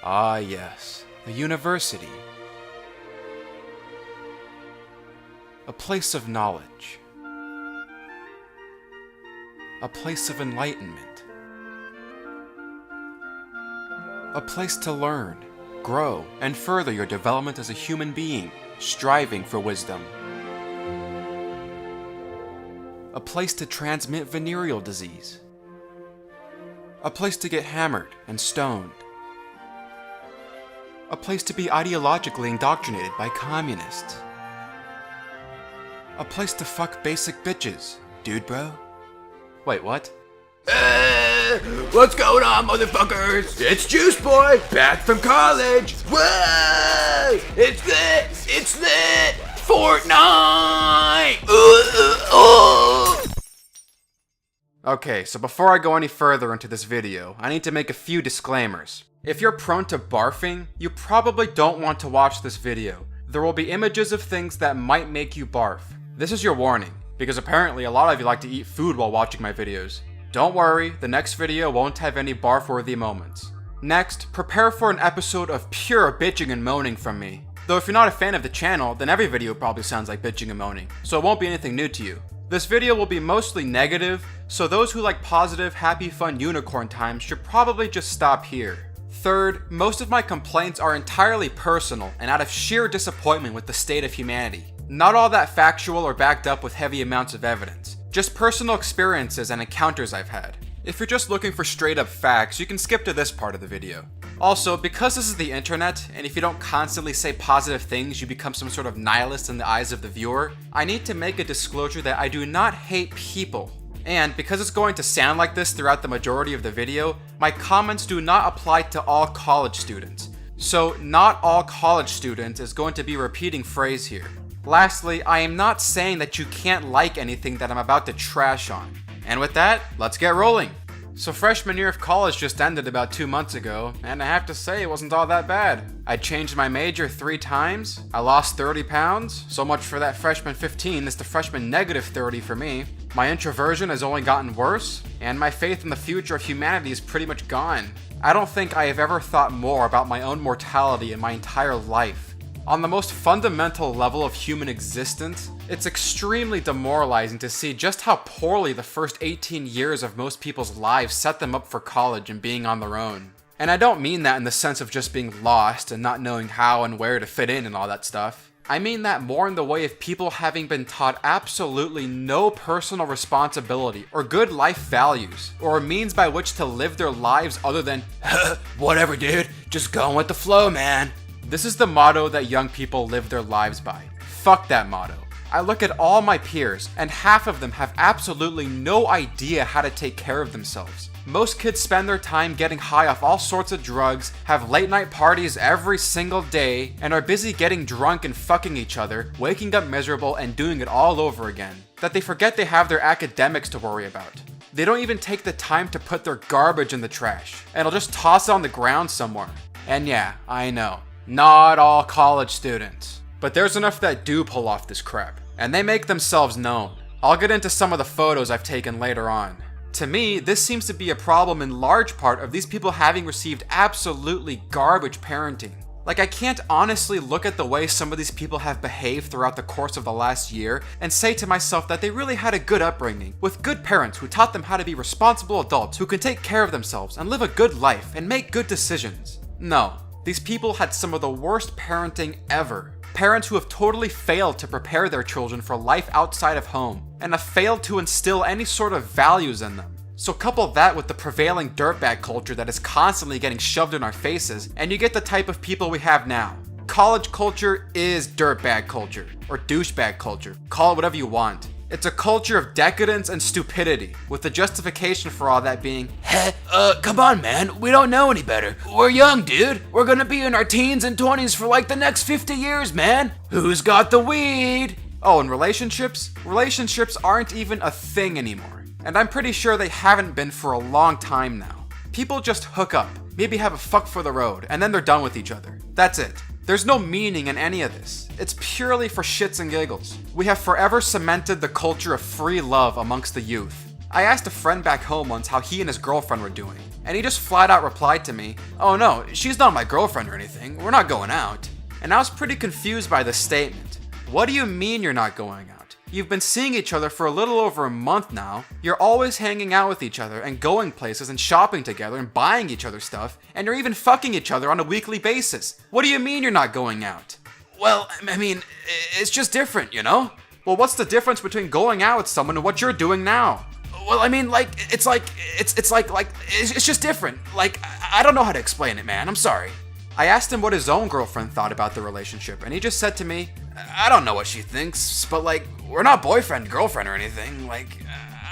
Ah yes, the university. A place of knowledge. A place of enlightenment. A place to learn, grow, and further your development as a human being, striving for wisdom. A place to transmit venereal disease. A place to get hammered and stoned. A place to be ideologically indoctrinated by communists. A place to fuck basic bitches, dude bro. Wait, what? What's going on, motherfuckers? It's Juice Boy, back from college. Whoa! It's lit! Fortnite! Okay, so before I go any further into this video, I need to make a few disclaimers. If you're prone to barfing, you probably don't want to watch this video. There will be images of things that might make you barf. This is your warning, because apparently a lot of you like to eat food while watching my videos. Don't worry, the next video won't have any barf-worthy moments. Next, prepare for an episode of pure bitching and moaning from me. Though if you're not a fan of the channel, then every video probably sounds like bitching and moaning, so it won't be anything new to you. This video will be mostly negative, so those who like positive, happy, fun unicorn times should probably just stop here. Third, most of my complaints are entirely personal and out of sheer disappointment with the state of humanity. Not all that factual or backed up with heavy amounts of evidence. Just personal experiences and encounters I've had. If you're just looking for straight up facts, you can skip to this part of the video. Also, because this is the internet, and if you don't constantly say positive things, you become some sort of nihilist in the eyes of the viewer, I need to make a disclosure that I do not hate people. And because it's going to sound like this throughout the majority of the video, my comments do not apply to all college students. So, not all college students is going to be a repeating phrase here. Lastly, I am not saying that you can't like anything that I'm about to trash on. And with that, let's get rolling. So freshman year of college just ended about 2 months ago, and I have to say it wasn't all that bad. I changed my major 3 times, I lost 30 pounds, so much for that freshman 15, this the freshman negative 30 for me. My introversion has only gotten worse, and my faith in the future of humanity is pretty much gone. I don't think I have ever thought more about my own mortality in my entire life. On the most fundamental level of human existence, it's extremely demoralizing to see just how poorly the first 18 years of most people's lives set them up for college and being on their own. And I don't mean that in the sense of just being lost and not knowing how and where to fit in and all that stuff. I mean that more in the way of people having been taught absolutely no personal responsibility or good life values, or a means by which to live their lives other than, whatever dude, just going with the flow, man. This is the motto that young people live their lives by. Fuck that motto. I look at all my peers, and half of them have absolutely no idea how to take care of themselves. Most kids spend their time getting high off all sorts of drugs, have late night parties every single day, and are busy getting drunk and fucking each other, waking up miserable and doing it all over again. That they forget they have their academics to worry about. They don't even take the time to put their garbage in the trash, and will just toss it on the ground somewhere. And yeah, I know. Not all college students. But there's enough that do pull off this crap, and they make themselves known. I'll get into some of the photos I've taken later on. To me, this seems to be a problem in large part of these people having received absolutely garbage parenting. Like, I can't honestly look at the way some of these people have behaved throughout the course of the last year and say to myself that they really had a good upbringing, with good parents who taught them how to be responsible adults who can take care of themselves and live a good life and make good decisions. No. These people had some of the worst parenting ever. Parents who have totally failed to prepare their children for life outside of home, and have failed to instill any sort of values in them. So couple that with the prevailing dirtbag culture that is constantly getting shoved in our faces, and you get the type of people we have now. College culture is dirtbag culture, or douchebag culture, call it whatever you want. It's a culture of decadence and stupidity, with the justification for all that being, come on man, we don't know any better. We're young, dude. We're gonna be in our teens and 20s for like the next 50 years, man. Who's got the weed? Oh, and relationships? Relationships aren't even a thing anymore. And I'm pretty sure they haven't been for a long time now. People just hook up, maybe have a fuck for the road, and then they're done with each other. That's it. There's no meaning in any of this. It's purely for shits and giggles. We have forever cemented the culture of free love amongst the youth. I asked a friend back home once how he and his girlfriend were doing, and he just flat out replied to me, "Oh no, she's not my girlfriend or anything, we're not going out." And I was pretty confused by this statement. What do you mean you're not going out? You've been seeing each other for a little over a month now, you're always hanging out with each other and going places and shopping together and buying each other stuff, and you're even fucking each other on a weekly basis. What do you mean you're not going out? Well, I mean, it's just different, you know? Well, what's the difference between going out with someone and what you're doing now? Well, I mean, like, it's just different. Like, I don't know how to explain it, man. I'm sorry. I asked him what his own girlfriend thought about the relationship, and he just said to me, "I don't know what she thinks, but like, we're not boyfriend, girlfriend or anything. Like,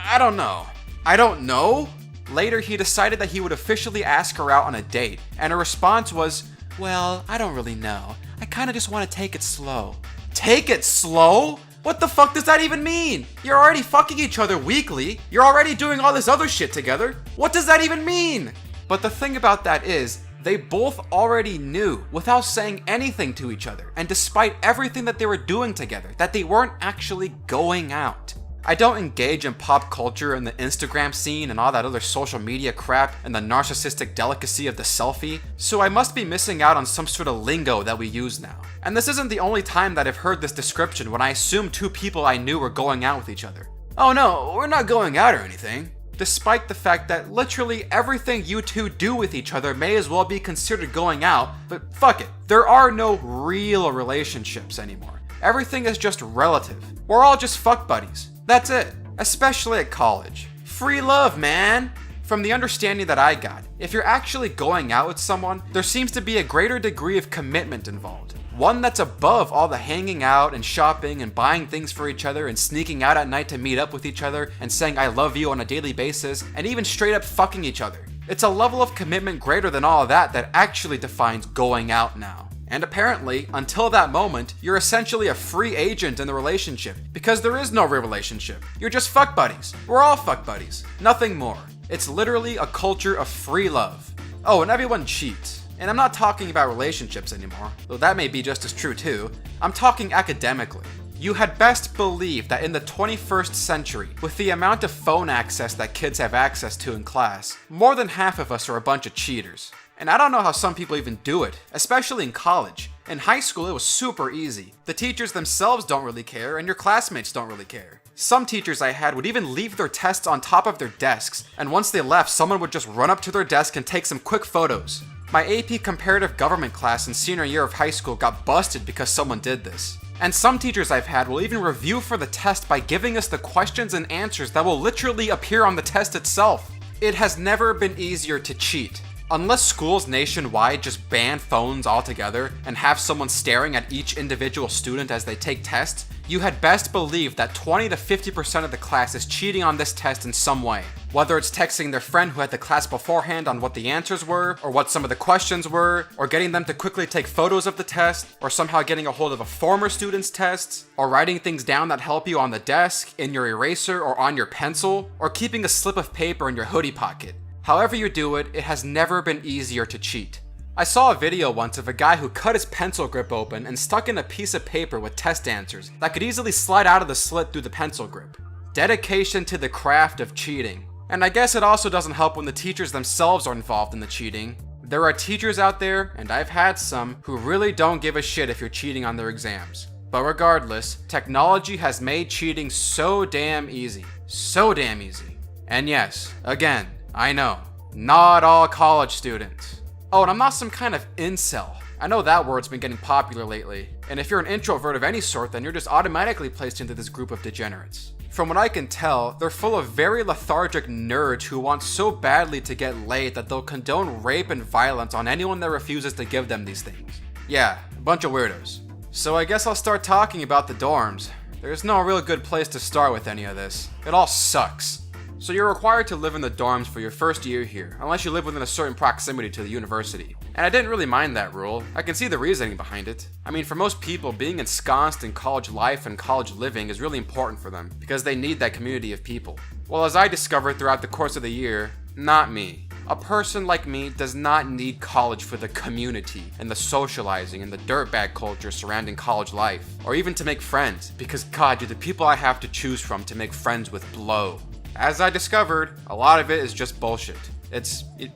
I don't know." I don't know? Later, he decided that he would officially ask her out on a date, and her response was, "Well, I don't really know. I kinda just wanna take it slow." Take it slow? What the fuck does that even mean? You're already fucking each other weekly. You're already doing all this other shit together. What does that even mean? But the thing about that is, they both already knew, without saying anything to each other, and despite everything that they were doing together, that they weren't actually going out. I don't engage in pop culture and the Instagram scene and all that other social media crap and the narcissistic delicacy of the selfie, so I must be missing out on some sort of lingo that we use now. And this isn't the only time that I've heard this description when I assumed two people I knew were going out with each other. "Oh no, we're not going out or anything." Despite the fact that literally everything you two do with each other may as well be considered going out, but fuck it. There are no real relationships anymore. Everything is just relative. We're all just fuck buddies. That's it. Especially at college. Free love, man! From the understanding that I got, if you're actually going out with someone, there seems to be a greater degree of commitment involved. One that's above all the hanging out and shopping and buying things for each other and sneaking out at night to meet up with each other and saying "I love you" on a daily basis and even straight up fucking each other. It's a level of commitment greater than all of that actually defines going out now. And apparently, until that moment, you're essentially a free agent in the relationship because there is no real relationship. You're just fuck buddies. We're all fuck buddies. Nothing more. It's literally a culture of free love. Oh, and everyone cheats. And I'm not talking about relationships anymore, though that may be just as true too. I'm talking academically. You had best believe that in the 21st century, with the amount of phone access that kids have access to in class, more than half of us are a bunch of cheaters. And I don't know how some people even do it, especially in college. In high school, it was super easy. The teachers themselves don't really care, and your classmates don't really care. Some teachers I had would even leave their tests on top of their desks, and once they left, someone would just run up to their desk and take some quick photos. My AP Comparative Government class in senior year of high school got busted because someone did this. And some teachers I've had will even review for the test by giving us the questions and answers that will literally appear on the test itself. It has never been easier to cheat. Unless schools nationwide just ban phones altogether and have someone staring at each individual student as they take tests, you had best believe that 20 to 50% of the class is cheating on this test in some way. Whether it's texting their friend who had the class beforehand on what the answers were, or what some of the questions were, or getting them to quickly take photos of the test, or somehow getting a hold of a former student's tests, or writing things down that help you on the desk, in your eraser, or on your pencil, or keeping a slip of paper in your hoodie pocket. However you do it, it has never been easier to cheat. I saw a video once of a guy who cut his pencil grip open and stuck in a piece of paper with test answers that could easily slide out of the slit through the pencil grip. Dedication to the craft of cheating. And I guess it also doesn't help when the teachers themselves are involved in the cheating. There are teachers out there, and I've had some, who really don't give a shit if you're cheating on their exams. But regardless, technology has made cheating so damn easy. So damn easy. And yes, again, I know, not all college students. Oh, and I'm not some kind of incel. I know that word's been getting popular lately, and if you're an introvert of any sort, then you're just automatically placed into this group of degenerates. From what I can tell, they're full of very lethargic nerds who want so badly to get laid that they'll condone rape and violence on anyone that refuses to give them these things. Yeah, a bunch of weirdos. So I guess I'll start talking about the dorms. There's no real good place to start with any of this. It all sucks. So you're required to live in the dorms for your first year here, unless you live within a certain proximity to the university. And I didn't really mind that rule. I can see the reasoning behind it. I mean, for most people, being ensconced in college life and college living is really important for them, because they need that community of people. Well, as I discovered throughout the course of the year, not me. A person like me does not need college for the community and the socializing and the dirtbag culture surrounding college life, or even to make friends, because God, do the people I have to choose from to make friends with blow. As I discovered, a lot of it is just bullshit.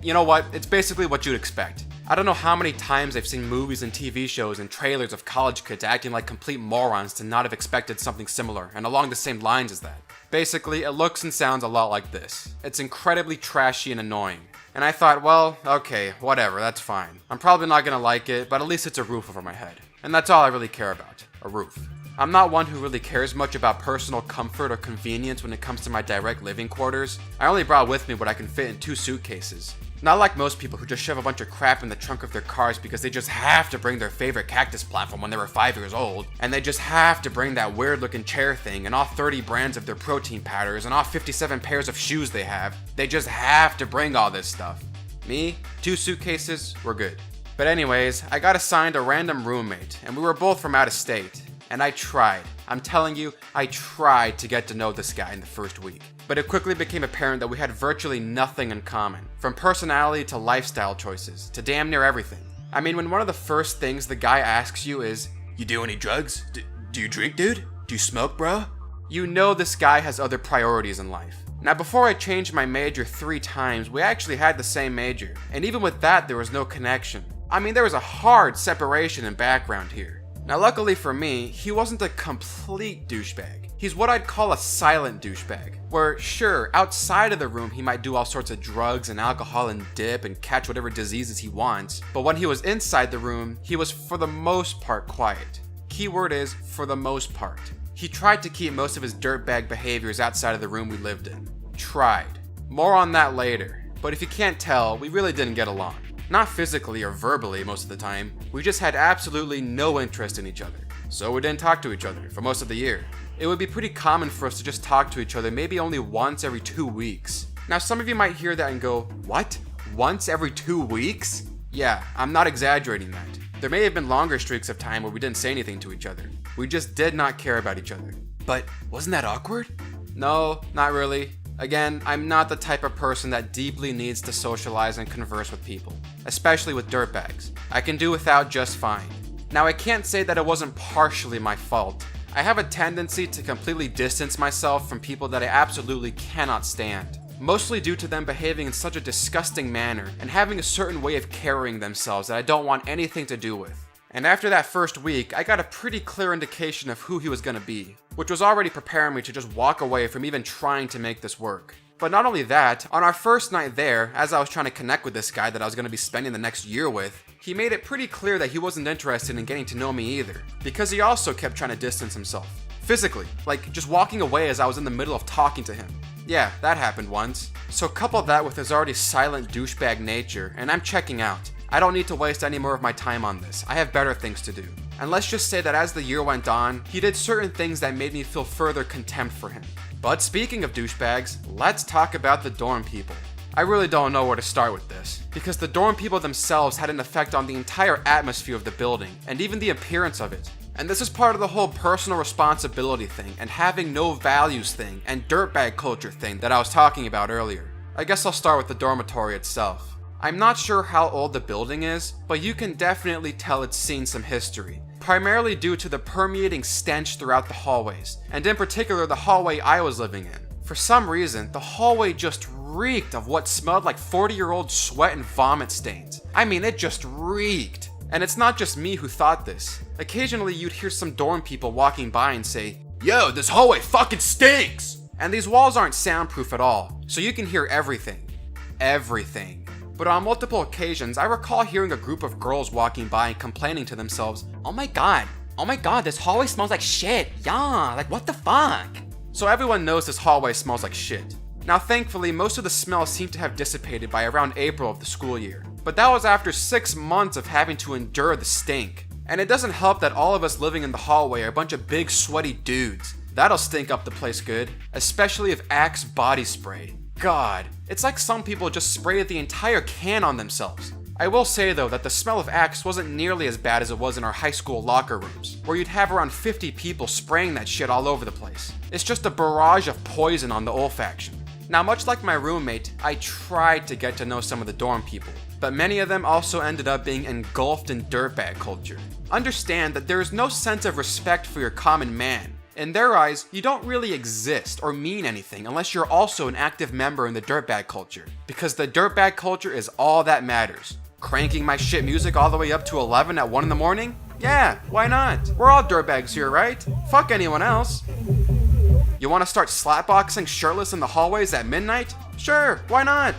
You know what? It's basically what you'd expect. I don't know how many times I've seen movies and TV shows and trailers of college kids acting like complete morons to not have expected something similar and along the same lines as that. Basically, it looks and sounds a lot like this. It's incredibly trashy and annoying. And I thought, well, okay, whatever, that's fine. I'm probably not gonna like it, but at least it's a roof over my head. And that's all I really care about, a roof. I'm not one who really cares much about personal comfort or convenience when it comes to my direct living quarters. I only brought with me what I can fit in 2 suitcases. Not like most people who just shove a bunch of crap in the trunk of their cars because they just have to bring their favorite cactus plant from when they were 5 years old, and they just have to bring that weird looking chair thing and all 30 brands of their protein powders and all 57 pairs of shoes they have. They just have to bring all this stuff. Me, 2 suitcases, we're good. But anyways, I got assigned a random roommate, and we were both from out of state. And I tried. I'm telling you, I tried to get to know this guy in the first week. But it quickly became apparent that we had virtually nothing in common. From personality to lifestyle choices, to damn near everything. I mean, when one of the first things the guy asks you is, "You do any drugs? Do you drink, dude? Do you smoke, bro?" You know this guy has other priorities in life. Now, before I changed my major 3 times, we actually had the same major. And even with that, there was no connection. I mean, there was a hard separation in background here. Now, luckily for me, he wasn't a complete douchebag. He's what I'd call a silent douchebag, where sure, outside of the room he might do all sorts of drugs and alcohol and dip and catch whatever diseases he wants, but when he was inside the room, he was for the most part quiet. Keyword is for the most part. He tried to keep most of his dirtbag behaviors outside of the room we lived in. Tried. More on that later, but if you can't tell, we really didn't get along. Not physically or verbally most of the time, we just had absolutely no interest in each other. So we didn't talk to each other for most of the year. It would be pretty common for us to just talk to each other maybe only once every 2 weeks. Now some of you might hear that and go, what? Once every 2 weeks? Yeah, I'm not exaggerating that. There may have been longer streaks of time where we didn't say anything to each other. We just did not care about each other. But wasn't that awkward? No, not really. Again, I'm not the type of person that deeply needs to socialize and converse with people, especially with dirtbags. I can do without just fine. Now, I can't say that it wasn't partially my fault. I have a tendency to completely distance myself from people that I absolutely cannot stand, mostly due to them behaving in such a disgusting manner and having a certain way of carrying themselves that I don't want anything to do with. And after that first week, I got a pretty clear indication of who he was gonna be, which was already preparing me to just walk away from even trying to make this work. But not only that, on our first night there, as I was trying to connect with this guy that I was gonna be spending the next year with, he made it pretty clear that he wasn't interested in getting to know me either, because he also kept trying to distance himself. Physically, like just walking away as I was in the middle of talking to him. Yeah, that happened once. So couple that with his already silent douchebag nature, and I'm checking out. I don't need to waste any more of my time on this. I have better things to do. And let's just say that as the year went on, he did certain things that made me feel further contempt for him. But speaking of douchebags, let's talk about the dorm people. I really don't know where to start with this, because the dorm people themselves had an effect on the entire atmosphere of the building, and even the appearance of it. And this is part of the whole personal responsibility thing, and having no values thing, and dirtbag culture thing that I was talking about earlier. I guess I'll start with the dormitory itself. I'm not sure how old the building is, but you can definitely tell it's seen some history, primarily due to the permeating stench throughout the hallways, and in particular the hallway I was living in. For some reason, the hallway just reeked of what smelled like 40-year-old sweat and vomit stains. I mean, it just reeked. And it's not just me who thought this. Occasionally you'd hear some dorm people walking by and say, "Yo, this hallway fucking stinks!" And these walls aren't soundproof at all, so you can hear everything. Everything. But on multiple occasions, I recall hearing a group of girls walking by and complaining to themselves, oh my god, this hallway smells like shit. Yeah, like what the fuck?" So everyone knows this hallway smells like shit. Now thankfully, most of the smell seemed to have dissipated by around April of the school year. But that was after 6 months of having to endure the stink. And it doesn't help that all of us living in the hallway are a bunch of big sweaty dudes. That'll stink up the place good, especially if Axe body spray. God, it's like some people just sprayed the entire can on themselves. I will say though that the smell of Axe wasn't nearly as bad as it was in our high school locker rooms, where you'd have around 50 people spraying that shit all over the place. It's just a barrage of poison on the olfaction. Now, much like my roommate, I tried to get to know some of the dorm people, but many of them also ended up being engulfed in dirtbag culture. Understand that there is no sense of respect for your common man, In their eyes, you don't really exist or mean anything unless you're also an active member in the dirtbag culture, because the dirtbag culture is all that matters. Cranking my shit music all the way up to 11 at 1 in the morning? Yeah, why not? We're all dirtbags here, right? Fuck anyone else. You want to start slapboxing shirtless in the hallways at midnight? Sure, why not?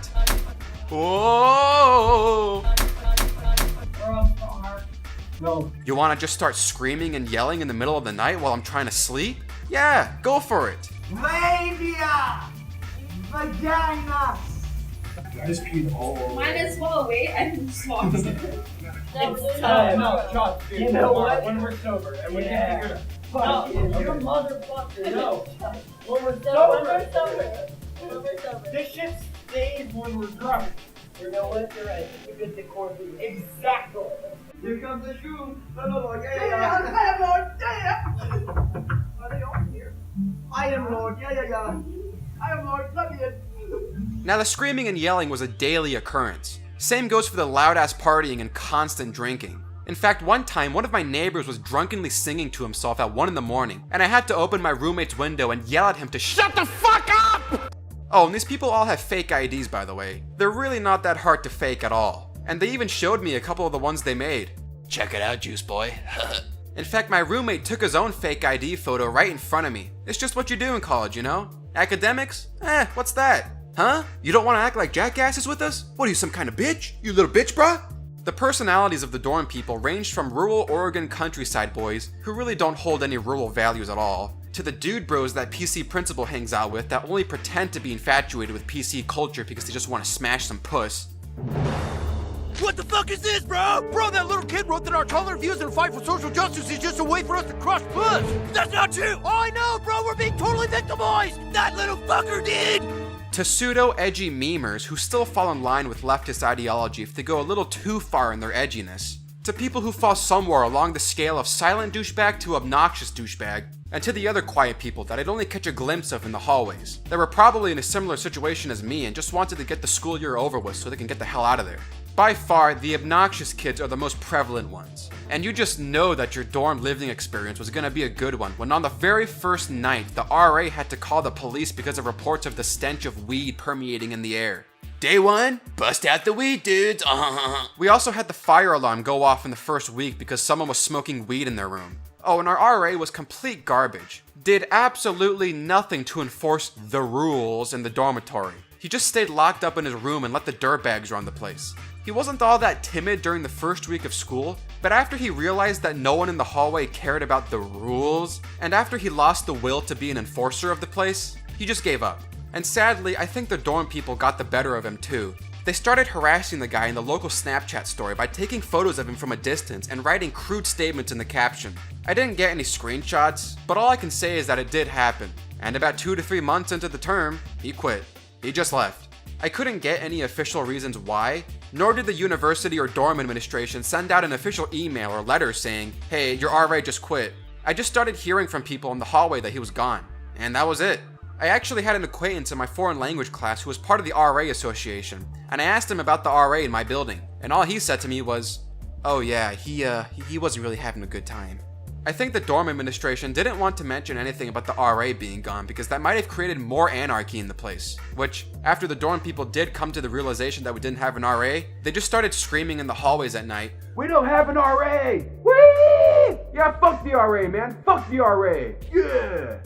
Whoa! No. You want to just start screaming and yelling in the middle of the night while I'm trying to sleep? Yeah, go for it. Labia! Vagina! I just peed all over. Mine as well. Wait, I can just walk. No, Josh, dude, you know what? When we're sober and we can figure it out. No, you motherfucker, no. When we're sober. This shit stays when we're drunk. You know what? You're right. It's a good decor thing. Exactly. Here comes the shoe. Lord, yeah. Are they all here? I am Lord, yeah. I am Lord, love you. Now, the screaming and yelling was a daily occurrence. Same goes for the loud-ass partying and constant drinking. In fact, one time, one of my neighbors was drunkenly singing to himself at 1 in the morning, and I had to open my roommate's window and yell at him to shut the fuck up! Oh, and these people all have fake IDs, by the way. They're really not that hard to fake at all. And they even showed me a couple of the ones they made. Check it out, Juice Boy. In fact, my roommate took his own fake ID photo right in front of me. It's just what you do in college, you know? Academics? What's that? Huh? You don't want to act like jackasses with us? What are you, some kind of bitch? You little bitch, bruh? The personalities of the dorm people ranged from rural Oregon countryside boys, who really don't hold any rural values at all, to the dude bros that PC principal hangs out with that only pretend to be infatuated with PC culture because they just want to smash some puss. What the fuck is this, bro? Bro, that little kid wrote that our tolerant views and fight for social justice is just a way for us to crush puss. That's not true. Oh, I know, bro. We're being totally victimized. That little fucker did. To pseudo-edgy memers who still fall in line with leftist ideology if they go a little too far in their edginess. To people who fall somewhere along the scale of silent douchebag to obnoxious douchebag. And to the other quiet people that I'd only catch a glimpse of in the hallways. That were probably in a similar situation as me and just wanted to get the school year over with so they can get the hell out of there. By far, the obnoxious kids are the most prevalent ones. And you just know that your dorm living experience was gonna be a good one when on the very first night, the RA had to call the police because of reports of the stench of weed permeating in the air. Day one, bust out the weed, dudes. We also had the fire alarm go off in the first week because someone was smoking weed in their room. Oh, and our RA was complete garbage. Did absolutely nothing to enforce the rules in the dormitory. He just stayed locked up in his room and let the dirtbags run the place. He wasn't all that timid during the first week of school, but after he realized that no one in the hallway cared about the rules, and after he lost the will to be an enforcer of the place, he just gave up. And sadly, I think the dorm people got the better of him too. They started harassing the guy in the local Snapchat story by taking photos of him from a distance and writing crude statements in the caption. I didn't get any screenshots, but all I can say is that it did happen. And about 2 to 3 months into the term, he quit. He just left. I couldn't get any official reasons why, nor did the university or dorm administration send out an official email or letter saying, hey, your RA just quit. I just started hearing from people in the hallway that he was gone. And that was it. I actually had an acquaintance in my foreign language class who was part of the RA association, and I asked him about the RA in my building, and all he said to me was, oh yeah, he wasn't really having a good time. I think the dorm administration didn't want to mention anything about the RA being gone because that might have created more anarchy in the place, which, after the dorm people did come to the realization that we didn't have an RA, they just started screaming in the hallways at night, we don't have an RA! Whee! Yeah, fuck the RA, man! Fuck the RA! Yeah!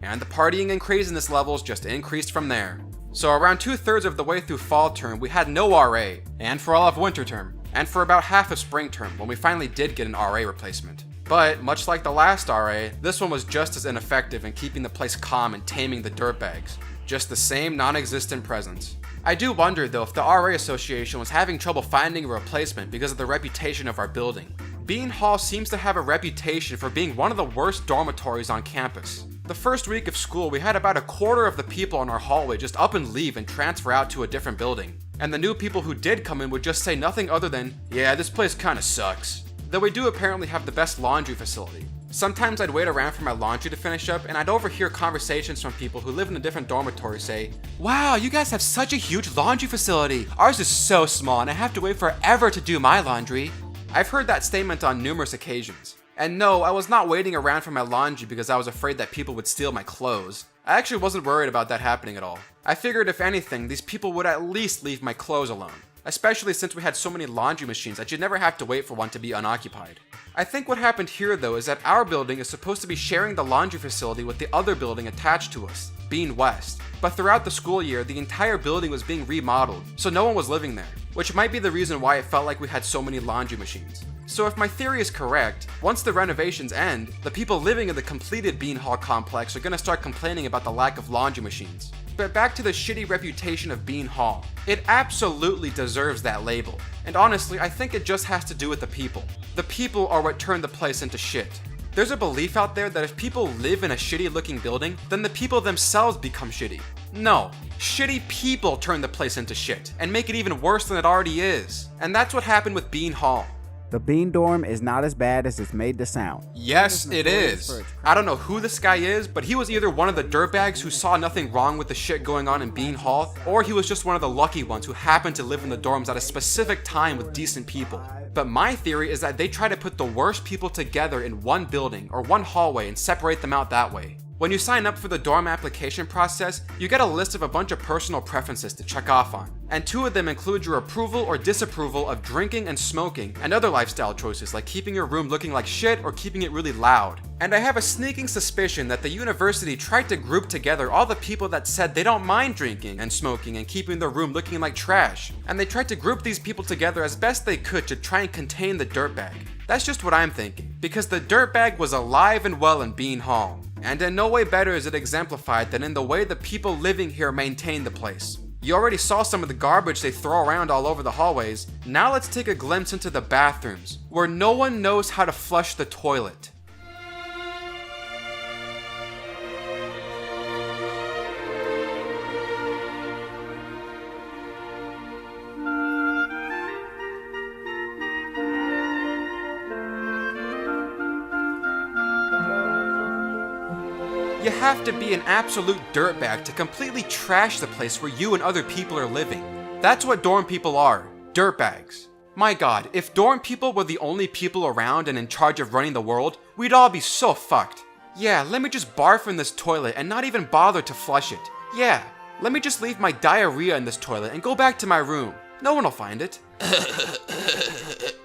And the partying and craziness levels just increased from there. So around 2/3 of the way through fall term, we had no RA, and for all of winter term, and for about half of spring term when we finally did get an RA replacement. But, much like the last RA, this one was just as ineffective in keeping the place calm and taming the dirtbags. Just the same non-existent presence. I do wonder though if the RA Association was having trouble finding a replacement because of the reputation of our building. Bean Hall seems to have a reputation for being one of the worst dormitories on campus. The first week of school, we had about a quarter of the people in our hallway just up and leave and transfer out to a different building. And the new people who did come in would just say nothing other than, yeah, this place kinda sucks. Though we do apparently have the best laundry facility. Sometimes I'd wait around for my laundry to finish up and I'd overhear conversations from people who live in a different dormitory say, wow, you guys have such a huge laundry facility. Ours is so small and I have to wait forever to do my laundry. I've heard that statement on numerous occasions. And no, I was not waiting around for my laundry because I was afraid that people would steal my clothes. I actually wasn't worried about that happening at all. I figured if anything, these people would at least leave my clothes alone. Especially since we had so many laundry machines that you'd never have to wait for one to be unoccupied. I think what happened here though is that our building is supposed to be sharing the laundry facility with the other building attached to us, Bean West. But throughout the school year, the entire building was being remodeled, so no one was living there, which might be the reason why it felt like we had so many laundry machines. So if my theory is correct, once the renovations end, the people living in the completed Bean Hall complex are gonna start complaining about the lack of laundry machines. But back to the shitty reputation of Bean Hall. It absolutely deserves that label. And honestly, I think it just has to do with the people. The people are what turned the place into shit. There's a belief out there that if people live in a shitty looking building, then the people themselves become shitty. No, shitty people turn the place into shit, and make it even worse than it already is. And that's what happened with Bean Hall. The Bean Dorm is not as bad as it's made to sound. Yes, it is. I don't know who this guy is, but he was either one of the dirtbags who saw nothing wrong with the shit going on in Bean Hall, or he was just one of the lucky ones who happened to live in the dorms at a specific time with decent people. But my theory is that they try to put the worst people together in one building or one hallway and separate them out that way. When you sign up for the dorm application process, you get a list of a bunch of personal preferences to check off on. And 2 of them include your approval or disapproval of drinking and smoking, and other lifestyle choices like keeping your room looking like shit or keeping it really loud. And I have a sneaking suspicion that the university tried to group together all the people that said they don't mind drinking and smoking and keeping their room looking like trash. And they tried to group these people together as best they could to try and contain the dirtbag. That's just what I'm thinking, because the dirtbag was alive and well in Bean Hall. And in no way better is it exemplified than in the way the people living here maintain the place. You already saw some of the garbage they throw around all over the hallways. Now let's take a glimpse into the bathrooms, where no one knows how to flush the toilet. You have to be an absolute dirtbag to completely trash the place where you and other people are living. That's what dorm people are, dirtbags. My god, if dorm people were the only people around and in charge of running the world, we'd all be so fucked. Yeah, let me just barf in this toilet and not even bother to flush it. Yeah, let me just leave my diarrhea in this toilet and go back to my room. No one will find it.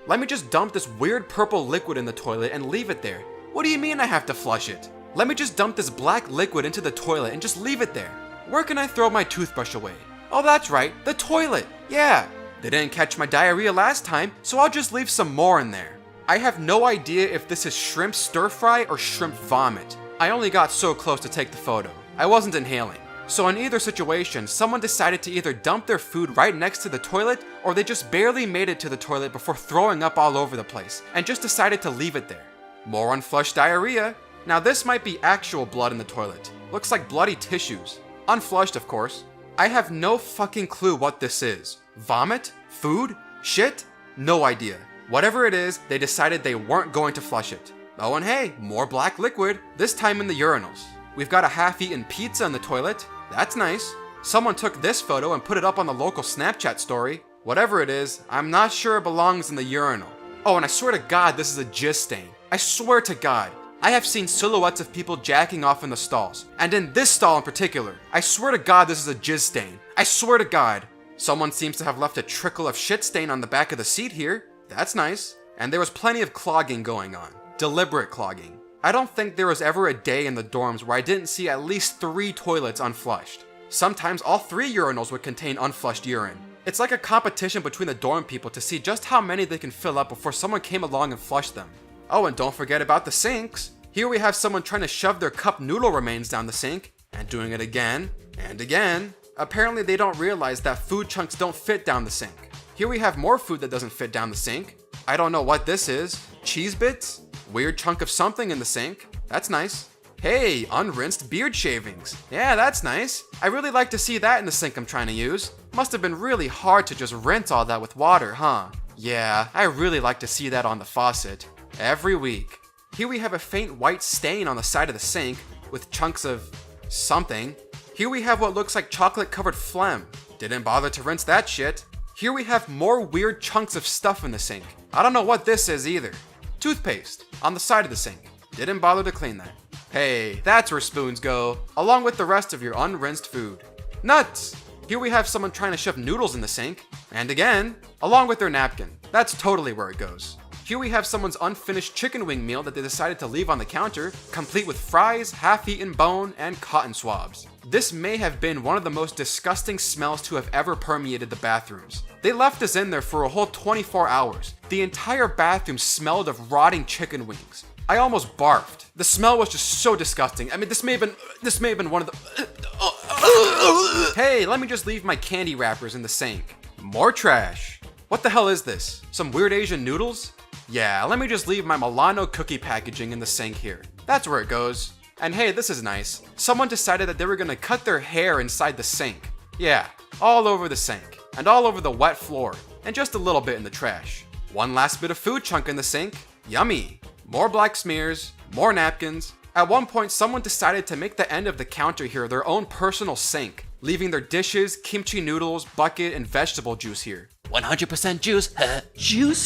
Let me just dump this weird purple liquid in the toilet and leave it there. What do you mean I have to flush it? Let me just dump this black liquid into the toilet and just leave it there. Where can I throw my toothbrush away? Oh, that's right, the toilet. Yeah, they didn't catch my diarrhea last time, so I'll just leave some more in there. I have no idea if this is shrimp stir fry or shrimp vomit. I only got so close to take the photo. I wasn't inhaling. So in either situation, someone decided to either dump their food right next to the toilet, or they just barely made it to the toilet before throwing up all over the place, and just decided to leave it there. More unflushed diarrhea. Now this might be actual blood in the toilet. Looks like bloody tissues. Unflushed, of course. I have no fucking clue what this is. Vomit? Food? Shit? No idea. Whatever it is, they decided they weren't going to flush it. Oh, and hey, more black liquid, this time in the urinals. We've got a half-eaten pizza in the toilet. That's nice. Someone took this photo and put it up on the local Snapchat story. Whatever it is, I'm not sure it belongs in the urinal. Oh, and I swear to God this is a jizz stain. I swear to God. I have seen silhouettes of people jacking off in the stalls, and in this stall in particular. I swear to God this is a jizz stain. I swear to God. Someone seems to have left a trickle of shit stain on the back of the seat here. That's nice. And there was plenty of clogging going on. Deliberate clogging. I don't think there was ever a day in the dorms where I didn't see at least 3 toilets unflushed. Sometimes all 3 urinals would contain unflushed urine. It's like a competition between the dorm people to see just how many they can fill up before someone came along and flushed them. Oh, and don't forget about the sinks. Here we have someone trying to shove their cup noodle remains down the sink, and doing it again, and again. Apparently they don't realize that food chunks don't fit down the sink. Here we have more food that doesn't fit down the sink. I don't know what this is. Cheese bits? Weird chunk of something in the sink. That's nice. Hey, unrinsed beard shavings. Yeah, that's nice. I really like to see that in the sink I'm trying to use. Must have been really hard to just rinse all that with water, huh? Yeah, I really like to see that on the faucet. Every week. Here we have a faint white stain on the side of the sink with chunks of something. Here we have what looks like chocolate covered phlegm. Didn't bother to rinse that shit. Here we have more weird chunks of stuff in the sink. I don't know what this is either. Toothpaste on the side of the sink. Didn't bother to clean that. Hey, that's where spoons go, along with the rest of your unrinsed food. Nuts! Here we have someone trying to shove noodles in the sink, and again, along with their napkin. That's totally where it goes. Here we have someone's unfinished chicken wing meal that they decided to leave on the counter, complete with fries, half-eaten bone, and cotton swabs. This may have been one of the most disgusting smells to have ever permeated the bathrooms. They left this in there for a whole 24 hours. The entire bathroom smelled of rotting chicken wings. I almost barfed. The smell was just so disgusting. I mean, this may have been one of the... Hey, let me just leave my candy wrappers in the sink. More trash. What the hell is this? Some weird Asian noodles? Yeah, let me just leave my Milano cookie packaging in the sink here. That's where it goes. And hey, this is nice. Someone decided that they were gonna cut their hair inside the sink. Yeah, all over the sink, and all over the wet floor, and just a little bit in the trash. One last bit of food chunk in the sink. Yummy. More black smears, more napkins. At one point, someone decided to make the end of the counter here their own personal sink, leaving their dishes, kimchi noodles, bucket, and vegetable juice here. 100% juice.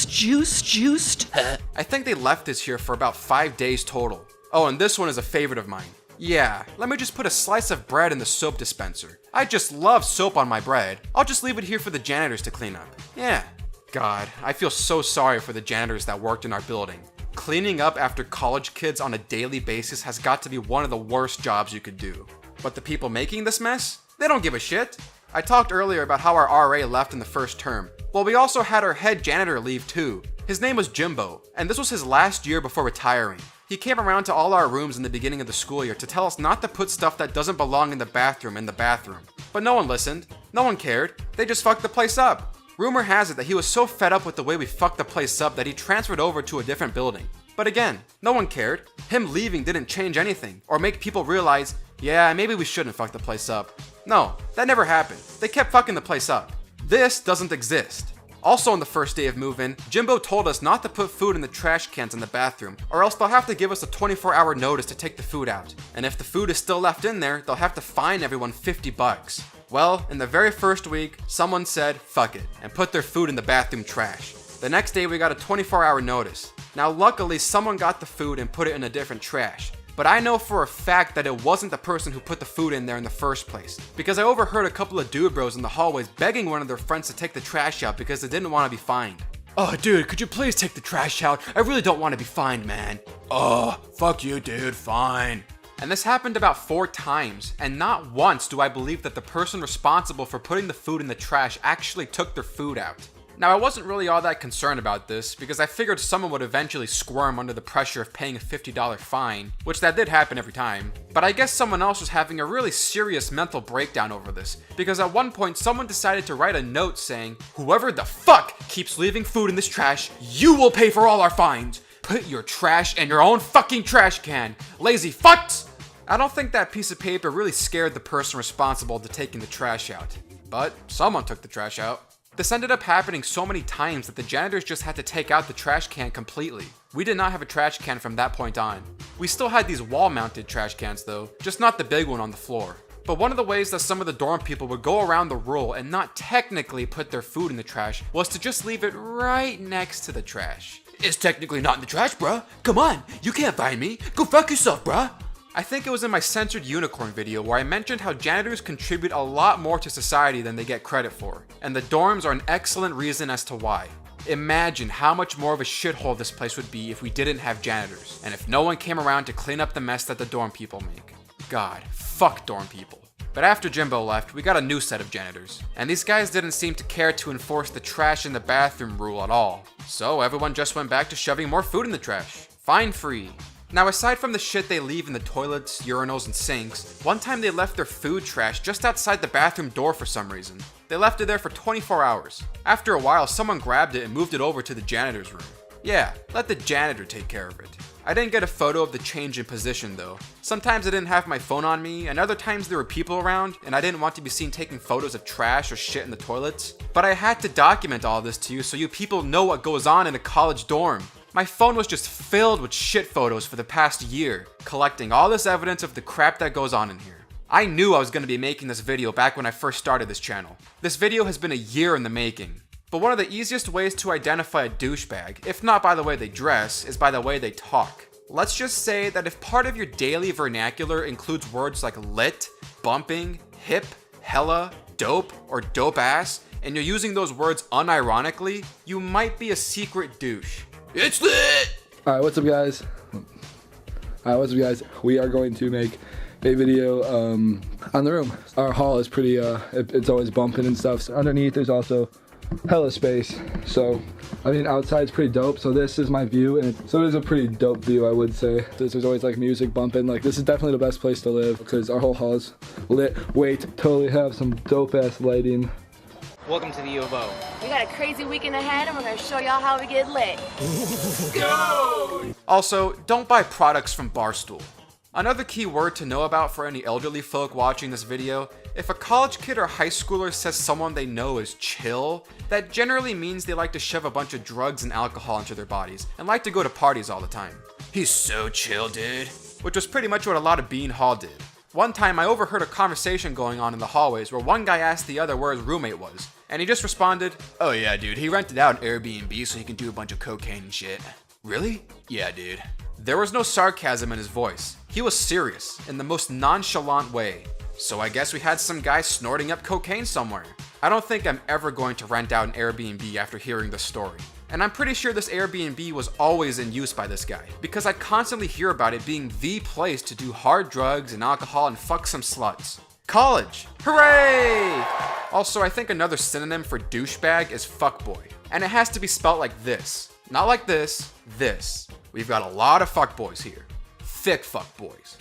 Juiced. I think they left this here for about 5 days total. Oh, and this one is a favorite of mine. Yeah, let me just put a slice of bread in the soap dispenser. I just love soap on my bread. I'll just leave it here for the janitors to clean up. Yeah. God, I feel so sorry for the janitors that worked in our building. Cleaning up after college kids on a daily basis has got to be one of the worst jobs you could do. But the people making this mess? They don't give a shit. I talked earlier about how our RA left in the first term. Well, we also had our head janitor leave too. His name was Jimbo, and this was his last year before retiring. He came around to all our rooms in the beginning of the school year to tell us not to put stuff that doesn't belong in the bathroom. But no one listened. No one cared. They just fucked the place up. Rumor has it that he was so fed up with the way we fucked the place up that he transferred over to a different building. But again, no one cared. Him leaving didn't change anything, or make people realize, yeah, maybe we shouldn't fuck the place up. No, that never happened. They kept fucking the place up. This doesn't exist. Also on the first day of move-in, Jimbo told us not to put food in the trash cans in the bathroom, or else they'll have to give us a 24-hour notice to take the food out. And if the food is still left in there, they'll have to fine everyone $50. Well, in the very first week, someone said, fuck it, and put their food in the bathroom trash. The next day we got a 24-hour notice. Now luckily someone got the food and put it in a different trash. But I know for a fact that it wasn't the person who put the food in there in the first place. Because I overheard a couple of dude bros in the hallways begging one of their friends to take the trash out because they didn't want to be fined. Oh dude, could you please take the trash out? I really don't want to be fined, man. Oh, fuck you dude, fine. And this happened about 4 times, and not once do I believe that the person responsible for putting the food in the trash actually took their food out. Now, I wasn't really all that concerned about this, because I figured someone would eventually squirm under the pressure of paying a $50 fine, which that did happen every time. But I guess someone else was having a really serious mental breakdown over this, because at one point someone decided to write a note saying, whoever the fuck keeps leaving food in this trash, you will pay for all our fines. Put your trash in your own fucking trash can, lazy fucks! I don't think that piece of paper really scared the person responsible to taking the trash out. But someone took the trash out. This ended up happening so many times that the janitors just had to take out the trash can completely. We did not have a trash can from that point on. We still had these wall-mounted trash cans though, just not the big one on the floor. But one of the ways that some of the dorm people would go around the rule and not technically put their food in the trash was to just leave it right next to the trash. It's technically not in the trash, bruh. Come on, you can't find me. Go fuck yourself, bruh. I think it was in my Censored Unicorn video where I mentioned how janitors contribute a lot more to society than they get credit for, and the dorms are an excellent reason as to why. Imagine how much more of a shithole this place would be if we didn't have janitors, and if no one came around to clean up the mess that the dorm people make. God, fuck dorm people. But after Jimbo left, we got a new set of janitors, and these guys didn't seem to care to enforce the trash in the bathroom rule at all. So everyone just went back to shoving more food in the trash. Fine free. Now, aside from the shit they leave in the toilets, urinals, and sinks, one time they left their food trash just outside the bathroom door for some reason. They left it there for 24 hours. After a while, someone grabbed it and moved it over to the janitor's room. Yeah, let the janitor take care of it. I didn't get a photo of the change in position though. Sometimes I didn't have my phone on me, and other times there were people around, and I didn't want to be seen taking photos of trash or shit in the toilets. But I had to document all this to you so you people know what goes on in a college dorm. My phone was just filled with shit photos for the past year, collecting all this evidence of the crap that goes on in here. I knew I was going to be making this video back when I first started this channel. This video has been a year in the making. But one of the easiest ways to identify a douchebag, if not by the way they dress, is by the way they talk. Let's just say that if part of your daily vernacular includes words like lit, bumping, hip, hella, dope, or dope ass, and you're using those words unironically, you might be a secret douche. It's lit! Alright, what's up guys? We are going to make a video on the room. Our hall is pretty, it's always bumping and stuff. So underneath there's also hella space. So, I mean, outside's pretty dope. So this is my view, and so it is a pretty dope view, I would say. There's always like music bumping. Like this is definitely the best place to live because our whole hall is lit. Wait, totally have some dope ass lighting. Welcome to the U of O. We got a crazy weekend ahead and we're gonna show y'all how we get lit. Also, don't buy products from Barstool. Another key word to know about for any elderly folk watching this video, if a college kid or high schooler says someone they know is chill, that generally means they like to shove a bunch of drugs and alcohol into their bodies and like to go to parties all the time. He's so chill, dude. Which was pretty much what a lot of Bean Hall did. One time I overheard a conversation going on in the hallways where one guy asked the other where his roommate was, and he just responded, "Oh yeah dude, he rented out an Airbnb so he can do a bunch of cocaine and shit." Really? Yeah dude. There was no sarcasm in his voice. He was serious, in the most nonchalant way. So I guess we had some guy snorting up cocaine somewhere. I don't think I'm ever going to rent out an Airbnb after hearing this story. And I'm pretty sure this Airbnb was always in use by this guy, because I constantly hear about it being the place to do hard drugs and alcohol and fuck some sluts. College! Hooray! Also, I think another synonym for douchebag is fuckboy. And it has to be spelt like this. Not like this, this. We've got a lot of fuckboys here. Thick fuckboys.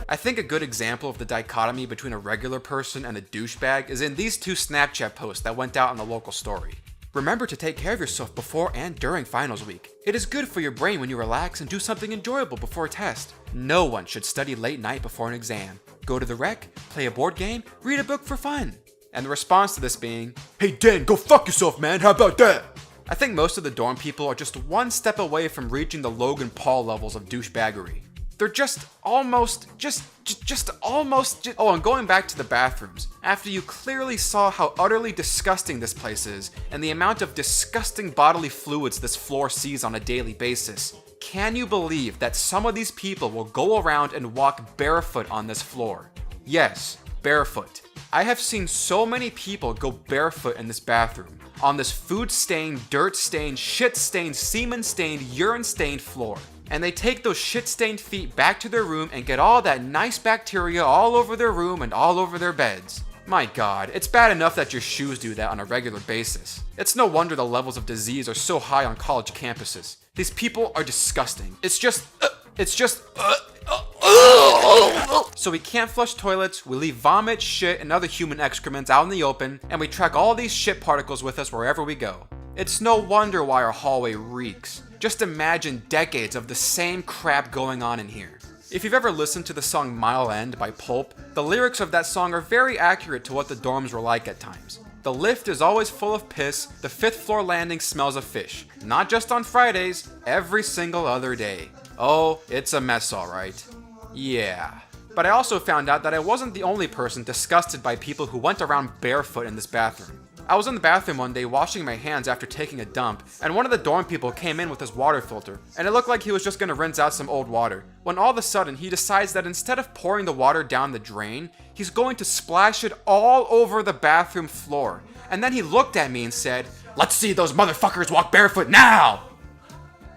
I think a good example of the dichotomy between a regular person and a douchebag is in these two Snapchat posts that went out on the local story. Remember to take care of yourself before and during finals week. It is good for your brain when you relax and do something enjoyable before a test. No one should study late night before an exam. Go to the rec, play a board game, read a book for fun. And the response to this being, "Hey Dan, go fuck yourself man, how about that?" I think most of the dorm people are just one step away from reaching the Logan Paul levels of douchebaggery. They're just almost, oh, and going back to the bathrooms, after you clearly saw how utterly disgusting this place is, and the amount of disgusting bodily fluids this floor sees on a daily basis, can you believe that some of these people will go around and walk barefoot on this floor? Yes, barefoot. I have seen so many people go barefoot in this bathroom, on this food-stained, dirt-stained, shit-stained, semen-stained, urine-stained floor. And they take those shit-stained feet back to their room and get all that nice bacteria all over their room and all over their beds. My god, it's bad enough that your shoes do that on a regular basis. It's no wonder the levels of disease are so high on college campuses. These people are disgusting. So we can't flush toilets, we leave vomit, shit, and other human excrements out in the open, and we track all these shit particles with us wherever we go. It's no wonder why our hallway reeks. Just imagine decades of the same crap going on in here. If you've ever listened to the song Mile End by Pulp, the lyrics of that song are very accurate to what the dorms were like at times. The lift is always full of piss, the 5th floor landing smells of fish. Not just on Fridays, every single other day. Oh, it's a mess alright. Yeah. But I also found out that I wasn't the only person disgusted by people who went around barefoot in this bathroom. I was in the bathroom one day washing my hands after taking a dump, and one of the dorm people came in with his water filter, and it looked like he was just gonna rinse out some old water, when all of a sudden he decides that instead of pouring the water down the drain, he's going to splash it all over the bathroom floor. And then he looked at me and said, "Let's see those motherfuckers walk barefoot now!"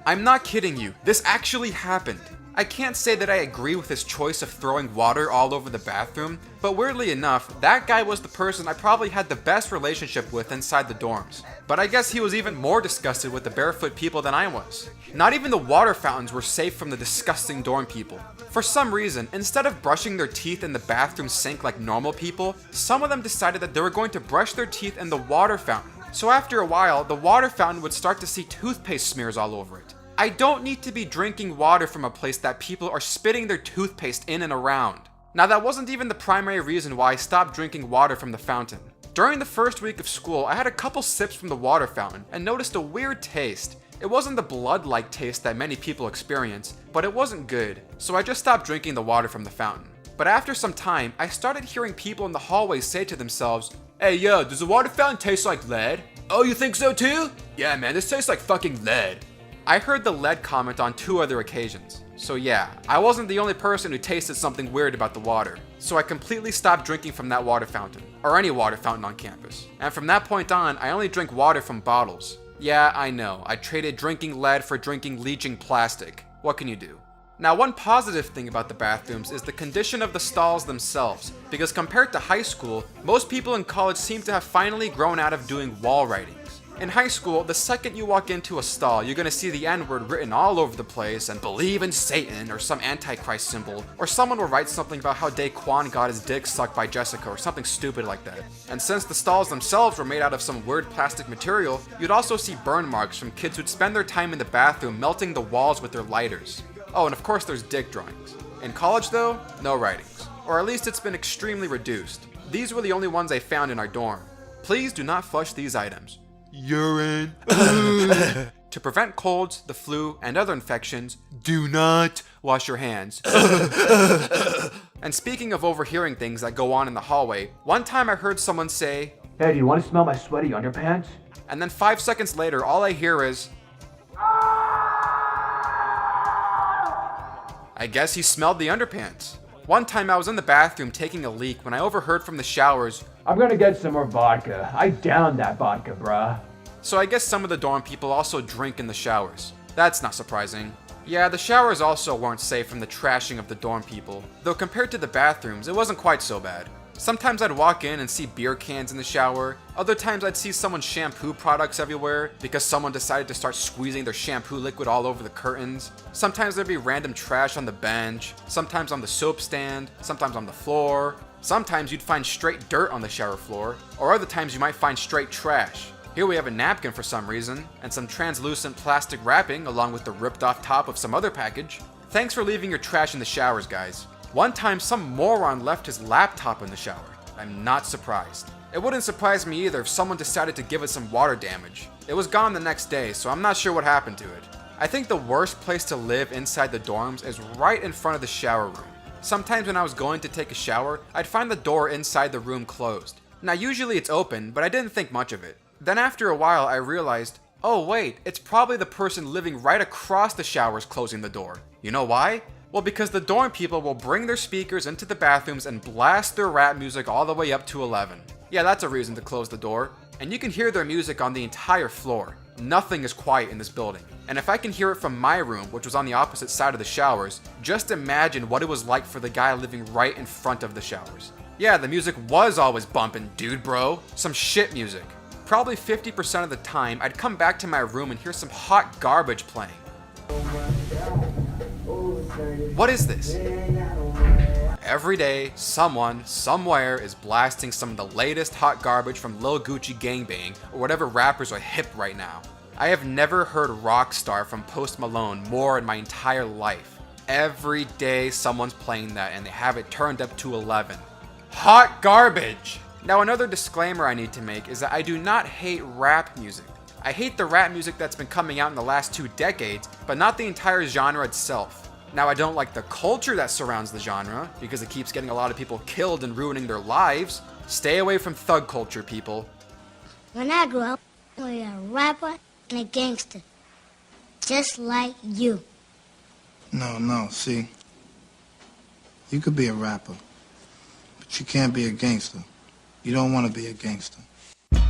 I'm not kidding you, this actually happened. I can't say that I agree with his choice of throwing water all over the bathroom, but weirdly enough, that guy was the person I probably had the best relationship with inside the dorms. But I guess he was even more disgusted with the barefoot people than I was. Not even the water fountains were safe from the disgusting dorm people. For some reason, instead of brushing their teeth in the bathroom sink like normal people, some of them decided that they were going to brush their teeth in the water fountain. So after a while, the water fountain would start to see toothpaste smears all over it. I don't need to be drinking water from a place that people are spitting their toothpaste in and around. Now that wasn't even the primary reason why I stopped drinking water from the fountain. During the first week of school, I had a couple sips from the water fountain and noticed a weird taste. It wasn't the blood-like taste that many people experience, but it wasn't good, so I just stopped drinking the water from the fountain. But after some time, I started hearing people in the hallways say to themselves, "Hey yo, does the water fountain taste like lead?" Oh, you think so too? Yeah, man, this tastes like fucking lead. I heard the lead comment on 2 other occasions. So yeah, I wasn't the only person who tasted something weird about the water. So I completely stopped drinking from that water fountain, or any water fountain on campus. And from that point on, I only drink water from bottles. Yeah, I know, I traded drinking lead for drinking leaching plastic. What can you do? Now, one positive thing about the bathrooms is the condition of the stalls themselves, because compared to high school, most people in college seem to have finally grown out of doing wall writings. In high school, the second you walk into a stall, you're gonna see the N-word written all over the place and believe in Satan or some antichrist symbol, or someone will write something about how Daquan got his dick sucked by Jessica or something stupid like that. And since the stalls themselves were made out of some weird plastic material, you'd also see burn marks from kids who'd spend their time in the bathroom melting the walls with their lighters. Oh, and of course there's dick drawings. In college though, no writings. Or at least it's been extremely reduced. These were the only ones I found in our dorm. Please do not flush these items. Urine. To prevent colds, the flu, and other infections, do not wash your hands. And speaking of overhearing things that go on in the hallway, one time I heard someone say, Hey, do you want to smell my sweaty underpants? and then 5 seconds later, all I hear is, I guess he smelled the underpants. One time I was in the bathroom taking a leak when I overheard from the showers, I'm gonna get some more vodka. I downed that vodka, bruh. so I guess some of the dorm people also drink in the showers. That's not surprising. Yeah, the showers also weren't safe from the trashing of the dorm people, though compared to the bathrooms, it wasn't quite so bad. Sometimes I'd walk in and see beer cans in the shower. Other times I'd see someone's shampoo products everywhere because someone decided to start squeezing their shampoo liquid all over the curtains. Sometimes there'd be random trash on the bench, sometimes on the soap stand, sometimes on the floor. Sometimes you'd find straight dirt on the shower floor, or other times you might find straight trash. Here we have a napkin for some reason, and some translucent plastic wrapping along with the ripped off top of some other package. Thanks for leaving your trash in the showers, guys. One time some moron left his laptop in the shower. I'm not surprised. It wouldn't surprise me either if someone decided to give it some water damage. It was gone the next day, so I'm not sure what happened to it. I think the worst place to live inside the dorms is right in front of the shower room. Sometimes when I was going to take a shower, I'd find the door inside the room closed. Now usually it's open, but I didn't think much of it. Then after a while I realized, oh wait, it's probably the person living right across the showers closing the door. You know why? Well, because the dorm people will bring their speakers into the bathrooms and blast their rap music all the way up to 11. Yeah, that's a reason to close the door. And you can hear their music on the entire floor. Nothing is quiet in this building. And if I can hear it from my room, which was on the opposite side of the showers, just imagine what it was like for the guy living right in front of the showers. Yeah, the music was always bumping, dude bro. Some shit music. Probably 50% of the time, I'd come back to my room and hear some hot garbage playing. What is this? Every day, someone, somewhere is blasting some of the latest hot garbage from Lil Gucci Gangbang or whatever rappers are hip right now. I have never heard Rockstar from Post Malone more in my entire life. Every day someone's playing that and they have it turned up to 11. Hot garbage! Now another disclaimer I need to make is that I do not hate rap music. I hate the rap music that's been coming out in the last 2 decades, but not the entire genre itself. Now I don't like the culture that surrounds the genre, because it keeps getting a lot of people killed and ruining their lives. Stay away from thug culture, people. When I grow up, I'll be a rapper and a gangster. Just like you. No, see. You could be a rapper, but you can't be a gangster. You don't want to be a gangster.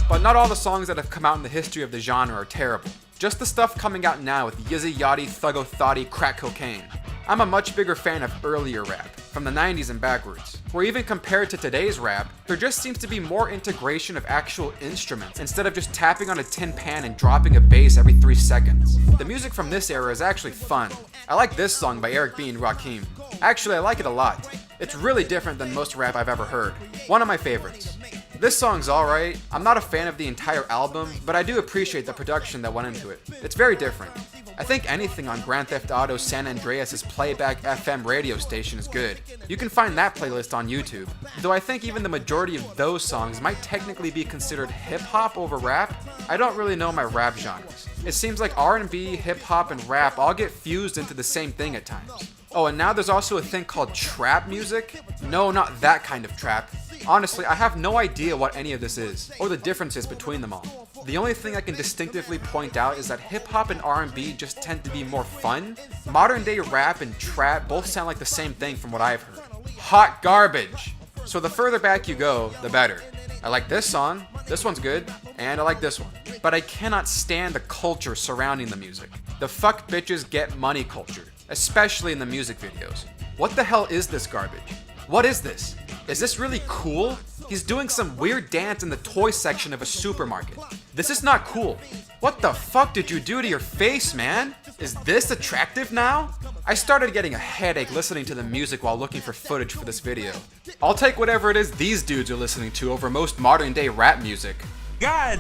But not all the songs that have come out in the history of the genre are terrible. Just the stuff coming out now with Yizzy Yachty, Thuggo Thoughty, Crack Cocaine. I'm a much bigger fan of earlier rap, from the 90s and backwards, where even compared to today's rap, there just seems to be more integration of actual instruments instead of just tapping on a tin pan and dropping a bass every 3 seconds. The music from this era is actually fun. I like this song by Eric B and Rakim. Actually, I like it a lot. It's really different than most rap I've ever heard. One of my favorites. This song's alright. I'm not a fan of the entire album, but I do appreciate the production that went into it. It's very different. I think anything on Grand Theft Auto San Andreas' playback FM radio station is good. You can find that playlist on YouTube. Though I think even the majority of those songs might technically be considered hip-hop over rap, I don't really know my rap genres. It seems like R&B, hip-hop, and rap all get fused into the same thing at times. Oh, and now there's also a thing called trap music. No, not that kind of trap. Honestly, I have no idea what any of this is, or the differences between them all. The only thing I can distinctively point out is that hip-hop and R&B just tend to be more fun. Modern-day rap and trap both sound like the same thing from what I've heard. Hot garbage! So the further back you go, the better. I like this song, this one's good, and I like this one. But I cannot stand the culture surrounding the music. The fuck bitches get money culture, especially in the music videos. What the hell is this garbage? What is this? Is this really cool? He's doing some weird dance in the toy section of a supermarket. This is not cool. What the fuck did you do to your face, man? Is this attractive now? I started getting a headache listening to the music while looking for footage for this video. I'll take whatever it is these dudes are listening to over most modern day rap music. God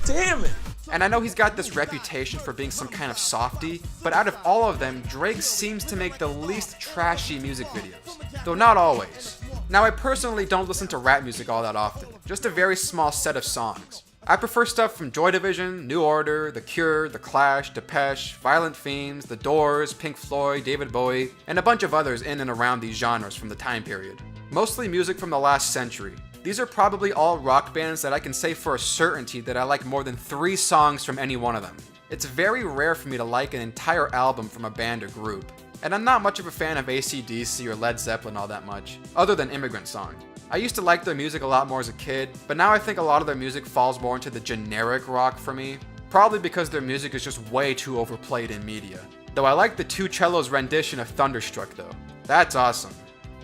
damn it! And I know he's got this reputation for being some kind of softie, but out of all of them, Drake seems to make the least trashy music videos. Though not always. Now I personally don't listen to rap music all that often, just a very small set of songs. I prefer stuff from Joy Division, New Order, The Cure, The Clash, Depeche, Violent Femmes, The Doors, Pink Floyd, David Bowie, and a bunch of others in and around these genres from the time period. Mostly music from the last century. These are probably all rock bands that I can say for a certainty that I like more than 3 songs from any one of them. It's very rare for me to like an entire album from a band or group. And I'm not much of a fan of AC/DC or Led Zeppelin all that much, other than Immigrant Song. I used to like their music a lot more as a kid, but now I think a lot of their music falls more into the generic rock for me. Probably because their music is just way too overplayed in media. Though I like the Two Cellos rendition of Thunderstruck though. That's awesome.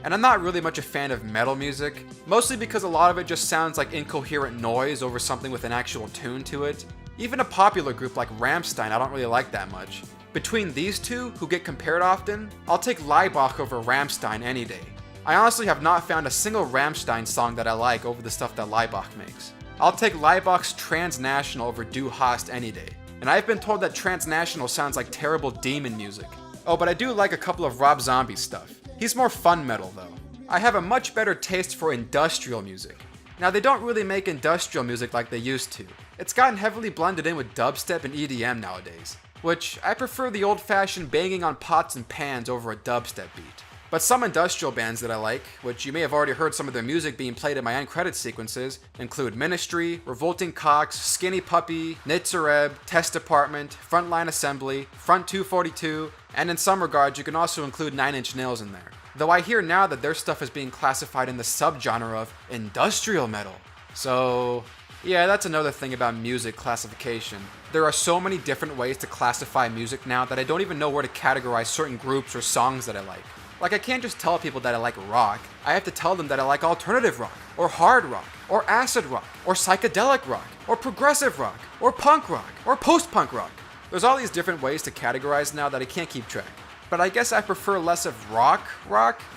And I'm not really much a fan of metal music, mostly because a lot of it just sounds like incoherent noise over something with an actual tune to it. Even a popular group like Rammstein I don't really like that much. Between these two, who get compared often, I'll take Laibach over Rammstein any day. I honestly have not found a single Rammstein song that I like over the stuff that Laibach makes. I'll take Laibach's Transnational over Du Hast any day. And I've been told that Transnational sounds like terrible demon music. Oh, but I do like a couple of Rob Zombie stuff. He's more fun metal though. I have a much better taste for industrial music. Now they don't really make industrial music like they used to. It's gotten heavily blended in with dubstep and EDM nowadays, which I prefer the old-fashioned banging on pots and pans over a dubstep beat. But some industrial bands that I like, which you may have already heard some of their music being played in my end credit sequences, include Ministry, Revolting Cocks, Skinny Puppy, Nitzareb, Test Department, Frontline Assembly, Front 242, and in some regards you can also include 9 Inch Nails in there. Though I hear now that their stuff is being classified in the subgenre of industrial metal. So yeah, that's another thing about music classification. There are so many different ways to classify music now that I don't even know where to categorize certain groups or songs that I like. Like I can't just tell people that I like rock, I have to tell them that I like alternative rock, or hard rock, or acid rock, or psychedelic rock, or progressive rock, or punk rock, or post-punk rock. There's all these different ways to categorize now that I can't keep track. But I guess I prefer less of rock,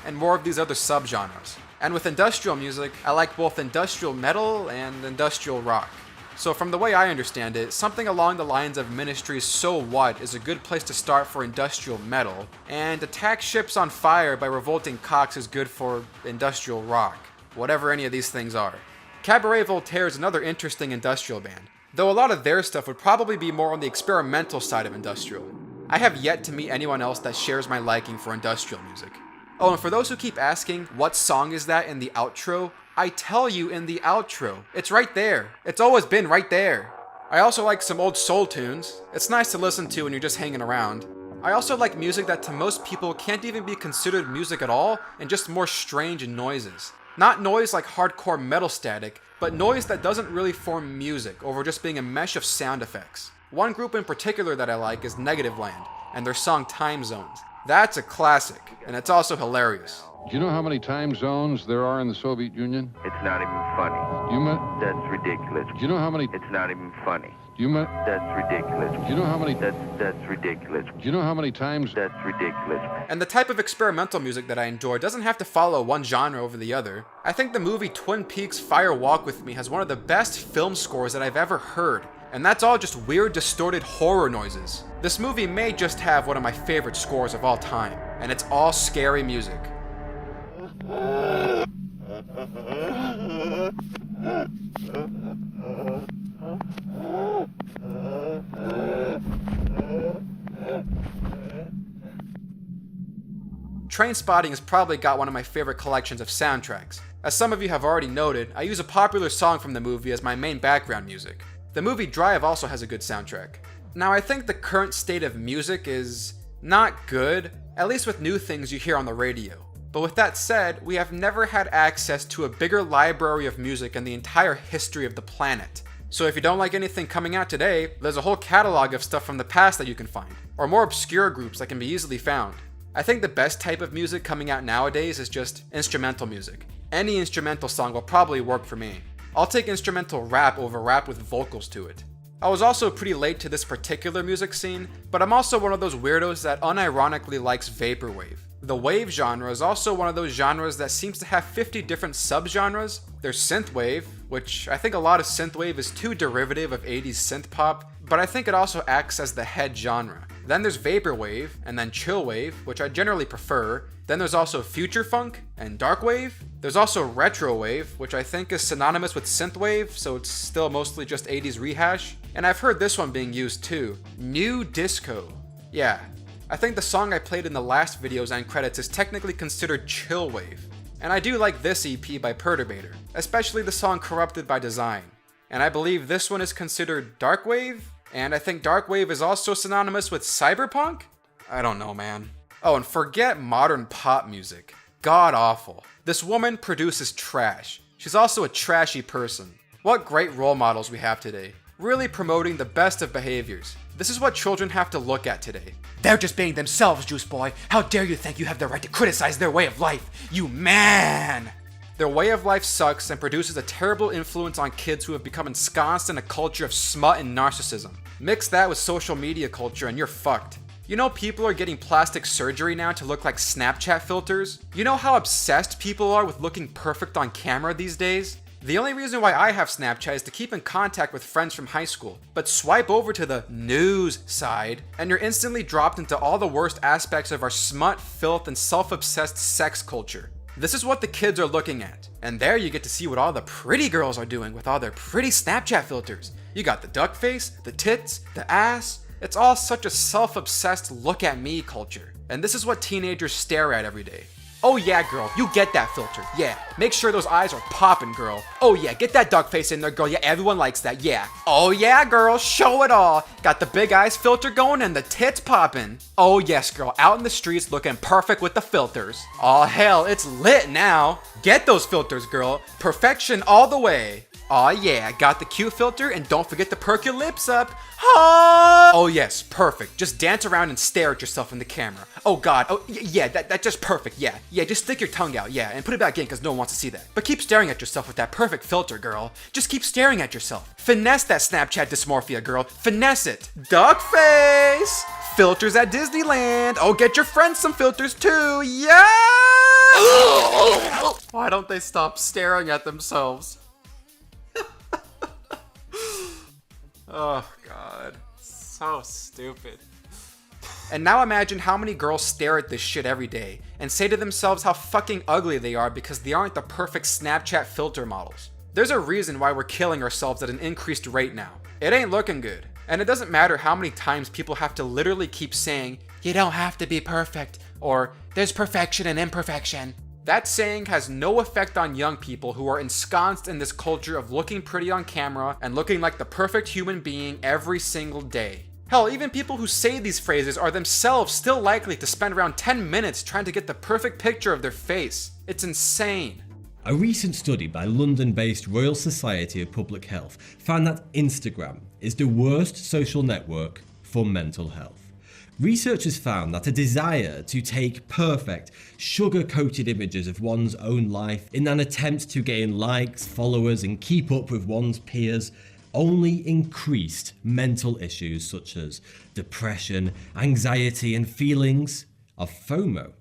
and more of these other subgenres. And with industrial music, I like both industrial metal and industrial rock. So from the way I understand it, something along the lines of Ministry's So What is a good place to start for industrial metal, and Attack Ships on Fire by Revolting Cocks is good for industrial rock, whatever any of these things are. Cabaret Voltaire is another interesting industrial band, though a lot of their stuff would probably be more on the experimental side of industrial. I have yet to meet anyone else that shares my liking for industrial music. Oh, and for those who keep asking, what song is that in the outro? I tell you in the outro. It's right there. It's always been right there. I also like some old soul tunes. It's nice to listen to when you're just hanging around. I also like music that to most people can't even be considered music at all, and just more strange noises. Not noise like hardcore metal static, but noise that doesn't really form music over just being a mesh of sound effects. One group in particular that I like is Negativland, and their song Time Zones. That's a classic, and it's also hilarious. Do you know how many time zones there are in the Soviet Union? It's not even funny. That's ridiculous. Do you know how many? It's not even funny. That's ridiculous. Do you know how many? That's ridiculous. Do you know how many times? That's ridiculous. And the type of experimental music that I enjoy doesn't have to follow one genre over the other. I think the movie Twin Peaks Fire Walk With Me has one of the best film scores that I've ever heard. And that's all just weird, distorted horror noises. This movie may just have one of my favorite scores of all time, and it's all scary music. Trainspotting has probably got one of my favorite collections of soundtracks. As some of you have already noted, I use a popular song from the movie as my main background music. The movie Drive also has a good soundtrack. Now, I think the current state of music is not good, at least with new things you hear on the radio. But with that said, we have never had access to a bigger library of music in the entire history of the planet. So if you don't like anything coming out today, there's a whole catalog of stuff from the past that you can find, or more obscure groups that can be easily found. I think the best type of music coming out nowadays is just instrumental music. Any instrumental song will probably work for me. I'll take instrumental rap over rap with vocals to it. I was also pretty late to this particular music scene, but I'm also one of those weirdos that unironically likes vaporwave. The wave genre is also one of those genres that seems to have 50 different subgenres. There's synthwave, which I think a lot of synthwave is too derivative of 80s synth pop, but I think it also acts as the head genre. Then there's vaporwave, and then chillwave, which I generally prefer. Then there's also future funk and darkwave. There's also retrowave, which I think is synonymous with synthwave, so it's still mostly just 80s rehash. And I've heard this one being used too, new disco. Yeah, I think the song I played in the last video's end credits is technically considered chillwave. And I do like this EP by Perturbator, especially the song Corrupted by Design. And I believe this one is considered darkwave, and I think darkwave is also synonymous with cyberpunk? I don't know, man. Oh, and forget modern pop music. God awful. This woman produces trash. She's also a trashy person. What great role models we have today. Really promoting the best of behaviors. This is what children have to look at today. They're just being themselves, Juice Boy. How dare you think you have the right to criticize their way of life, you man! Their way of life sucks and produces a terrible influence on kids who have become ensconced in a culture of smut and narcissism. Mix that with social media culture and you're fucked. You know people are getting plastic surgery now to look like Snapchat filters? You know how obsessed people are with looking perfect on camera these days? The only reason why I have Snapchat is to keep in contact with friends from high school. But swipe over to the news side, and you're instantly dropped into all the worst aspects of our smut, filth, and self-obsessed sex culture. This is what the kids are looking at. And there you get to see what all the pretty girls are doing with all their pretty Snapchat filters. You got the duck face, the tits, the ass. It's all such a self-obsessed look at me culture. And this is what teenagers stare at every day. Oh yeah, girl, you get that filter. Yeah, make sure those eyes are popping, girl. Oh yeah, get that duck face in there, girl. Yeah, everyone likes that, yeah. Oh yeah, girl, show it all. Got the big eyes filter going and the tits popping. Oh yes, girl, out in the streets looking perfect with the filters. Oh hell, it's lit now. Get those filters, girl. Perfection all the way. Aw yeah, got the cute filter and don't forget to perk your lips up. Oh yes, perfect. Just dance around and stare at yourself in the camera. Oh god, oh yeah, that's just perfect, yeah. Yeah, just stick your tongue out, yeah, and put it back in because no one wants to see that. But keep staring at yourself with that perfect filter, girl. Just keep staring at yourself. Finesse that Snapchat dysmorphia, girl. Finesse it. Duck face! Filters at Disneyland. Oh, get your friends some filters too, yeah! Why don't they stop staring at themselves? Oh god, so stupid. And now imagine how many girls stare at this shit every day and say to themselves how fucking ugly they are because they aren't the perfect Snapchat filter models. There's a reason why we're killing ourselves at an increased rate now. It ain't looking good. And it doesn't matter how many times people have to literally keep saying, you don't have to be perfect, or there's perfection and imperfection. That saying has no effect on young people who are ensconced in this culture of looking pretty on camera and looking like the perfect human being every single day. Hell, even people who say these phrases are themselves still likely to spend around 10 minutes trying to get the perfect picture of their face. It's insane. A recent study by London-based Royal Society of Public Health found that Instagram is the worst social network for mental health. Researchers found that a desire to take perfect, sugar-coated images of one's own life in an attempt to gain likes, followers, and keep up with one's peers only increased mental issues such as depression, anxiety, and feelings of FOMO.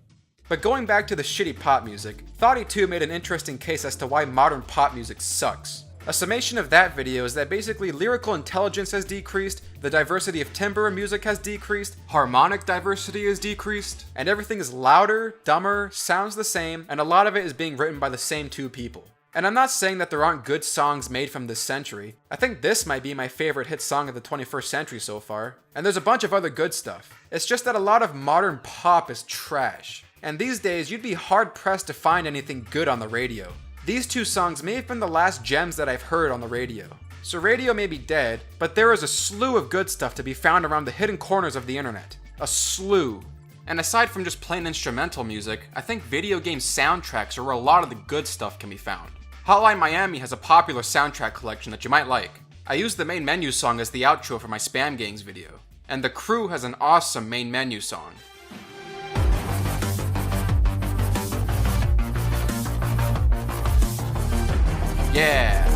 But going back to the shitty pop music, Thoughty2 made an interesting case as to why modern pop music sucks. A summation of that video is that basically lyrical intelligence has decreased, the diversity of timbre in music has decreased, harmonic diversity is decreased, and everything is louder, dumber, sounds the same, and a lot of it is being written by the same two people. And I'm not saying that there aren't good songs made from this century. I think this might be my favorite hit song of the 21st century so far. And there's a bunch of other good stuff. It's just that a lot of modern pop is trash. And these days, you'd be hard pressed to find anything good on the radio. These two songs may have been the last gems that I've heard on the radio. So radio may be dead, but there is a slew of good stuff to be found around the hidden corners of the internet. A slew. And aside from just plain instrumental music, I think video game soundtracks are where a lot of the good stuff can be found. Hotline Miami has a popular soundtrack collection that you might like. I used the main menu song as the outro for my Spam Gangs video. And The Crew has an awesome main menu song. Yeah!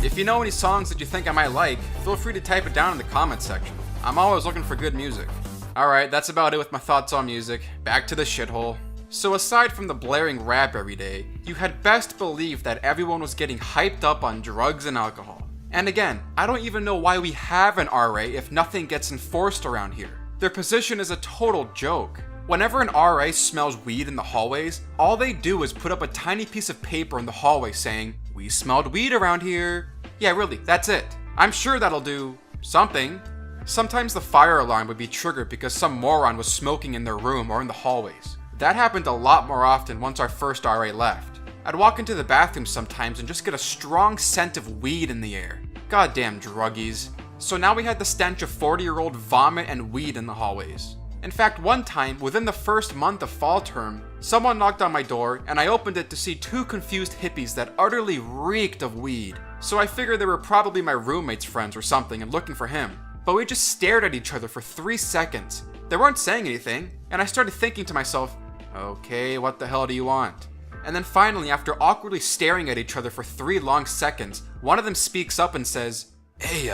If you know any songs that you think I might like, feel free to type it down in the comments section. I'm always looking for good music. Alright, that's about it with my thoughts on music. Back to the shithole. So aside from the blaring rap every day, you had best believe that everyone was getting hyped up on drugs and alcohol. And again, I don't even know why we have an RA if nothing gets enforced around here. Their position is a total joke. Whenever an RA smells weed in the hallways, all they do is put up a tiny piece of paper in the hallway saying, "We smelled weed around here." Yeah, really, that's it. I'm sure that'll do something. Sometimes the fire alarm would be triggered because some moron was smoking in their room or in the hallways. That happened a lot more often once our first RA left. I'd walk into the bathroom sometimes and just get a strong scent of weed in the air. Goddamn druggies. So now we had the stench of 40-year-old vomit and weed in the hallways. In fact, one time, within the first month of fall term, someone knocked on my door and I opened it to see two confused hippies that utterly reeked of weed. So I figured they were probably my roommate's friends or something and looking for him. But we just stared at each other for 3 seconds. They weren't saying anything, and I started thinking to myself, okay, what the hell do you want? And then finally, after awkwardly staring at each other for 3 long seconds, one of them speaks up and says, "Hey,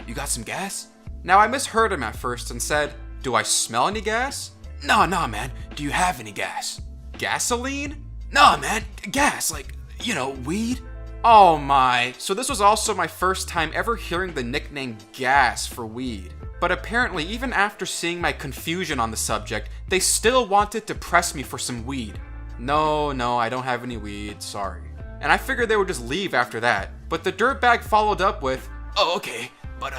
you got some gas?" Now I misheard him at first and said, "Do I smell any gas?" "Nah, man, do you have any gas?" "Gasoline?" "Nah, man, gas, like, you know, weed." Oh my, so this was also my first time ever hearing the nickname gas for weed. But apparently, even after seeing my confusion on the subject, they still wanted to press me for some weed. No, I don't have any weed, sorry. And I figured they would just leave after that, but the dirtbag followed up with, "Oh, okay, but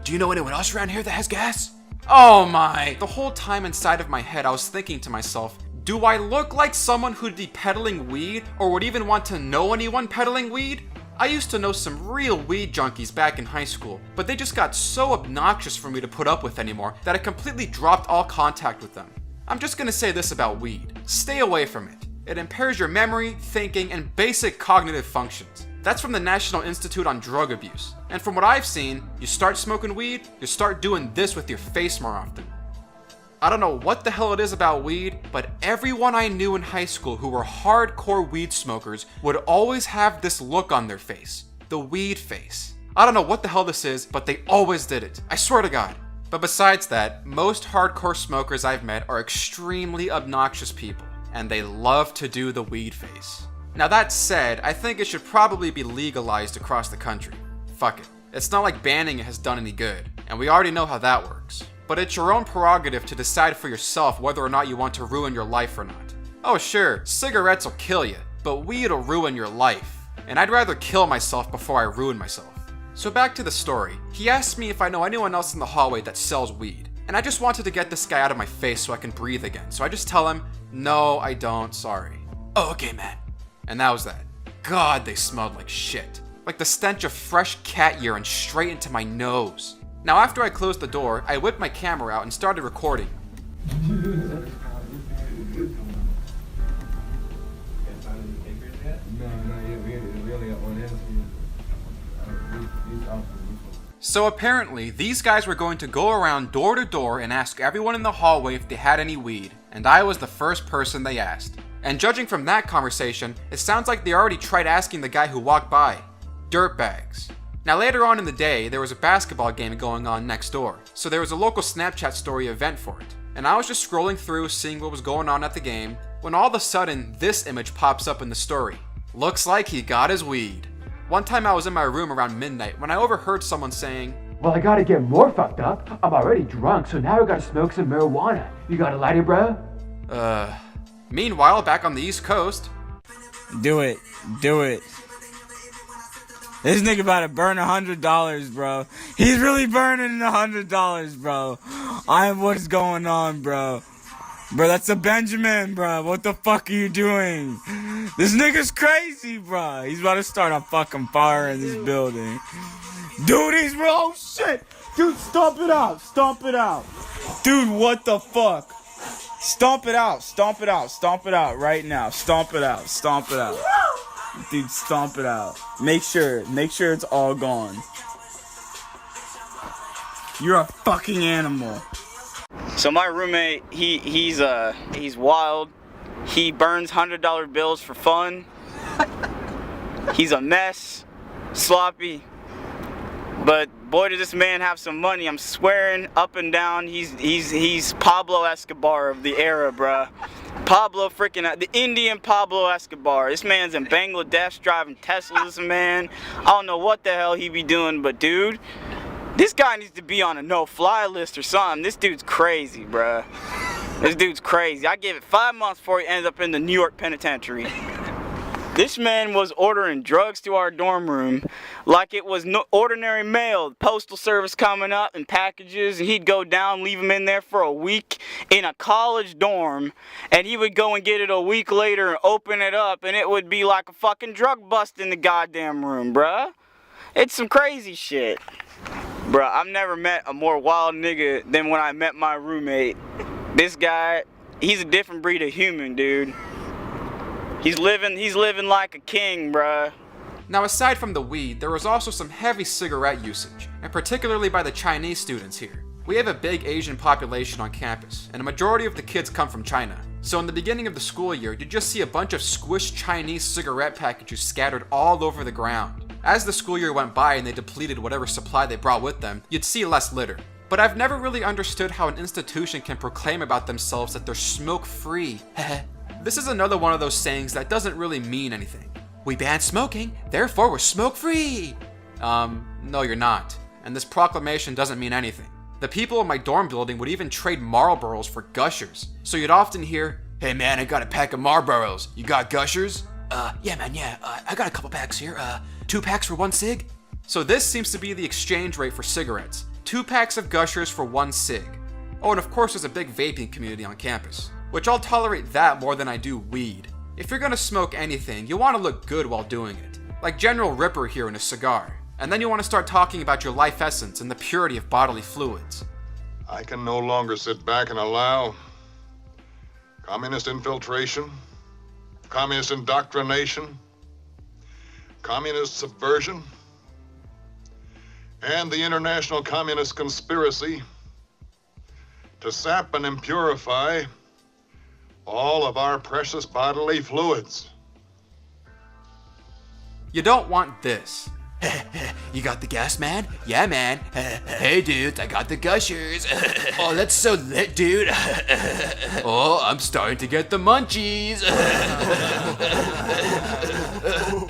do you know anyone else around here that has gas?" Oh my, the whole time inside of my head I was thinking to myself, do I look like someone who'd be peddling weed or would even want to know anyone peddling weed? I used to know some real weed junkies back in high school, but they just got so obnoxious for me to put up with anymore that I completely dropped all contact with them. I'm just gonna say this about weed. Stay away from it. It impairs your memory, thinking, and basic cognitive functions. That's from the National Institute on Drug Abuse. And from what I've seen, you start smoking weed, you start doing this with your face more often. I don't know what the hell it is about weed, but everyone I knew in high school who were hardcore weed smokers would always have this look on their face. The weed face. I don't know what the hell this is, but they always did it. I swear to God. But besides that, most hardcore smokers I've met are extremely obnoxious people, and they love to do the weed face. Now that said, I think it should probably be legalized across the country. Fuck it. It's not like banning it has done any good, and we already know how that works. But it's your own prerogative to decide for yourself whether or not you want to ruin your life or not. Oh sure, cigarettes will kill you, but weed will ruin your life. And I'd rather kill myself before I ruin myself. So back to the story. He asked me if I know anyone else in the hallway that sells weed. And I just wanted to get this guy out of my face so I can breathe again. So I just tell him, "No, I don't, sorry." "Oh, okay, man." And that was that. God, they smelled like shit. Like the stench of fresh cat urine straight into my nose. Now after I closed the door, I whipped my camera out and started recording. So apparently, these guys were going to go around door to door and ask everyone in the hallway if they had any weed, and I was the first person they asked. And judging from that conversation, it sounds like they already tried asking the guy who walked by. Dirtbags. Now later on in the day, there was a basketball game going on next door, so there was a local Snapchat story event for it. And I was just scrolling through seeing what was going on at the game, when all of a sudden, this image pops up in the story. Looks like he got his weed. One time I was in my room around midnight when I overheard someone saying, "Well, I gotta get more fucked up. I'm already drunk, so now I gotta smoke some marijuana. You got a lighter, bro?" Meanwhile, back on the East Coast. Do it. This nigga about to burn $100, bro. He's really burning $100, bro. What is going on, bro? Bro, that's a Benjamin, bro. What the fuck are you doing? This nigga's crazy, bro. He's about to start a fucking fire in this building. Dude, he's real. Oh, shit. Dude, stomp it out. Stomp it out. Dude, what the fuck? Stomp it out. Stomp it out. Stomp it out right now. Stomp it out. Stomp it out. Dude, stomp it out. Make sure it's all gone. You're a fucking animal. So my roommate, he's wild. He burns $100 bills for fun. He's a mess, sloppy. But boy, does this man have some money. I'm swearing up and down, he's Pablo Escobar of the era, bruh. Pablo freaking, the Indian Pablo Escobar. This man's in Bangladesh driving Teslas, man. I don't know what the hell he be doing, but dude, this guy needs to be on a no-fly list or something. This dude's crazy, bruh. This dude's crazy. I gave it 5 months before he ended up in the New York penitentiary. This man was ordering drugs to our dorm room like it was no ordinary mail. Postal service coming up in packages, and he'd go down, leave them in there for a week in a college dorm, and he would go and get it a week later and open it up, and it would be like a fucking drug bust in the goddamn room, bruh. It's some crazy shit. Bruh, I've never met a more wild nigga than when I met my roommate. This guy, he's a different breed of human, dude. He's living like a king, bruh. Now, aside from the weed, there was also some heavy cigarette usage, and particularly by the Chinese students here. We have a big Asian population on campus, and a majority of the kids come from China. So in the beginning of the school year, you'd just see a bunch of squished Chinese cigarette packages scattered all over the ground. As the school year went by and they depleted whatever supply they brought with them, you'd see less litter. But I've never really understood how an institution can proclaim about themselves that they're smoke-free. This is another one of those sayings that doesn't really mean anything. We banned smoking, therefore we're smoke-free. No you're not. And this proclamation doesn't mean anything. The people in my dorm building would even trade Marlboros for Gushers. So you'd often hear, "Hey man, I got a pack of Marlboros. You got Gushers?" Yeah man, yeah, I got a couple packs here. 2 packs for 1 cig? So this seems to be the exchange rate for cigarettes. 2 packs of Gushers for 1 cig. Oh, and of course there's a big vaping community on campus, which I'll tolerate that more than I do weed. If you're gonna smoke anything, you wanna look good while doing it. Like General Ripper here in a cigar. And then you wanna start talking about your life essence and the purity of bodily fluids. I can no longer sit back and allow communist infiltration, communist indoctrination, communist subversion, and the international communist conspiracy to sap and impurify all of our precious bodily fluids. You don't want this. You got the gas, man? Yeah, man. Hey, dudes, I got the Gushers. Oh, that's so lit, dude. Oh, I'm starting to get the munchies.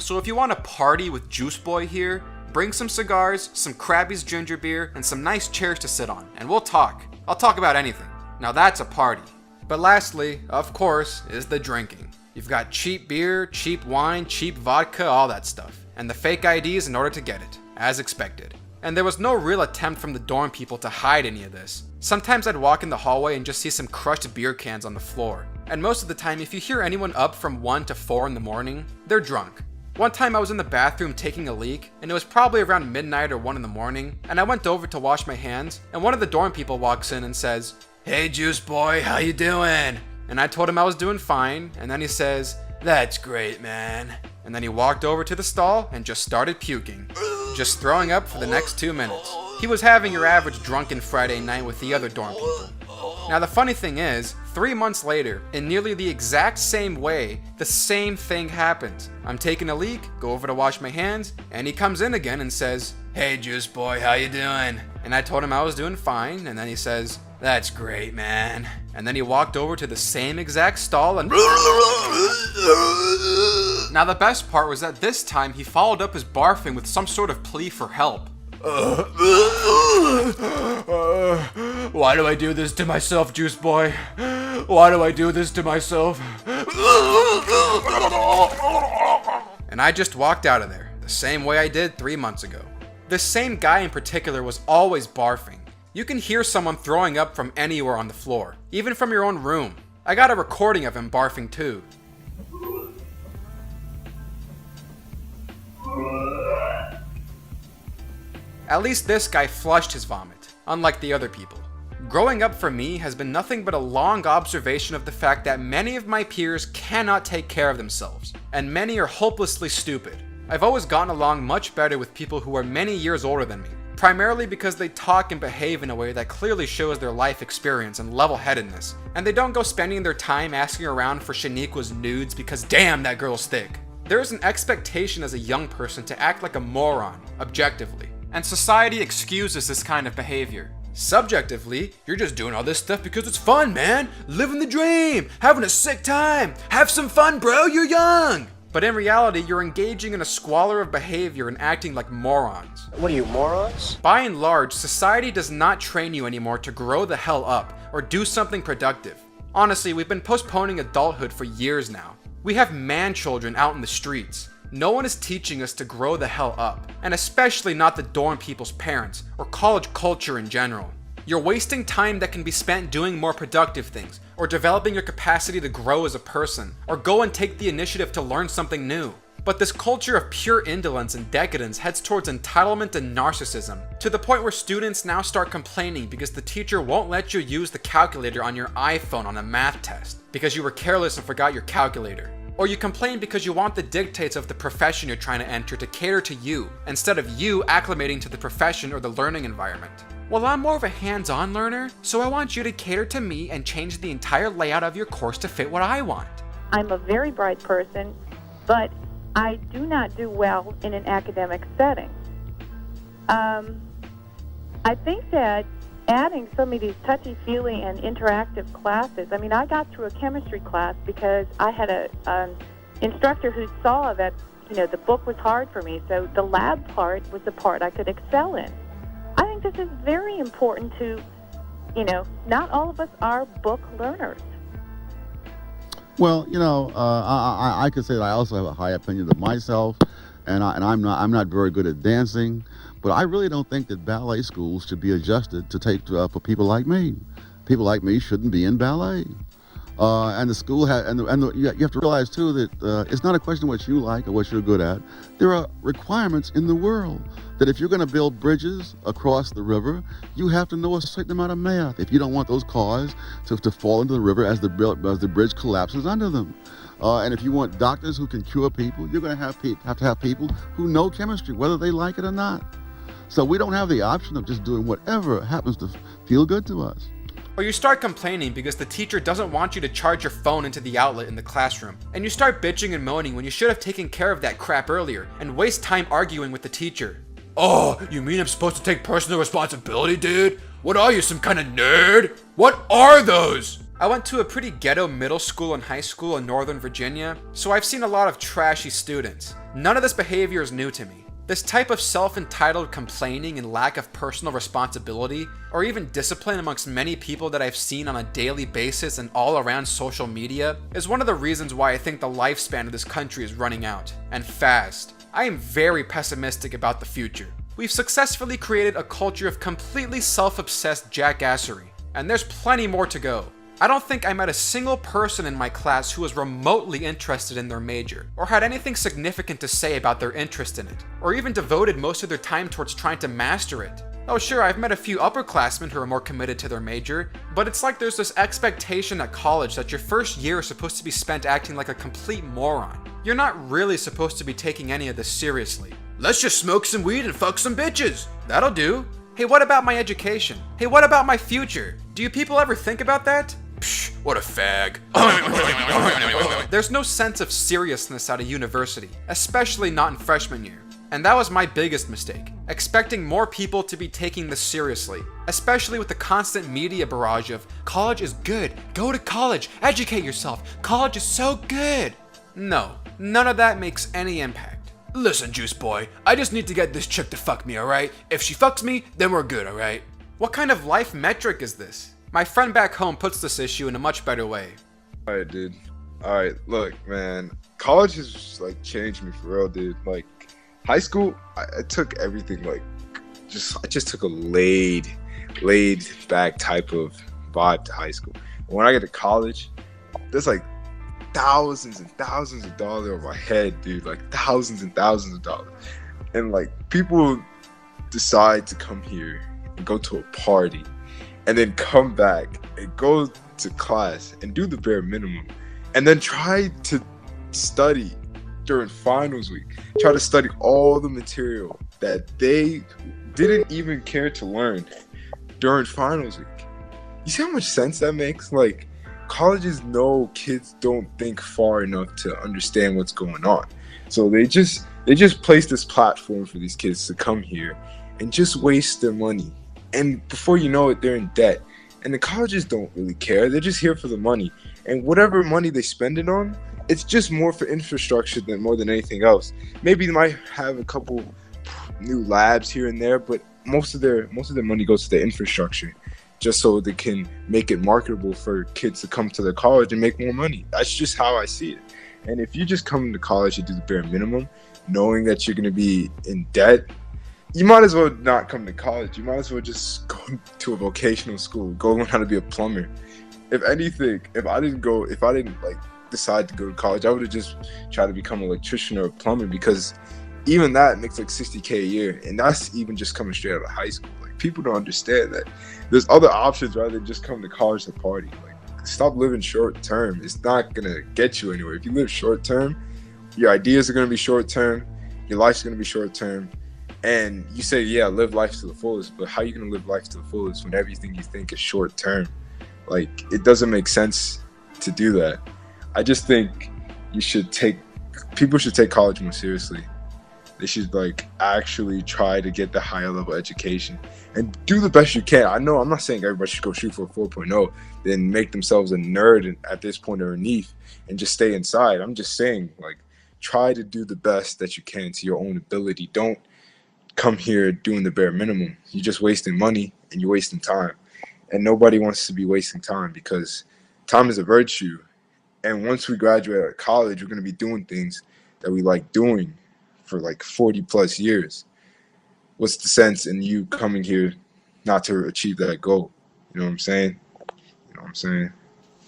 So if you want to party with Juice Boy here, bring some cigars, some Krabby's ginger beer, and some nice chairs to sit on, and we'll talk. I'll talk about anything. Now that's a party. But lastly, of course, is the drinking. You've got cheap beer, cheap wine, cheap vodka, all that stuff. And the fake IDs in order to get it, as expected. And there was no real attempt from the dorm people to hide any of this. Sometimes I'd walk in the hallway and just see some crushed beer cans on the floor. And most of the time, if you hear anyone up from 1 to 4 in the morning, they're drunk. One time I was in the bathroom taking a leak, and it was probably around midnight or 1 in the morning, and I went over to wash my hands, and one of the dorm people walks in and says, "Hey Juice Boy, how you doing?" And I told him I was doing fine, and then he says, "That's great, man." And then he walked over to the stall and just started puking. Just throwing up for the next 2 minutes. He was having your average drunken Friday night with the other dorm people. Now the funny thing is, 3 months later, in nearly the exact same way, the same thing happened. I'm taking a leak, go over to wash my hands, and he comes in again and says, "Hey Juice Boy, how you doing?" And I told him I was doing fine, and then he says, "That's great, man." And then he walked over to the same exact stall and... Now the best part was that this time he followed up his barfing with some sort of plea for help. Why do I do this to myself, Juice Boy? Why do I do this to myself? And I just walked out of there, the same way I did 3 months ago. This same guy in particular was always barfing. You can hear someone throwing up from anywhere on the floor, even from your own room. I got a recording of him barfing too. At least this guy flushed his vomit, unlike the other people. Growing up for me has been nothing but a long observation of the fact that many of my peers cannot take care of themselves, and many are hopelessly stupid. I've always gotten along much better with people who are many years older than me, primarily because they talk and behave in a way that clearly shows their life experience and level-headedness, and they don't go spending their time asking around for Shaniqua's nudes because damn, that girl's thick. There is an expectation as a young person to act like a moron, objectively, and society excuses this kind of behavior. Subjectively, you're just doing all this stuff because it's fun, man! Living the dream! Having a sick time! Have some fun, bro! You're young! But in reality, you're engaging in a squalor of behavior and acting like morons. What are you, morons? By and large, society does not train you anymore to grow the hell up or do something productive. Honestly, we've been postponing adulthood for years now. We have man-children out in the streets. No one is teaching us to grow the hell up, and especially not the dorm people's parents or college culture in general. You're wasting time that can be spent doing more productive things, or developing your capacity to grow as a person, or go and take the initiative to learn something new. But this culture of pure indolence and decadence heads towards entitlement and narcissism, to the point where students now start complaining because the teacher won't let you use the calculator on your iPhone on a math test, because you were careless and forgot your calculator. Or you complain because you want the dictates of the profession you're trying to enter to cater to you, instead of you acclimating to the profession or the learning environment. Well, I'm more of a hands-on learner, so I want you to cater to me and change the entire layout of your course to fit what I want. I'm a very bright person, but I do not do well in an academic setting. I think that adding some of these touchy-feely and interactive classes, I mean, I got through a chemistry class because I had an instructor who saw that, you know, the book was hard for me, so the lab part was the part I could excel in. I think this is very important to, you know, not all of us are book learners. Well, you know, I could say that I also have a high opinion of myself, and I'm not very good at dancing. But I really don't think that ballet schools should be adjusted to take for people like me. People like me shouldn't be in ballet. And the school you have to realize too that it's not a question of what you like or what you're good at. There are requirements in the world that if you're going to build bridges across the river, you have to know a certain amount of math. If you don't want those cars to fall into the river as the bridge collapses under them. And if you want doctors who can cure people, you're going to have to have people who know chemistry, whether they like it or not. So we don't have the option of just doing whatever happens to feel good to us. Or you start complaining because the teacher doesn't want you to charge your phone into the outlet in the classroom, and you start bitching and moaning when you should have taken care of that crap earlier, and waste time arguing with the teacher. Oh, you mean I'm supposed to take personal responsibility, dude? What are you, some kind of nerd? What are those? I went to a pretty ghetto middle school and high school in Northern Virginia, so I've seen a lot of trashy students. None of this behavior is new to me. This type of self-entitled complaining and lack of personal responsibility, or even discipline amongst many people that I've seen on a daily basis and all around social media, is one of the reasons why I think the lifespan of this country is running out, and fast. I am very pessimistic about the future. We've successfully created a culture of completely self-obsessed jackassery, and there's plenty more to go. I don't think I met a single person in my class who was remotely interested in their major, or had anything significant to say about their interest in it, or even devoted most of their time towards trying to master it. Oh sure, I've met a few upperclassmen who are more committed to their major, but it's like there's this expectation at college that your first year is supposed to be spent acting like a complete moron. You're not really supposed to be taking any of this seriously. Let's just smoke some weed and fuck some bitches. That'll do. Hey, what about my education? Hey, what about my future? Do you people ever think about that? Psh, what a fag. There's no sense of seriousness at a university, especially not in freshman year. And that was my biggest mistake, expecting more people to be taking this seriously, especially with the constant media barrage of, college is good, go to college, educate yourself, college is so good. No, none of that makes any impact. Listen, Juice Boy, I just need to get this chick to fuck me, alright? If she fucks me, then we're good, alright? What kind of life metric is this? My friend back home puts this issue in a much better way. Alright, dude. Alright, look, man. College has just, like, changed me for real, dude. Like, high school, I took everything, like, I just took a laid back type of vibe to high school. And when I get to college, there's, like, thousands and thousands of dollars over my head, dude. Like, thousands and thousands of dollars. And, like, people decide to come here and go to a party and then come back and go to class and do the bare minimum and then try to study during finals week, try to study all the material that they didn't even care to learn during finals week. You see how much sense that makes? Like, colleges know kids don't think far enough to understand what's going on. So they just place this platform for these kids to come here and just waste their money. And before you know it, they're in debt. And the colleges don't really care. They're just here for the money. And whatever money they spend it on, it's just more for infrastructure than more than anything else. Maybe they might have a couple new labs here and there, but most of their money goes to the infrastructure, just so they can make it marketable for kids to come to their college and make more money. That's just how I see it. And if you just come to college and do the bare minimum, knowing that you're going to be in debt, you might as well not come to college. You might as well just go to a vocational school, go learn how to be a plumber. If anything, if I didn't like decide to go to college, I would have just tried to become an electrician or a plumber, because even that makes like $60K a year, and that's even just coming straight out of high school. Like, people don't understand that there's other options rather than just coming to college to party. Like, stop living short term. It's not gonna get you anywhere. If you live short term, your ideas are gonna be short term, your life's gonna be short term, and you say, yeah, live life to the fullest, but how are you gonna live life to the fullest when everything you think is short term? Like, it doesn't make sense to do that. I just think people should take college more seriously. They should like actually try to get the higher level education and do the best you can. I know I'm not saying everybody should go shoot for a 4.0, then make themselves a nerd at this point or a NEEF and just stay inside. I'm just saying, like, try to do the best that you can to your own ability. Don't come here doing the bare minimum. You're just wasting money and you're wasting time. And nobody wants to be wasting time, because time is a virtue. And once we graduate out of college, we're going to be doing things that we like doing for like 40 plus years. What's the sense in you coming here not to achieve that goal? You know what I'm saying? You know what I'm saying?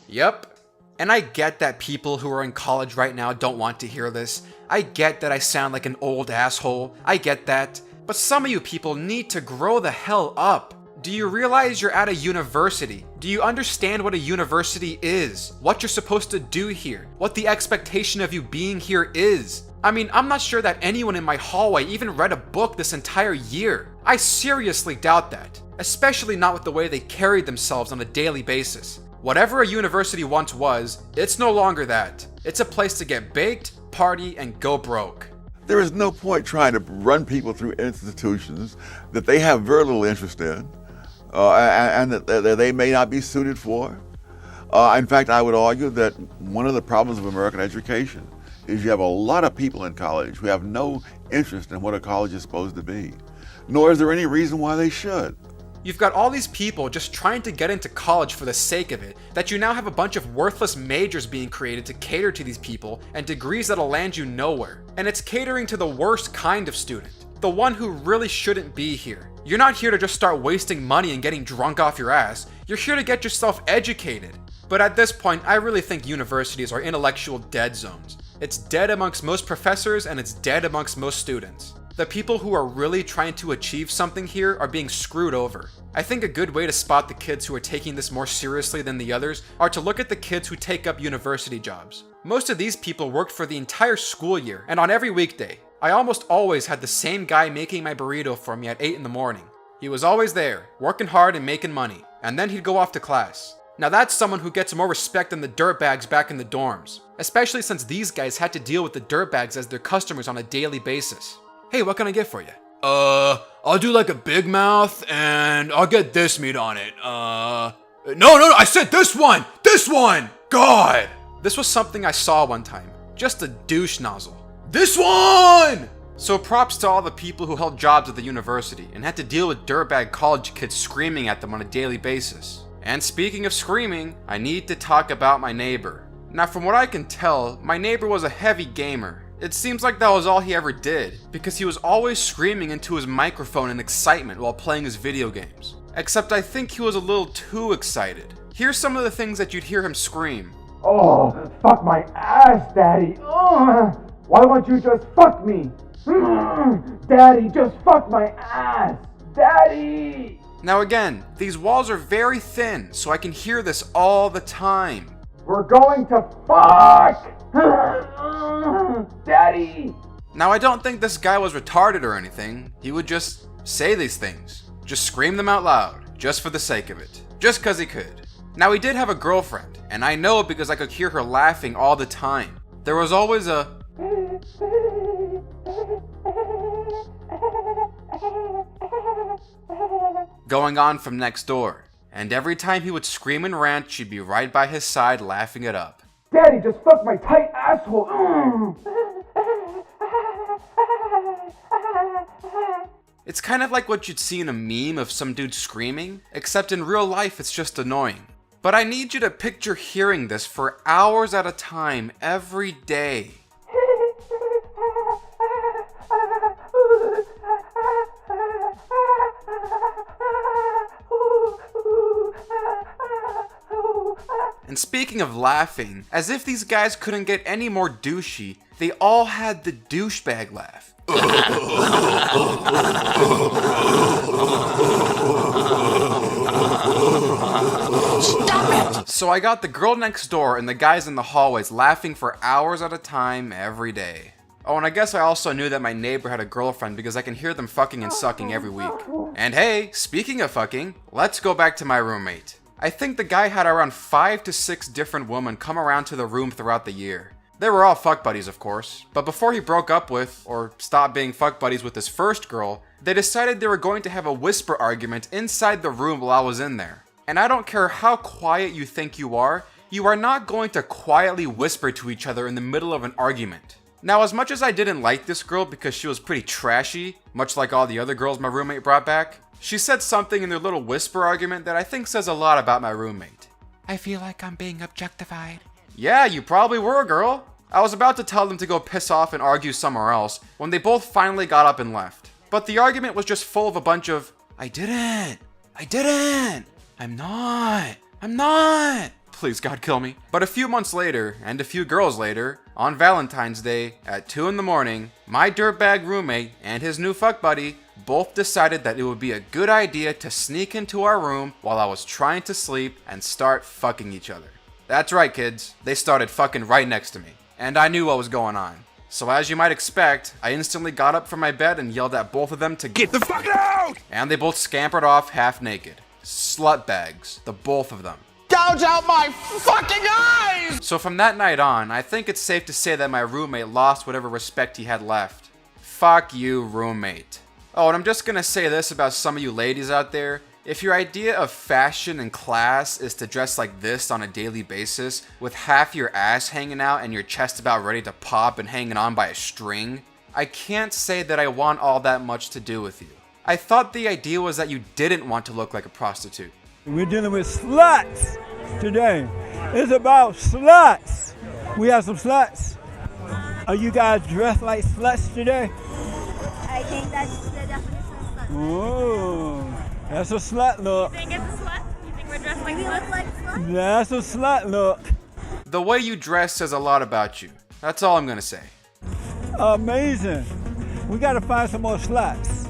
Yep. And I get that people who are in college right now don't want to hear this. I get that I sound like an old asshole. I get that. But some of you people need to grow the hell up. Do you realize you're at a university? Do you understand what a university is? What you're supposed to do here? What the expectation of you being here is? I mean, I'm not sure that anyone in my hallway even read a book this entire year. I seriously doubt that. Especially not with the way they carried themselves on a daily basis. Whatever a university once was, it's no longer that. It's a place to get baked, party, and go broke. There is no point trying to run people through institutions that they have very little interest in, and that they may not be suited for. In fact, I would argue that one of the problems of American education is you have a lot of people in college who have no interest in what a college is supposed to be, nor is there any reason why they should. You've got all these people just trying to get into college for the sake of it, that you now have a bunch of worthless majors being created to cater to these people and degrees that'll land you nowhere. And it's catering to the worst kind of student, the one who really shouldn't be here. You're not here to just start wasting money and getting drunk off your ass. You're here to get yourself educated. But at this point, I really think universities are intellectual dead zones. It's dead amongst most professors and it's dead amongst most students. The people who are really trying to achieve something here are being screwed over. I think a good way to spot the kids who are taking this more seriously than the others are to look at the kids who take up university jobs. Most of these people worked for the entire school year, and on every weekday, I almost always had the same guy making my burrito for me at 8 in the morning. He was always there, working hard and making money, and then he'd go off to class. Now that's someone who gets more respect than the dirtbags back in the dorms, especially since these guys had to deal with the dirtbags as their customers on a daily basis. Hey, what can I get for you? I'll do like a Big Mouth, and I'll get this meat on it. No, I said this one! This one! God! This was something I saw one time. Just a douche nozzle. This one! So props to all the people who held jobs at the university and had to deal with dirtbag college kids screaming at them on a daily basis. And speaking of screaming, I need to talk about my neighbor. Now from what I can tell, my neighbor was a heavy gamer. It seems like that was all he ever did, because he was always screaming into his microphone in excitement while playing his video games. Except I think he was a little too excited. Here's some of the things that you'd hear him scream. Oh, fuck my ass, Daddy. Why won't you just fuck me? Daddy, just fuck my ass! Daddy! Now again, these walls are very thin, so I can hear this all the time. We're going to fuck! Daddy! Now I don't think this guy was retarded or anything. He would just say these things. Just scream them out loud, just for the sake of it. Just cause he could. Now he did have a girlfriend, and I know because I could hear her laughing all the time. There was always a going on from next door, and every time he would scream and rant, she'd be right by his side laughing it up. Daddy, just fuck my tight asshole! It's kind of like what you'd see in a meme of some dude screaming, except in real life it's just annoying. But I need you to picture hearing this for hours at a time every day. And speaking of laughing, as if these guys couldn't get any more douchey, they all had the douchebag laugh. Stop it! So I got the girl next door and the guys in the hallways laughing for hours at a time every day. Oh, and I guess I also knew that my neighbor had a girlfriend because I can hear them fucking and sucking every week. And hey, speaking of fucking, let's go back to my roommate. I think the guy had around 5 to 6 different women come around to the room throughout the year. They were all fuck buddies, of course, but before he broke up with, or stopped being fuck buddies with his first girl, they decided they were going to have a whisper argument inside the room while I was in there. And I don't care how quiet you think you are not going to quietly whisper to each other in the middle of an argument. Now, as much as I didn't like this girl because she was pretty trashy, much like all the other girls my roommate brought back, she said something in their little whisper argument that I think says a lot about my roommate. I feel like I'm being objectified. Yeah, you probably were, girl. I was about to tell them to go piss off and argue somewhere else when they both finally got up and left. But the argument was just full of a bunch of, I didn't, I'm not. Please, God, kill me. But a few months later, and a few girls later, on Valentine's Day, at 2 in the morning, my dirtbag roommate and his new fuck buddy both decided that it would be a good idea to sneak into our room while I was trying to sleep and start fucking each other. That's right, kids. They started fucking right next to me. And I knew what was going on. So as you might expect, I instantly got up from my bed and yelled at both of them to get the fuck out! And they both scampered off half naked. Slut bags, the both of them. Gouge out my fucking eyes! So from that night on, I think it's safe to say that my roommate lost whatever respect he had left. Fuck you, roommate. Oh, and I'm just gonna say this about some of you ladies out there. If your idea of fashion and class is to dress like this on a daily basis, with half your ass hanging out and your chest about ready to pop and hanging on by a string, I can't say that I want all that much to do with you. I thought the idea was that you didn't want to look like a prostitute. We're dealing with sluts today. It's about sluts. We have some sluts. Are you guys dressed like sluts today? I think that's the definition of slut. Oh, that's a slut look. You think it's a slut? You think we're dressed like sluts? Look like sluts? That's a slut look. The way you dress says a lot about you. That's all I'm gonna say. Amazing. We gotta find some more sluts.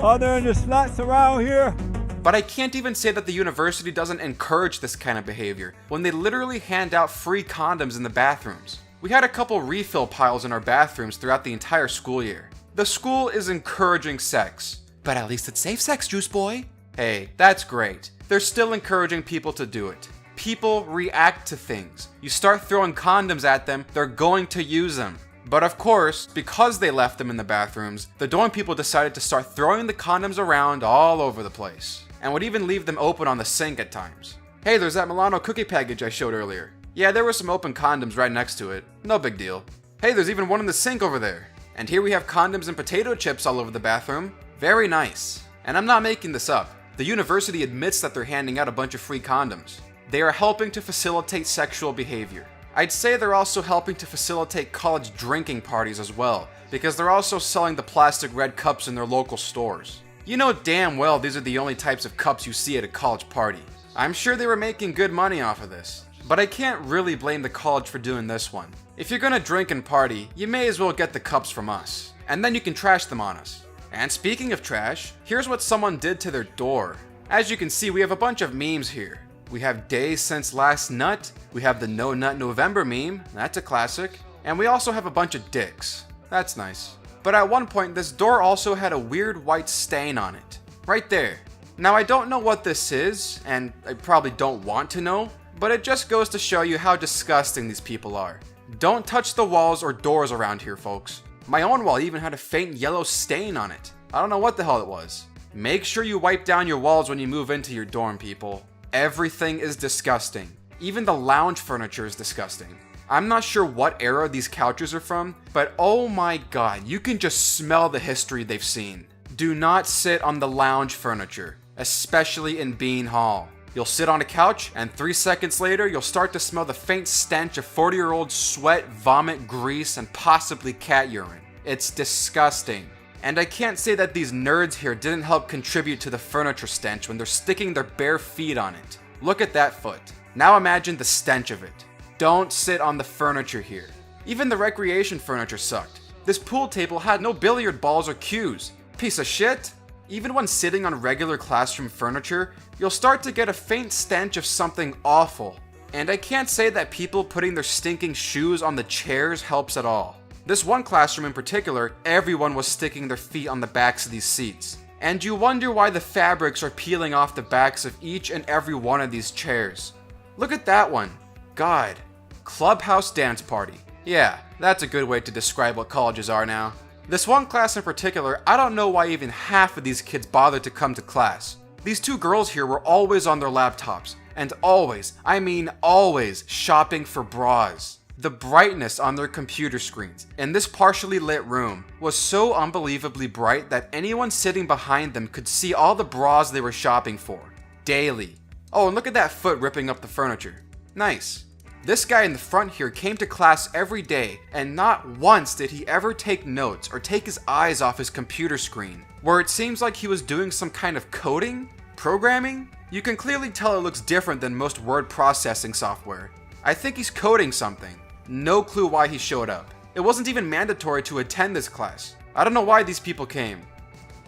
Are there any sluts around here? But I can't even say that the university doesn't encourage this kind of behavior when they literally hand out free condoms in the bathrooms. We had a couple refill piles in our bathrooms throughout the entire school year. The school is encouraging sex. But at least it's safe sex, Juice Boy. Hey, that's great. They're still encouraging people to do it. People react to things. You start throwing condoms at them, they're going to use them. But of course, because they left them in the bathrooms, the dorm people decided to start throwing the condoms around all over the place. And would even leave them open on the sink at times. Hey, there's that Milano cookie package I showed earlier. Yeah, there were some open condoms right next to it. No big deal. Hey, there's even one in the sink over there. And here we have condoms and potato chips all over the bathroom. Very nice. And I'm not making this up. The university admits that they're handing out a bunch of free condoms. They are helping to facilitate sexual behavior. I'd say they're also helping to facilitate college drinking parties as well, because they're also selling the plastic red cups in their local stores. You know damn well these are the only types of cups you see at a college party. I'm sure they were making good money off of this. But I can't really blame the college for doing this one. If you're gonna drink and party, you may as well get the cups from us, and then you can trash them on us. And speaking of trash, here's what someone did to their door. As you can see, we have a bunch of memes here. We have Days Since Last Nut, we have the No Nut November meme, that's a classic, and we also have a bunch of dicks. That's nice. But at one point, this door also had a weird white stain on it. Right there. Now I don't know what this is, and I probably don't want to know, but it just goes to show you how disgusting these people are. Don't touch the walls or doors around here, folks. My own wall even had a faint yellow stain on it. I don't know what the hell it was. Make sure you wipe down your walls when you move into your dorm, people. Everything is disgusting. Even the lounge furniture is disgusting. I'm not sure what era these couches are from, but oh my god, you can just smell the history they've seen. Do not sit on the lounge furniture, especially in Bean Hall. You'll sit on a couch, and 3 seconds later, you'll start to smell the faint stench of 40-year-old sweat, vomit, grease, and possibly cat urine. It's disgusting. And I can't say that these nerds here didn't help contribute to the furniture stench when they're sticking their bare feet on it. Look at that foot. Now imagine the stench of it. Don't sit on the furniture here. Even the recreation furniture sucked. This pool table had no billiard balls or cues. Piece of shit. Even when sitting on regular classroom furniture, you'll start to get a faint stench of something awful. And I can't say that people putting their stinking shoes on the chairs helps at all. This one classroom in particular, everyone was sticking their feet on the backs of these seats. And you wonder why the fabrics are peeling off the backs of each and every one of these chairs. Look at that one. God. Clubhouse dance party. Yeah, that's a good way to describe what colleges are now. This one class in particular, I don't know why even half of these kids bothered to come to class. These two girls here were always on their laptops, and always, I mean always, shopping for bras. The brightness on their computer screens in this partially lit room was so unbelievably bright that anyone sitting behind them could see all the bras they were shopping for. Daily. Oh, and look at that foot ripping up the furniture. Nice. This guy in the front here came to class every day, and not once did he ever take notes or take his eyes off his computer screen, where it seems like he was doing some kind of coding? Programming? You can clearly tell it looks different than most word processing software. I think he's coding something. No clue why he showed up. It wasn't even mandatory to attend this class. I don't know why these people came.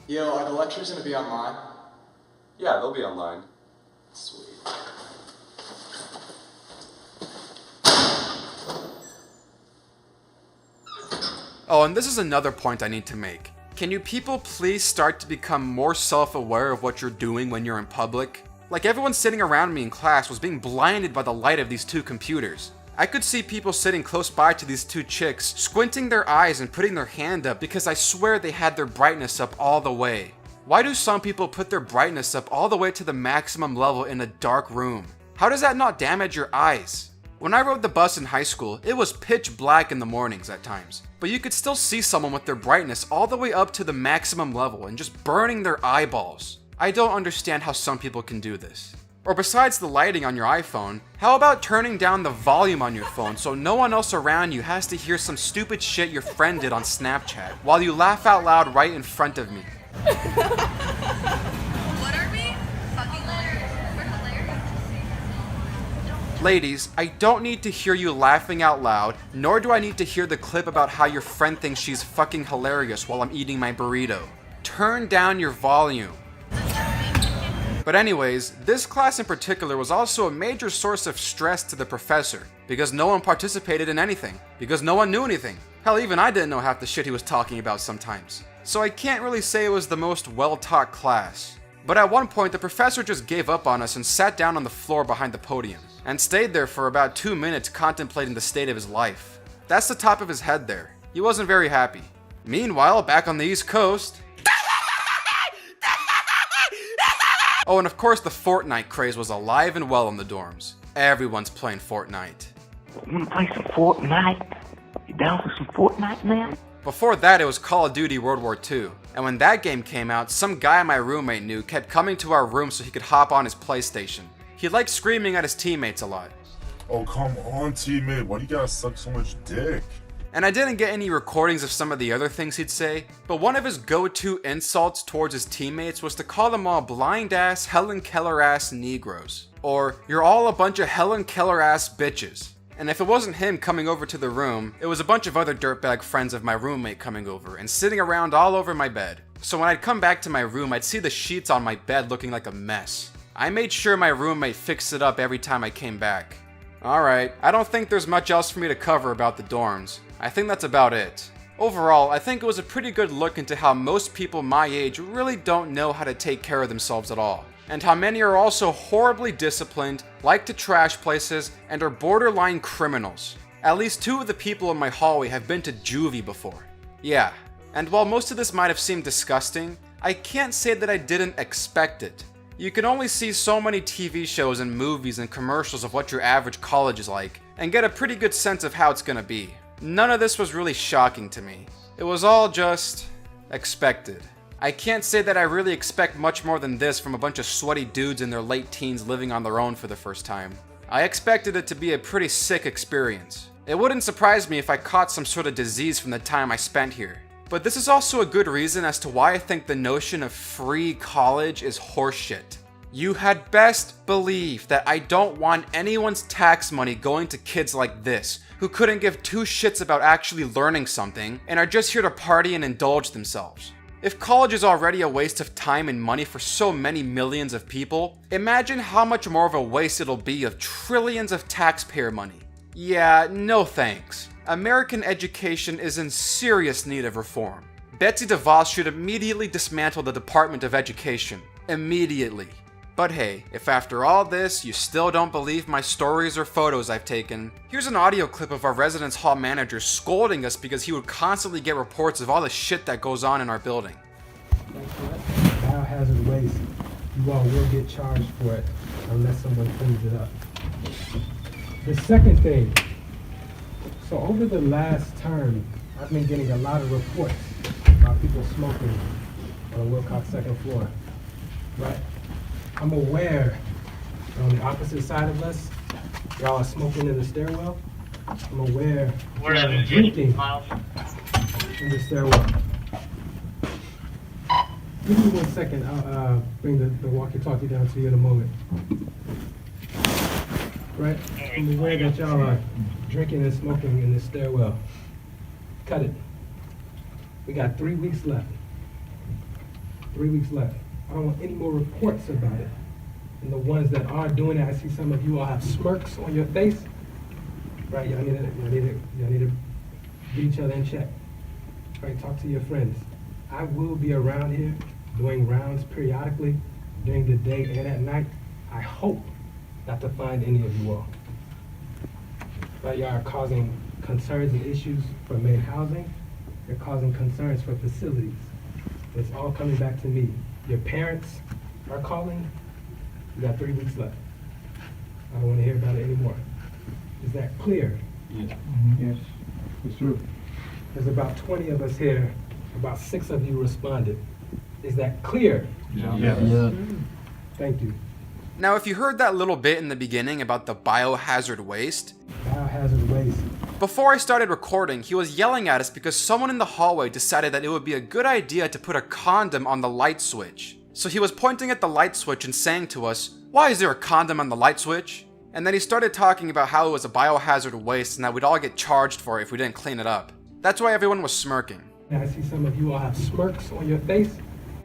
Yo, are the lectures gonna be online? Yeah, they'll be online. Sweet. Oh, and this is another point I need to make. Can you people please start to become more self-aware of what you're doing when you're in public? Like everyone sitting around me in class was being blinded by the light of these two computers. I could see people sitting close by to these two chicks, squinting their eyes and putting their hand up because I swear they had their brightness up all the way. Why do some people put their brightness up all the way to the maximum level in a dark room? How does that not damage your eyes? When I rode the bus in high school, it was pitch black in the mornings at times, but you could still see someone with their brightness all the way up to the maximum level and just burning their eyeballs. I don't understand how some people can do this. Or besides the lighting on your iPhone, how about turning down the volume on your phone so no one else around you has to hear some stupid shit your friend did on Snapchat while you laugh out loud right in front of me? What are we? Fucking hilarious. We're hilarious. Ladies, I don't need to hear you laughing out loud, nor do I need to hear the clip about how your friend thinks she's fucking hilarious while I'm eating my burrito. Turn down your volume. But anyways, this class in particular was also a major source of stress to the professor, because no one participated in anything, because no one knew anything. Hell, even I didn't know half the shit he was talking about sometimes. So I can't really say it was the most well-taught class. But at one point, the professor just gave up on us and sat down on the floor behind the podium, and stayed there for about 2 minutes contemplating the state of his life. That's the top of his head there. He wasn't very happy. Meanwhile, back on the East Coast... Oh, and of course the Fortnite craze was alive and well in the dorms. Everyone's playing Fortnite. You wanna play some Fortnite? You down for some Fortnite, man? Before that, it was Call of Duty World War II. And when that game came out, some guy my roommate knew kept coming to our room so he could hop on his PlayStation. He liked screaming at his teammates a lot. Oh, come on, teammate. Why do you gotta suck so much dick? And I didn't get any recordings of some of the other things he'd say, but one of his go-to insults towards his teammates was to call them all blind-ass, Helen Keller-ass Negroes. Or, you're all a bunch of Helen Keller-ass bitches. And if it wasn't him coming over to the room, it was a bunch of other dirtbag friends of my roommate coming over and sitting around all over my bed. So when I'd come back to my room, I'd see the sheets on my bed looking like a mess. I made sure my roommate fixed it up every time I came back. Alright, I don't think there's much else for me to cover about the dorms. I think that's about it. Overall, I think it was a pretty good look into how most people my age really don't know how to take care of themselves at all, and how many are also horribly disciplined, like to trash places, and are borderline criminals. At least 2 of the people in my hallway have been to juvie before. Yeah, and while most of this might have seemed disgusting, I can't say that I didn't expect it. You can only see so many TV shows and movies and commercials of what your average college is like, and get a pretty good sense of how it's gonna be. None of this was really shocking to me. It was all just expected. I can't say that I really expect much more than this from a bunch of sweaty dudes in their late teens living on their own for the first time. I expected it to be a pretty sick experience. It wouldn't surprise me if I caught some sort of disease from the time I spent here. But this is also a good reason as to why I think the notion of free college is horseshit. You had best believe that I don't want anyone's tax money going to kids like this, who couldn't give 2 shits about actually learning something, and are just here to party and indulge themselves. If college is already a waste of time and money for so many millions of people, imagine how much more of a waste it'll be of trillions of taxpayer money. Yeah, no thanks. American education is in serious need of reform. Betsy DeVos should immediately dismantle the Department of Education. Immediately. But hey, if after all this you still don't believe my stories or photos I've taken, here's an audio clip of our residence hall manager scolding us because he would constantly get reports of all the shit that goes on in our building. Biohazard waste, you all will get charged for it unless someone cleans it up. The second thing, so over the last term, I've been getting a lot of reports about people smoking on the Wilcox second floor, right? I'm aware that on the opposite side of us, y'all are smoking in the stairwell. I'm aware y'all are drinking in the stairwell. Give me 1 second, I'll bring the walkie-talkie down to you in a moment. Right? I'm aware that y'all are drinking and smoking in the stairwell. Cut it. We got 3 weeks left. 3 weeks left. I don't want any more reports about it. And the ones that are doing it, I see some of you all have smirks on your face. Right, y'all need to get each other in check. Right, talk to your friends. I will be around here doing rounds periodically during the day and at night. I hope not to find any of you all. Right, y'all are causing concerns and issues for main housing. You're causing concerns for facilities. It's all coming back to me. Your parents are calling. You got 3 weeks left. I don't want to hear about it anymore. Is that clear? Yeah. Yes, it's true. There's about 20 of us here. About 6 of you responded. Is that clear? Yeah. Thank you. Now, if you heard that little bit in the beginning about the biohazard waste, before I started recording, he was yelling at us because someone in the hallway decided that it would be a good idea to put a condom on the light switch. So he was pointing at the light switch and saying to us, "Why is there a condom on the light switch?" And then he started talking about how it was a biohazard waste and that we'd all get charged for it if we didn't clean it up. That's why everyone was smirking. I see some of you all have smirks on your face.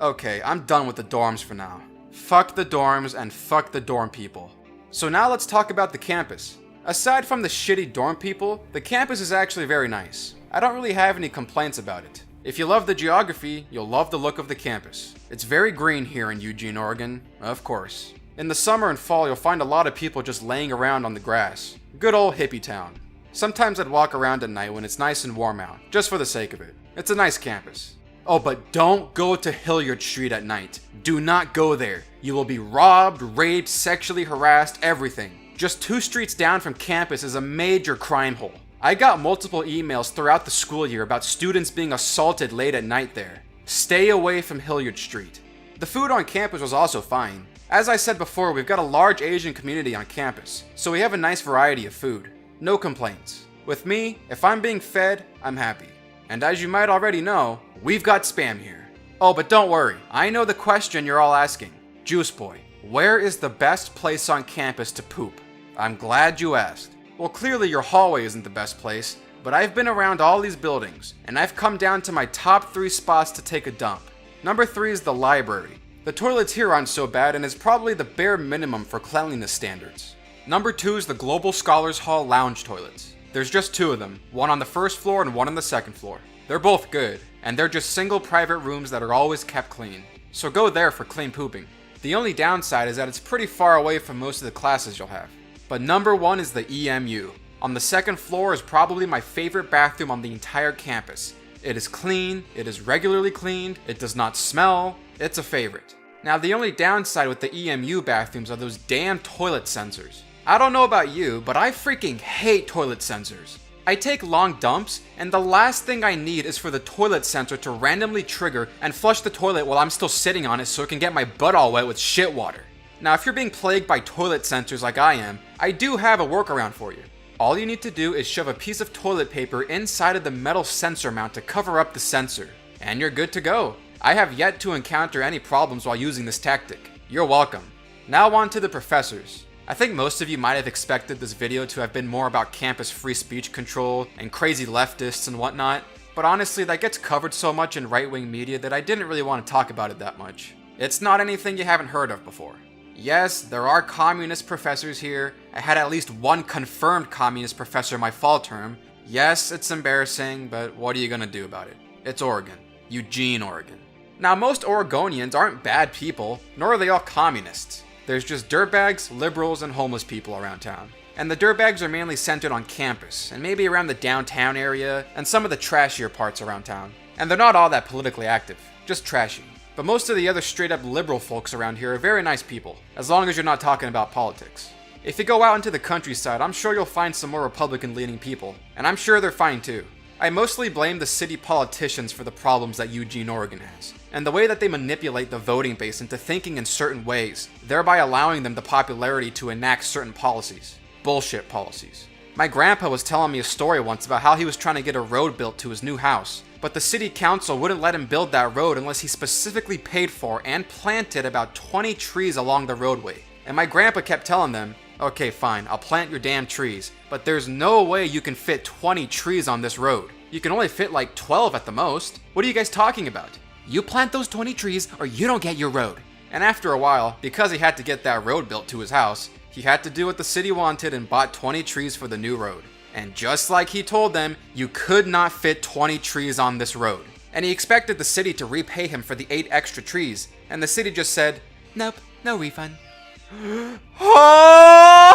Okay, I'm done with the dorms for now. Fuck the dorms and fuck the dorm people. So now let's talk about the campus. Aside from the shitty dorm people, the campus is actually very nice. I don't really have any complaints about it. If you love the geography, you'll love the look of the campus. It's very green here in Eugene, Oregon, of course. In the summer and fall, you'll find a lot of people just laying around on the grass. Good old hippie town. Sometimes I'd walk around at night when it's nice and warm out, just for the sake of it. It's a nice campus. Oh, but don't go to Hilliard Street at night. Do not go there. You will be robbed, raped, sexually harassed, everything. Just 2 streets down from campus is a major crime hole. I got multiple emails throughout the school year about students being assaulted late at night there. Stay away from Hilliard Street. The food on campus was also fine. As I said before, we've got a large Asian community on campus, so we have a nice variety of food. No complaints. With me, if I'm being fed, I'm happy. And as you might already know, we've got spam here. Oh, but don't worry, I know the question you're all asking. Juice Boy, where is the best place on campus to poop? I'm glad you asked. Well, clearly your hallway isn't the best place, but I've been around all these buildings, and I've come down to my top 3 spots to take a dump. Number 3 is the library. The toilets here aren't so bad and is probably the bare minimum for cleanliness standards. Number 2 is the Global Scholars Hall lounge toilets. There's just 2 of them, one on the first floor and one on the second floor. They're both good, and they're just single private rooms that are always kept clean. So go there for clean pooping. The only downside is that it's pretty far away from most of the classes you'll have. But number 1 is the EMU. On the second floor is probably my favorite bathroom on the entire campus. It is clean, it is regularly cleaned, it does not smell, it's a favorite. Now the only downside with the EMU bathrooms are those damn toilet sensors. I don't know about you, but I freaking hate toilet sensors. I take long dumps, and the last thing I need is for the toilet sensor to randomly trigger and flush the toilet while I'm still sitting on it so it can get my butt all wet with shit water. Now if you're being plagued by toilet sensors like I am, I do have a workaround for you. All you need to do is shove a piece of toilet paper inside of the metal sensor mount to cover up the sensor, and you're good to go. I have yet to encounter any problems while using this tactic. You're welcome. Now on to the professors. I think most of you might have expected this video to have been more about campus free speech control and crazy leftists and whatnot, but honestly that gets covered so much in right-wing media that I didn't really want to talk about it that much. It's not anything you haven't heard of before. Yes, there are communist professors here. I had at least one confirmed communist professor my fall term. Yes, it's embarrassing, but what are you gonna do about it? It's Oregon. Eugene, Oregon. Now, most Oregonians aren't bad people, nor are they all communists. There's just dirtbags, liberals, and homeless people around town. And the dirtbags are mainly centered on campus, and maybe around the downtown area, and some of the trashier parts around town. And they're not all that politically active, just trashy. But most of the other straight up liberal folks around here are very nice people, as long as you're not talking about politics. If you go out into the countryside, I'm sure you'll find some more Republican leaning people, and I'm sure they're fine too. I mostly blame the city politicians for the problems that Eugene, Oregon has, and the way that they manipulate the voting base into thinking in certain ways, thereby allowing them the popularity to enact certain policies. Bullshit policies. My grandpa was telling me a story once about how he was trying to get a road built to his new house, but the city council wouldn't let him build that road unless he specifically paid for and planted about 20 trees along the roadway. And my grandpa kept telling them, okay fine, I'll plant your damn trees, but there's no way you can fit 20 trees on this road. You can only fit like 12 at the most. What are you guys talking about? You plant those 20 trees or you don't get your road. And after a while, because he had to get that road built to his house, he had to do what the city wanted and bought 20 trees for the new road. And just like he told them, you could not fit 20 trees on this road. And he expected the city to repay him for the 8 extra trees, and the city just said, nope, no refund.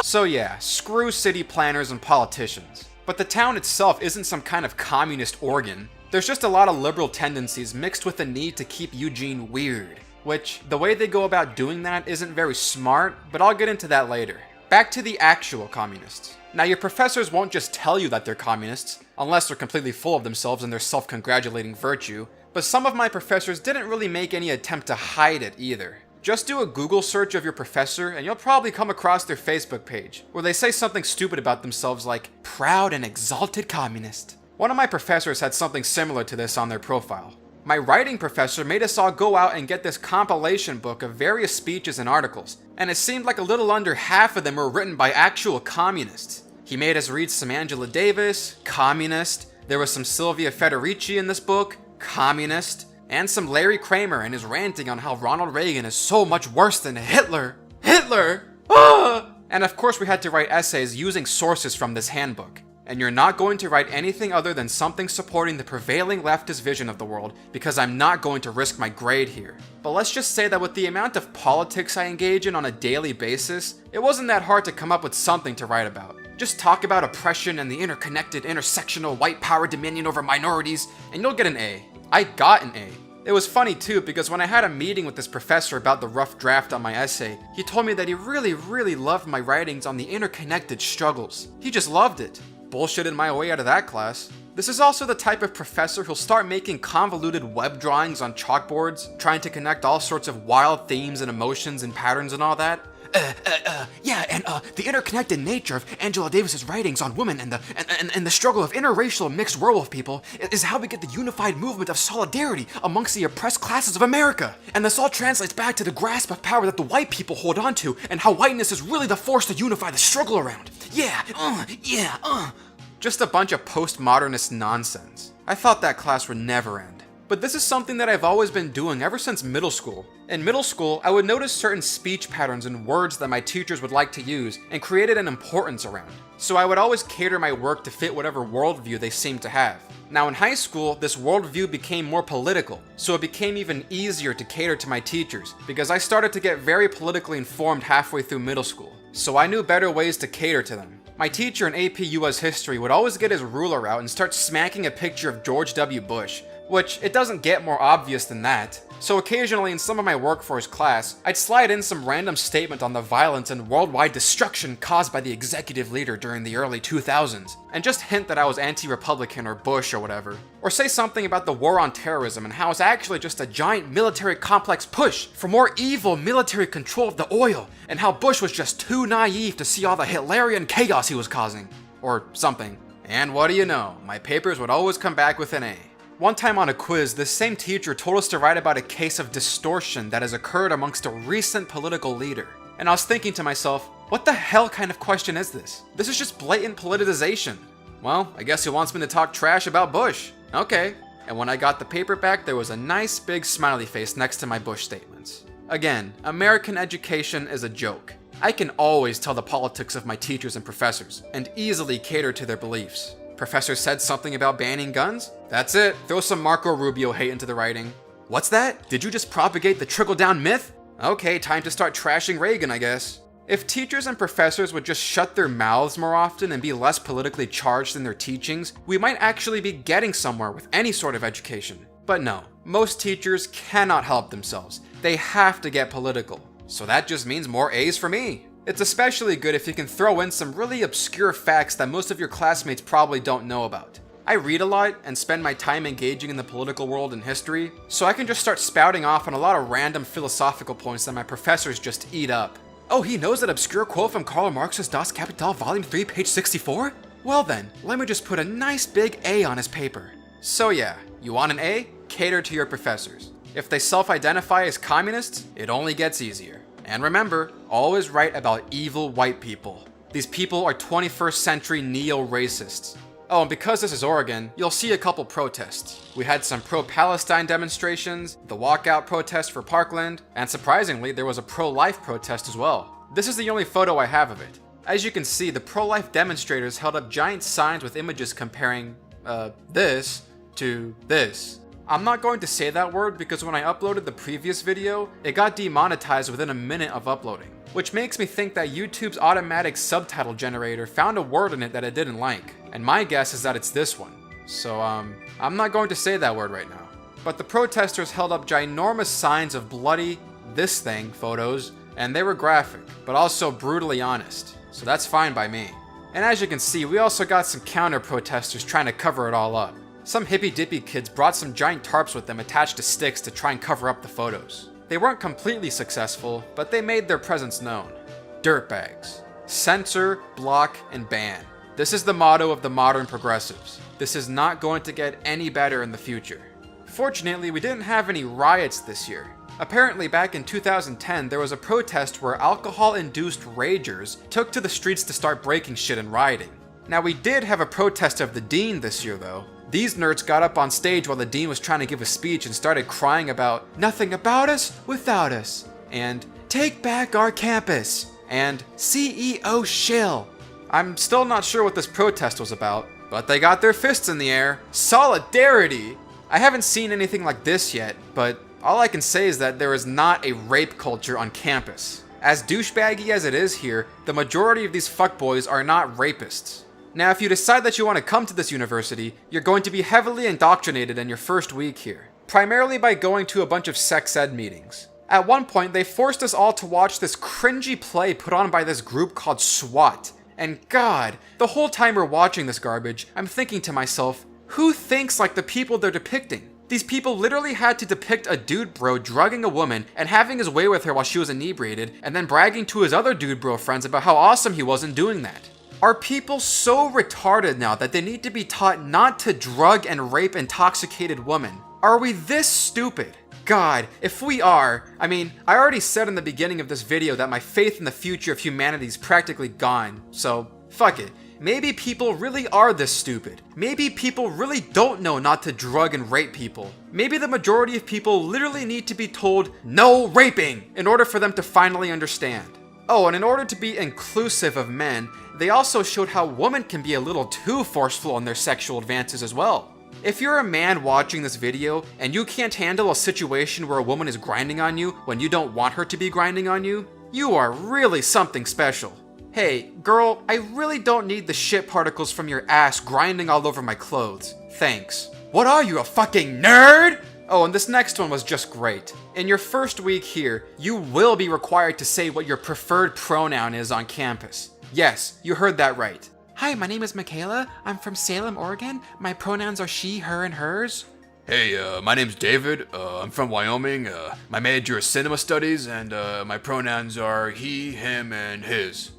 So yeah, screw city planners and politicians. But the town itself isn't some kind of communist organ. There's just a lot of liberal tendencies mixed with the need to keep Eugene weird. Which, the way they go about doing that isn't very smart, but I'll get into that later. Back to the actual communists. Now your professors won't just tell you that they're communists, unless they're completely full of themselves and their self-congratulating virtue, but some of my professors didn't really make any attempt to hide it either. Just do a Google search of your professor and you'll probably come across their Facebook page, where they say something stupid about themselves like, proud and exalted communist. One of my professors had something similar to this on their profile. My writing professor made us all go out and get this compilation book of various speeches and articles, and it seemed like a little under half of them were written by actual communists. He made us read some Angela Davis, communist, there was some Sylvia Federici in this book, communist, and some Larry Kramer and his ranting on how Ronald Reagan is so much worse than Hitler. Hitler! Ah! And of course we had to write essays using sources from this handbook. And you're not going to write anything other than something supporting the prevailing leftist vision of the world, because I'm not going to risk my grade here. But let's just say that with the amount of politics I engage in on a daily basis, it wasn't that hard to come up with something to write about. Just talk about oppression and the interconnected, intersectional white power dominion over minorities, and you'll get an A. I got an A. It was funny too, because when I had a meeting with this professor about the rough draft on my essay, he told me that he really loved my writings on the interconnected struggles. He just loved it. Bullshitted my way out of that class. This is also the type of professor who'll start making convoluted web drawings on chalkboards, trying to connect all sorts of wild themes and emotions and patterns and all that. Yeah, and the interconnected nature of Angela Davis's writings on women and the struggle of interracial mixed werewolf people is how we get the unified movement of solidarity amongst the oppressed classes of America. And this all translates back to the grasp of power that the white people hold on to, and how whiteness is really the force to unify the struggle around. Just a bunch of postmodernist nonsense. I thought that class would never end. But this is something that I've always been doing ever since middle school. In middle school, I would notice certain speech patterns and words that my teachers would like to use and created an importance around. So I would always cater my work to fit whatever worldview they seemed to have. Now in high school, this worldview became more political, so it became even easier to cater to my teachers because I started to get very politically informed halfway through middle school. So I knew better ways to cater to them. My teacher in AP US History would always get his ruler out and start smacking a picture of George W. Bush, which it doesn't get more obvious than that. So occasionally in some of my work for his class, I'd slide in some random statement on the violence and worldwide destruction caused by the executive leader during the early 2000s, and just hint that I was anti-Republican or Bush or whatever. Or say something about the war on terrorism and how it's actually just a giant military complex push for more evil military control of the oil, and how Bush was just too naive to see all the Hitlerian chaos he was causing. Or something. And what do you know, my papers would always come back with an A. One time on a quiz, this same teacher told us to write about a case of distortion that has occurred amongst a recent political leader. And I was thinking to myself, what the hell kind of question is this? This is just blatant politicization. Well, I guess he wants me to talk trash about Bush. Okay. And when I got the paper back, there was a nice big smiley face next to my Bush statements. Again, American education is a joke. I can always tell the politics of my teachers and professors, and easily cater to their beliefs. Professor said something about banning guns? That's it. Throw some Marco Rubio hate into the writing. What's that? Did you just propagate the trickle-down myth? Okay, time to start trashing Reagan, I guess. If teachers and professors would just shut their mouths more often and be less politically charged in their teachings, we might actually be getting somewhere with any sort of education. But no, most teachers cannot help themselves. They have to get political. So that just means more A's for me. It's especially good if you can throw in some really obscure facts that most of your classmates probably don't know about. I read a lot and spend my time engaging in the political world and history, so I can just start spouting off on a lot of random philosophical points that my professors just eat up. Oh, he knows that obscure quote from Karl Marx's Das Kapital Volume 3, page 64? Well then, let me just put a nice big A on his paper. So yeah, you want an A? Cater to your professors. If they self-identify as communists, it only gets easier. And remember, always write about evil white people. These people are 21st century neo-racists. Oh, and because this is Oregon, you'll see a couple protests. We had some pro-Palestine demonstrations, the walkout protest for Parkland, and surprisingly, there was a pro-life protest as well. This is the only photo I have of it. As you can see, the pro-life demonstrators held up giant signs with images comparing, this to this. I'm not going to say that word because when I uploaded the previous video, it got demonetized within a minute of uploading, which makes me think that YouTube's automatic subtitle generator found a word in it that it didn't like, and my guess is that it's this one. So, I'm not going to say that word right now. But the protesters held up ginormous signs of bloody, this thing, photos, and they were graphic, but also brutally honest, so that's fine by me. And as you can see, we also got some counter-protesters trying to cover it all up. Some hippy-dippy kids brought some giant tarps with them attached to sticks to try and cover up the photos. They weren't completely successful, but they made their presence known. Dirtbags. Censor, block, and ban. This is the motto of the modern progressives. This is not going to get any better in the future. Fortunately, we didn't have any riots this year. Apparently, back in 2010, there was a protest where alcohol-induced ragers took to the streets to start breaking shit and rioting. Now, we did have a protest of the dean this year, though. These nerds got up on stage while the dean was trying to give a speech and started crying about nothing about us without us, and take back our campus, and CEO shill. I'm still not sure what this protest was about, but they got their fists in the air. Solidarity! I haven't seen anything like this yet, but all I can say is that there is not a rape culture on campus. As douchebaggy as it is here, the majority of these fuckboys are not rapists. Now, if you decide that you want to come to this university, you're going to be heavily indoctrinated in your first week here, primarily by going to a bunch of sex ed meetings. At one point, they forced us all to watch this cringy play put on by this group called SWAT. And God, the whole time we're watching this garbage, I'm thinking to myself, who thinks like the people they're depicting? These people literally had to depict a dude bro drugging a woman and having his way with her while she was inebriated, and then bragging to his other dude bro friends about how awesome he was in doing that. Are people so retarded now that they need to be taught not to drug and rape intoxicated women? Are we this stupid? God, if we are, I mean, I already said in the beginning of this video that my faith in the future of humanity is practically gone, so fuck it. Maybe people really are this stupid. Maybe people really don't know not to drug and rape people. Maybe the majority of people literally need to be told no raping in order for them to finally understand. Oh, and in order to be inclusive of men, they also showed how women can be a little too forceful in their sexual advances as well. If you're a man watching this video and you can't handle a situation where a woman is grinding on you when you don't want her to be grinding on you, you are really something special. Hey, girl, I really don't need the shit particles from your ass grinding all over my clothes. Thanks. What are you, a fucking nerd? Oh, and this next one was just great. In your first week here, you will be required to say what your preferred pronoun is on campus. Yes, you heard that right. Hi, my name is Michaela. I'm from Salem, Oregon. My pronouns are she, her, and hers. Hey, my name's David. I'm from Wyoming. My major is cinema studies, and my pronouns are he, him, and his.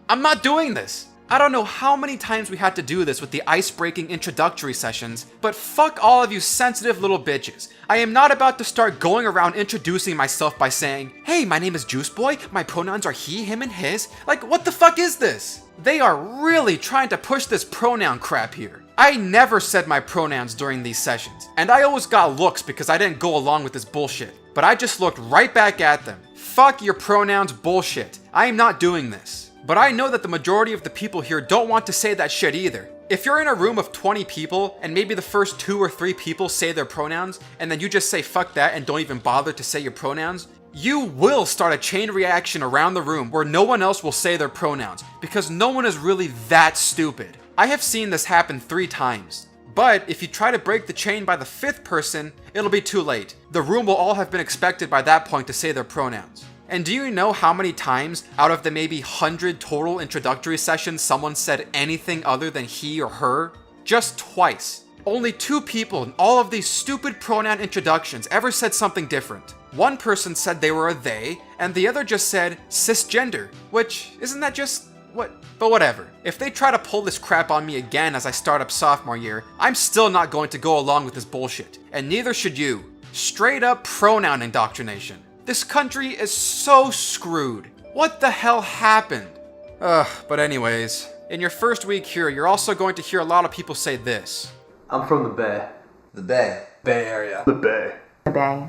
I'm not doing this. I don't know how many times we had to do this with the ice-breaking introductory sessions, but fuck all of you sensitive little bitches. I am not about to start going around introducing myself by saying, hey, my name is Juice Boy, my pronouns are he, him, and his. Like, what the fuck is this? They are really trying to push this pronoun crap here. I never said my pronouns during these sessions, and I always got looks because I didn't go along with this bullshit. But I just looked right back at them. Fuck your pronouns bullshit. I am not doing this. But I know that the majority of the people here don't want to say that shit either. If you're in a room of 20 people, and maybe the first 2 or 3 people say their pronouns, and then you just say fuck that and don't even bother to say your pronouns, you will start a chain reaction around the room where no one else will say their pronouns, because no one is really that stupid. I have seen this happen 3 times. But if you try to break the chain by the 5th person, it'll be too late. The room will all have been expected by that point to say their pronouns. And do you know how many times out of the maybe 100 total introductory sessions someone said anything other than he or her? Just twice. Only 2 people in all of these stupid pronoun introductions ever said something different. One person said they were a they, and the other just said cisgender, which, isn't that just, what? But whatever. If they try to pull this crap on me again as I start up sophomore year, I'm still not going to go along with this bullshit. And neither should you. Straight up pronoun indoctrination. This country is so screwed. What the hell happened? But anyways, in your first week here, you're also going to hear a lot of people say this. I'm from the Bay. The Bay. Bay Area. The Bay. The Bay.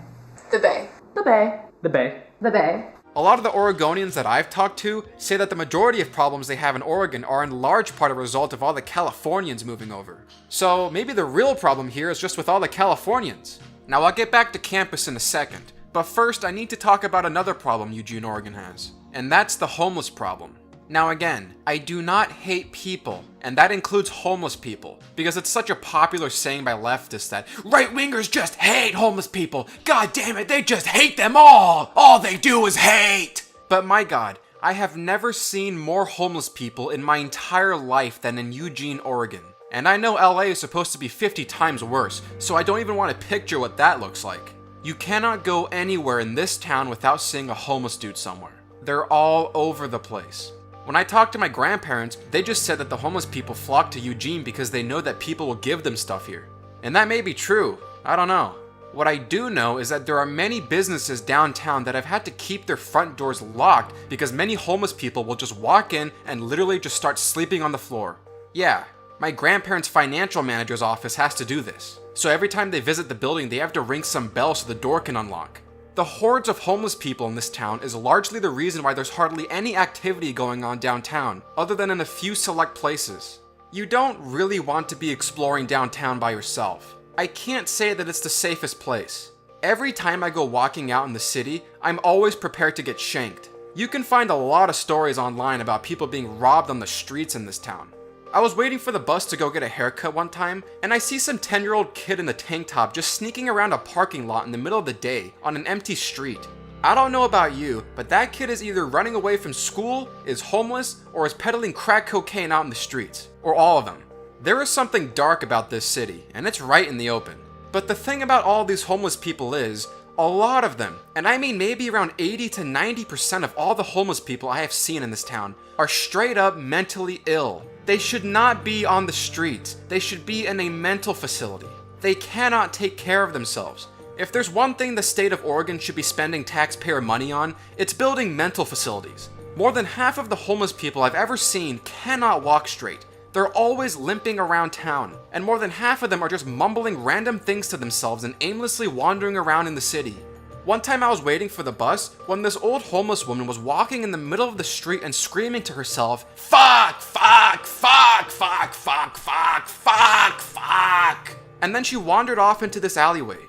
The Bay. The Bay. The Bay. The Bay. A lot of the Oregonians that I've talked to say that the majority of problems they have in Oregon are in large part a result of all the Californians moving over. So maybe the real problem here is just with all the Californians. Now I'll get back to campus in a second. But first, I need to talk about another problem Eugene, Oregon has, and that's the homeless problem. Now again, I do not hate people, and that includes homeless people, because it's such a popular saying by leftists that right-wingers just hate homeless people. God damn it, they just hate them all! All they do is hate! But my god, I have never seen more homeless people in my entire life than in Eugene, Oregon. And I know LA is supposed to be 50 times worse, so I don't even want to picture what that looks like. You cannot go anywhere in this town without seeing a homeless dude somewhere. They're all over the place. When I talked to my grandparents, they just said that the homeless people flock to Eugene because they know that people will give them stuff here. And that may be true, I don't know. What I do know is that there are many businesses downtown that have had to keep their front doors locked because many homeless people will just walk in and literally just start sleeping on the floor. Yeah, my grandparents' financial manager's office has to do this. So every time they visit the building, they have to ring some bell so the door can unlock. The hordes of homeless people in this town is largely the reason why there's hardly any activity going on downtown, other than in a few select places. You don't really want to be exploring downtown by yourself. I can't say that it's the safest place. Every time I go walking out in the city, I'm always prepared to get shanked. You can find a lot of stories online about people being robbed on the streets in this town. I was waiting for the bus to go get a haircut one time, and I see some 10-year-old kid in a tank top just sneaking around a parking lot in the middle of the day on an empty street. I don't know about you, but that kid is either running away from school, is homeless, or is peddling crack cocaine out in the streets. Or all of them. There is something dark about this city, and it's right in the open. But the thing about all these homeless people is, a lot of them, and I mean maybe around 80 to 90% of all the homeless people I have seen in this town, are straight up mentally ill. They should not be on the streets. They should be in a mental facility. They cannot take care of themselves. If there's one thing the state of Oregon should be spending taxpayer money on, it's building mental facilities. More than half of the homeless people I've ever seen cannot walk straight. They're always limping around town, and more than half of them are just mumbling random things to themselves and aimlessly wandering around in the city. One time I was waiting for the bus when this old homeless woman was walking in the middle of the street and screaming to herself, "Fuck, fuck, fuck, fuck, fuck, fuck, fuck, fuck." And then she wandered off into this alleyway.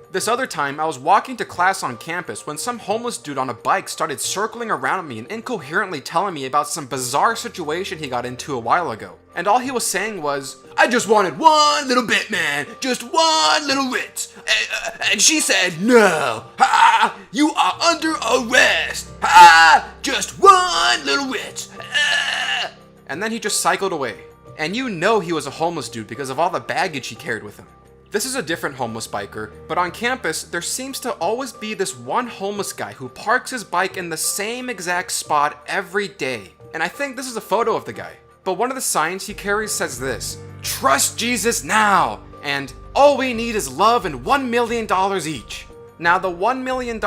This other time, I was walking to class on campus when some homeless dude on a bike started circling around me and incoherently telling me about some bizarre situation he got into a while ago. And all he was saying was, "I just wanted one little bit, man, just one little Ritz." And she said, "No, you are under arrest. Just one little Ritz." And then he just cycled away. And you know he was a homeless dude because of all the baggage he carried with him. This is a different homeless biker, but on campus, there seems to always be this one homeless guy who parks his bike in the same exact spot every day. And I think this is a photo of the guy. But one of the signs he carries says this, "Trust Jesus now!" and "All we need is love and $1 million each." Now the $1 million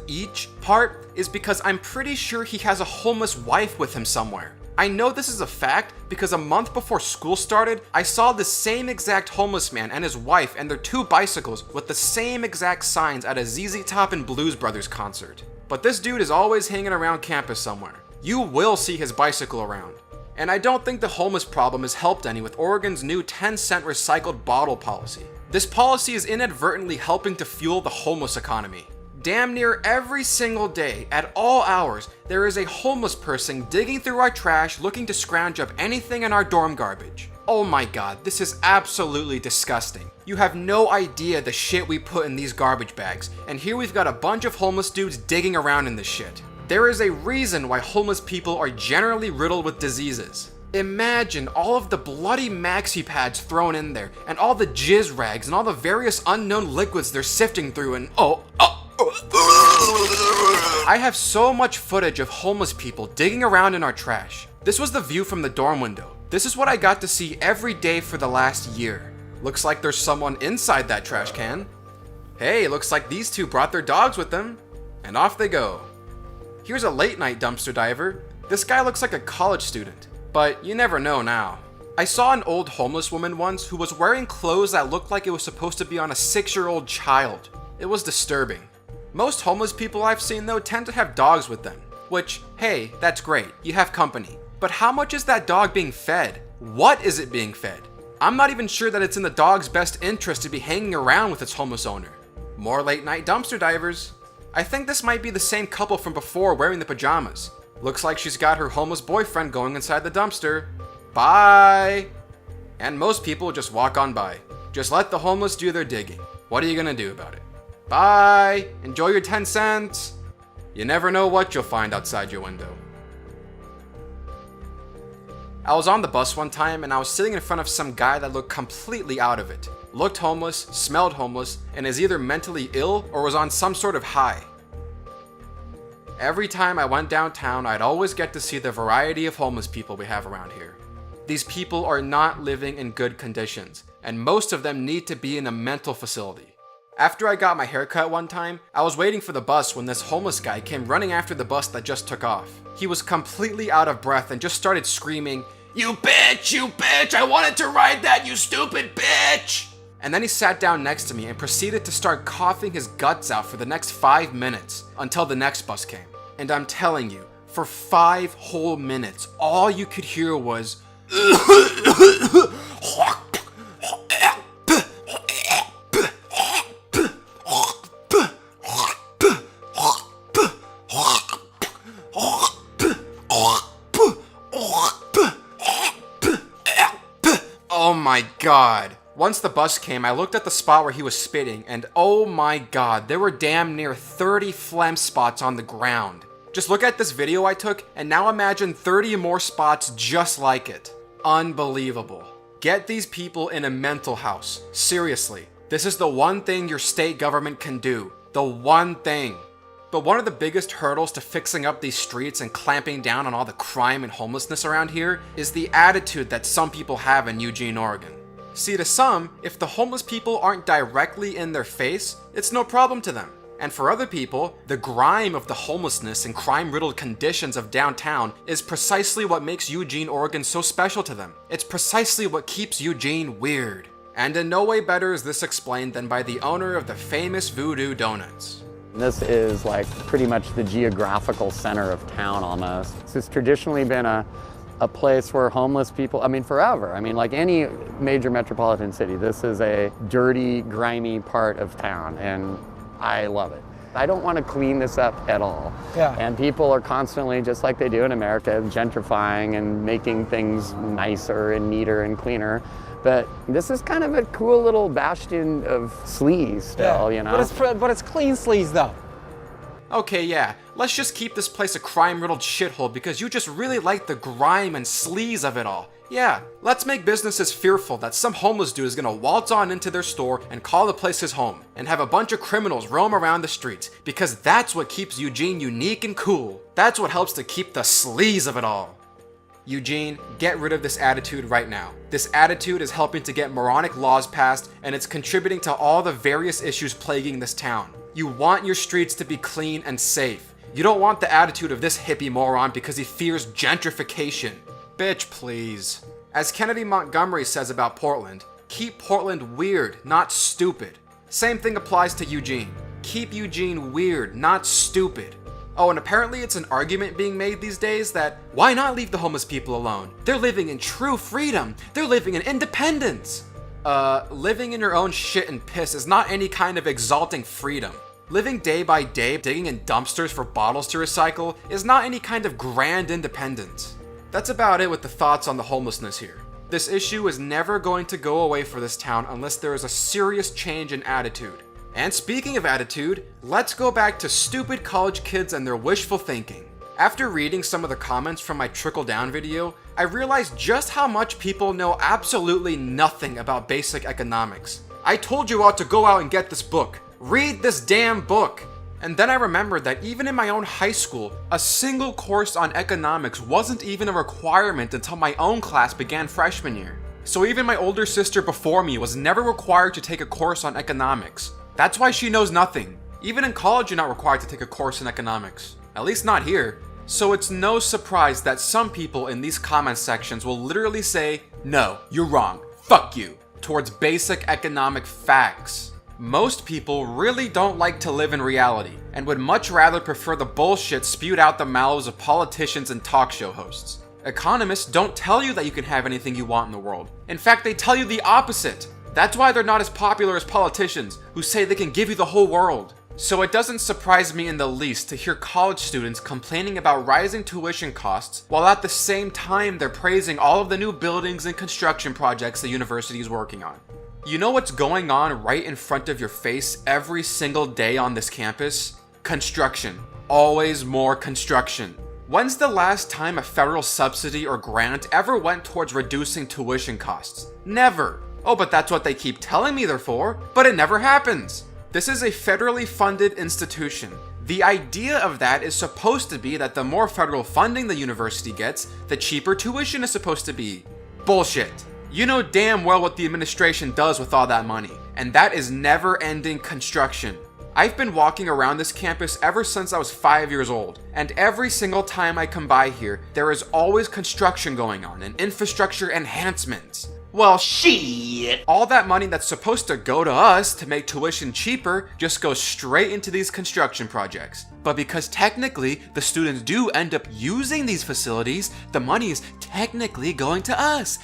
each part is because I'm pretty sure he has a homeless wife with him somewhere. I know this is a fact because a month before school started, I saw the same exact homeless man and his wife and their 2 bicycles with the same exact signs at a ZZ Top and Blues Brothers concert. But this dude is always hanging around campus somewhere. You will see his bicycle around. And I don't think the homeless problem is helped any with Oregon's new 10-cent recycled bottle policy. This policy is inadvertently helping to fuel the homeless economy. Damn near every single day, at all hours, there is a homeless person digging through our trash looking to scrounge up anything in our dorm garbage. Oh my god, this is absolutely disgusting. You have no idea the shit we put in these garbage bags, and here we've got a bunch of homeless dudes digging around in this shit. There is a reason why homeless people are generally riddled with diseases. Imagine all of the bloody maxi pads thrown in there, and all the jizz rags, and all the various unknown liquids they're sifting through, and I have so much footage of homeless people digging around in our trash. This was the view from the dorm window. This is what I got to see every day for the last year. Looks like there's someone inside that trash can. Hey, looks like these 2 brought their dogs with them. And off they go. Here's a late night dumpster diver. This guy looks like a college student, but you never know now. I saw an old homeless woman once who was wearing clothes that looked like it was supposed to be on a 6-year-old child. It was disturbing. Most homeless people I've seen though tend to have dogs with them, which, hey, that's great, you have company. But how much is that dog being fed? What is it being fed? I'm not even sure that it's in the dog's best interest to be hanging around with its homeless owner. More late night dumpster divers. I think this might be the same couple from before wearing the pajamas. Looks like she's got her homeless boyfriend going inside the dumpster. Bye! And most people just walk on by. Just let the homeless do their digging. What are you gonna do about it? Bye! Enjoy your 10 cents! You never know what you'll find outside your window. I was on the bus one time and I was sitting in front of some guy that looked completely out of it. Looked homeless, smelled homeless, and is either mentally ill or was on some sort of high. Every time I went downtown, I'd always get to see the variety of homeless people we have around here. These people are not living in good conditions, and most of them need to be in a mental facility. After I got my hair cut one time, I was waiting for the bus when this homeless guy came running after the bus that just took off. He was completely out of breath and just started screaming, "You bitch, I wanted to ride that, you stupid bitch!" And then he sat down next to me and proceeded to start coughing his guts out for the next 5 minutes until the next bus came. And I'm telling you, for 5 whole minutes, all you could hear was oh my god. Once the bus came, I looked at the spot where he was spitting, and oh my god, there were damn near 30 phlegm spots on the ground. Just look at this video I took, and now imagine 30 more spots just like it. Unbelievable. Get these people in a mental house. Seriously. This is the one thing your state government can do. The one thing. But one of the biggest hurdles to fixing up these streets and clamping down on all the crime and homelessness around here is the attitude that some people have in Eugene, Oregon. See, to some, if the homeless people aren't directly in their face, it's no problem to them. And for other people, the grime of the homelessness and crime-riddled conditions of downtown is precisely what makes Eugene, Oregon so special to them. It's precisely what keeps Eugene weird. And in no way better is this explained than by the owner of the famous Voodoo Donuts. This is like pretty much the geographical center of town almost. It's traditionally been a place where homeless people, forever. Like any major metropolitan city, this is a dirty, grimy part of town, and I love it. I don't want to clean this up at all. Yeah. And people are constantly, just like they do in America, gentrifying and making things nicer and neater and cleaner. But this is kind of a cool little bastion of sleaze still, you know? But it's clean sleaze though. Okay, yeah, let's just keep this place a crime-riddled shithole because you just really like the grime and sleaze of it all. Yeah, let's make businesses fearful that some homeless dude is gonna waltz on into their store and call the place his home, and have a bunch of criminals roam around the streets, because that's what keeps Eugene unique and cool. That's what helps to keep the sleaze of it all. Eugene, get rid of this attitude right now. This attitude is helping to get moronic laws passed, and it's contributing to all the various issues plaguing this town. You want your streets to be clean and safe. You don't want the attitude of this hippie moron because he fears gentrification. Bitch, please. As Kennedy Montgomery says about Portland, keep Portland weird, not stupid. Same thing applies to Eugene. Keep Eugene weird, not stupid. Oh, and apparently it's an argument being made these days that why not leave the homeless people alone? They're living in true freedom. They're living in independence. Living in your own shit and piss is not any kind of exalting freedom. Living day by day, digging in dumpsters for bottles to recycle is not any kind of grand independence. That's about it with the thoughts on the homelessness here. This issue is never going to go away for this town unless there is a serious change in attitude. And speaking of attitude, let's go back to stupid college kids and their wishful thinking. After reading some of the comments from my Trickle Down video, I realized just how much people know absolutely nothing about basic economics. I told you all to go out and get this book. Read this damn book! And then I remembered that even in my own high school, a single course on economics wasn't even a requirement until my own class began freshman year. So even my older sister before me was never required to take a course on economics. That's why she knows nothing. Even in college, you're not required to take a course in economics. At least not here. So it's no surprise that some people in these comment sections will literally say, "No, you're wrong. Fuck you," towards basic economic facts. Most people really don't like to live in reality and would much rather prefer the bullshit spewed out the mouths of politicians and talk show hosts. Economists don't tell you that you can have anything you want in the world. In fact, they tell you the opposite. That's why they're not as popular as politicians who say they can give you the whole world. So it doesn't surprise me in the least to hear college students complaining about rising tuition costs while at the same time they're praising all of the new buildings and construction projects the university is working on. You know what's going on right in front of your face every single day on this campus? Construction. Always more construction. When's the last time a federal subsidy or grant ever went towards reducing tuition costs? Never. Oh, but that's what they keep telling me they're for, but it never happens. This is a federally funded institution. The idea of that is supposed to be that the more federal funding the university gets, the cheaper tuition is supposed to be. Bullshit. You know damn well what the administration does with all that money, and that is never-ending construction. I've been walking around this campus ever since I was 5 years old, and every single time I come by here, there is always construction going on and infrastructure enhancements. Well, shit! All that money that's supposed to go to us to make tuition cheaper just goes straight into these construction projects. But because technically the students do end up using these facilities, the money is technically going to us.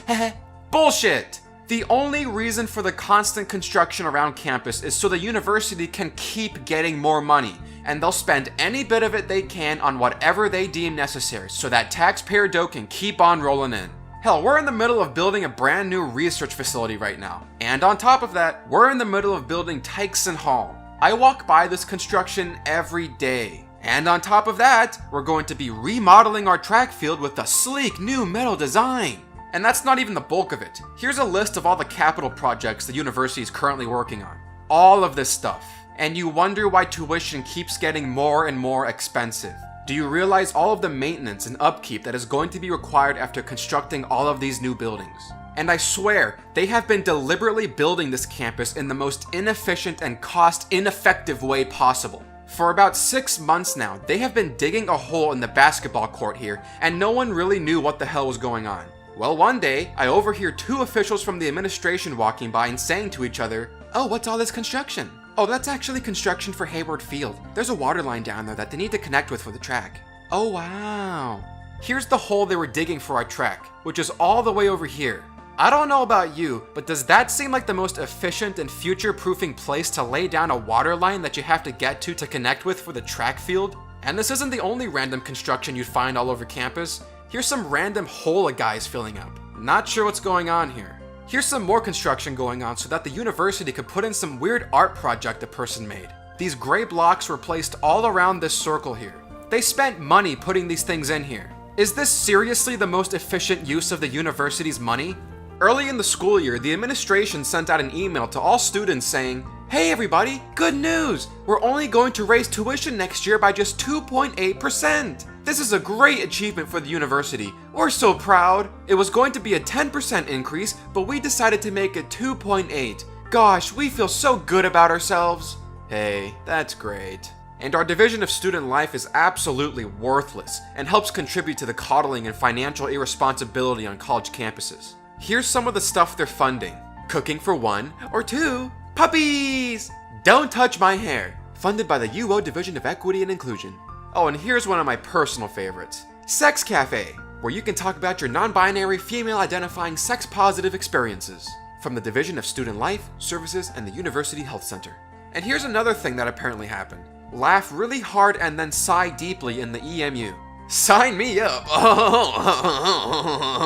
Bullshit! The only reason for the constant construction around campus is so the university can keep getting more money, and they'll spend any bit of it they can on whatever they deem necessary so that taxpayer dough can keep on rolling in. Hell, we're in the middle of building a brand new research facility right now. And on top of that, we're in the middle of building Tykeson Hall. I walk by this construction every day. And on top of that, we're going to be remodeling our track field with a sleek new metal design. And that's not even the bulk of it. Here's a list of all the capital projects the university is currently working on. All of this stuff. And you wonder why tuition keeps getting more and more expensive. Do you realize all of the maintenance and upkeep that is going to be required after constructing all of these new buildings? And I swear, they have been deliberately building this campus in the most inefficient and cost-ineffective way possible. For about 6 months now, they have been digging a hole in the basketball court here, and no one really knew what the hell was going on. Well, one day, I overhear 2 officials from the administration walking by and saying to each other, "Oh, what's all this construction?" "Oh, that's actually construction for Hayward Field. There's a water line down there that they need to connect with for the track." "Oh, wow." Here's the hole they were digging for our track, which is all the way over here. I don't know about you, but does that seem like the most efficient and future-proofing place to lay down a water line that you have to get to connect with for the track field? And this isn't the only random construction you'd find all over campus. Here's some random hole a guy's filling up. Not sure what's going on here. Here's some more construction going on so that the university could put in some weird art project a person made. These gray blocks were placed all around this circle here. They spent money putting these things in here. Is this seriously the most efficient use of the university's money? Early in the school year, the administration sent out an email to all students saying, "Hey everybody, good news! We're only going to raise tuition next year by just 2.8%. This is a great achievement for the university. We're so proud. It was going to be a 10% increase, but we decided to make it 2.8. Gosh, we feel so good about ourselves." Hey, that's great. And our division of student life is absolutely worthless and helps contribute to the coddling and financial irresponsibility on college campuses. Here's some of the stuff they're funding. Cooking for 1 or 2. Puppies! Don't touch my hair. Funded by the UO Division of Equity and Inclusion. Oh, and here's one of my personal favorites. Sex Cafe, where you can talk about your non-binary female-identifying sex-positive experiences. From the Division of Student Life, Services, and the University Health Center. And here's another thing that apparently happened. Laugh really hard and then sigh deeply in the EMU. Sign me up!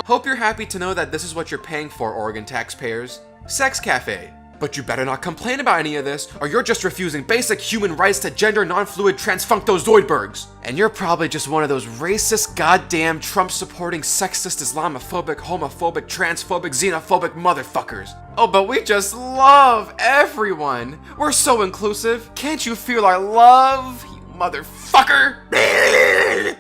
Hope you're happy to know that this is what you're paying for, Oregon taxpayers. Sex Cafe. But you better not complain about any of this, or you're just refusing basic human rights to gender non-fluid transfuncto Zoidbergs. And you're probably just one of those racist, goddamn Trump-supporting, sexist, Islamophobic, homophobic, transphobic, xenophobic motherfuckers. Oh, but we just love everyone. We're so inclusive. Can't you feel our love, you motherfucker?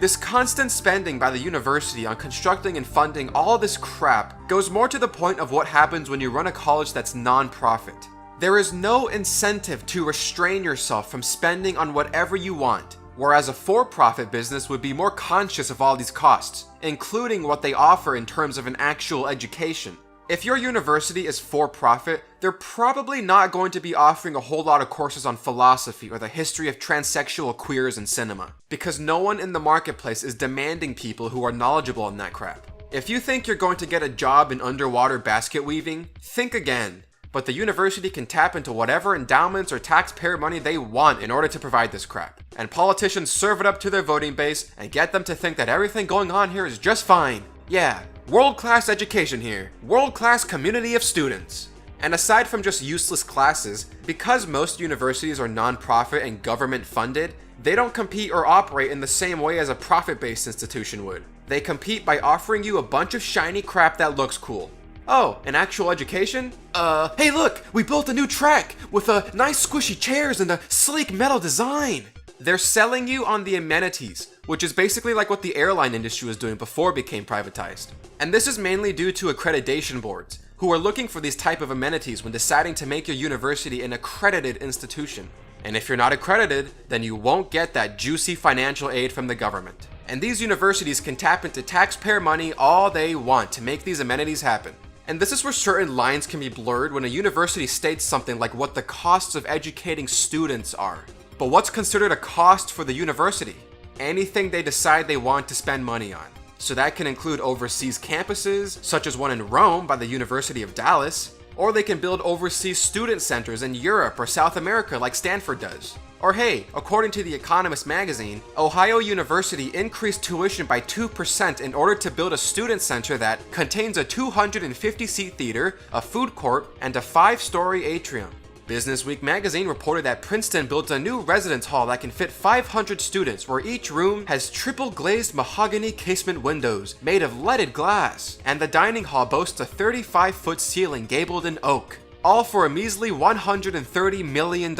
This constant spending by the university on constructing and funding all this crap goes more to the point of what happens when you run a college that's non-profit. There is no incentive to restrain yourself from spending on whatever you want, whereas a for-profit business would be more conscious of all these costs, including what they offer in terms of an actual education. If your university is for-profit, they're probably not going to be offering a whole lot of courses on philosophy or the history of transsexual queers and cinema, because no one in the marketplace is demanding people who are knowledgeable in that crap. If you think you're going to get a job in underwater basket weaving, think again. But the university can tap into whatever endowments or taxpayer money they want in order to provide this crap. And politicians serve it up to their voting base and get them to think that everything going on here is just fine. Yeah. World-class education here. World-class community of students. And aside from just useless classes, because most universities are non-profit and government-funded, they don't compete or operate in the same way as a profit-based institution would. They compete by offering you a bunch of shiny crap that looks cool. Oh, an actual education? Hey look, we built a new track with nice squishy chairs and a sleek metal design. They're selling you on the amenities, which is basically like what the airline industry was doing before it became privatized. And this is mainly due to accreditation boards, who are looking for these type of amenities when deciding to make your university an accredited institution. And if you're not accredited, then you won't get that juicy financial aid from the government. And these universities can tap into taxpayer money all they want to make these amenities happen. And this is where certain lines can be blurred when a university states something like what the costs of educating students are. But what's considered a cost for the university? Anything they decide they want to spend money on. So that can include overseas campuses, such as one in Rome by the University of Dallas, or they can build overseas student centers in Europe or South America like Stanford does. Or hey, according to The Economist magazine, Ohio University increased tuition by 2% in order to build a student center that contains a 250-seat theater, a food court, and a 5-story atrium. Business Week magazine reported that Princeton built a new residence hall that can fit 500 students, where each room has triple glazed mahogany casement windows made of leaded glass, and the dining hall boasts a 35-foot ceiling gabled in oak, all for a measly $130 million.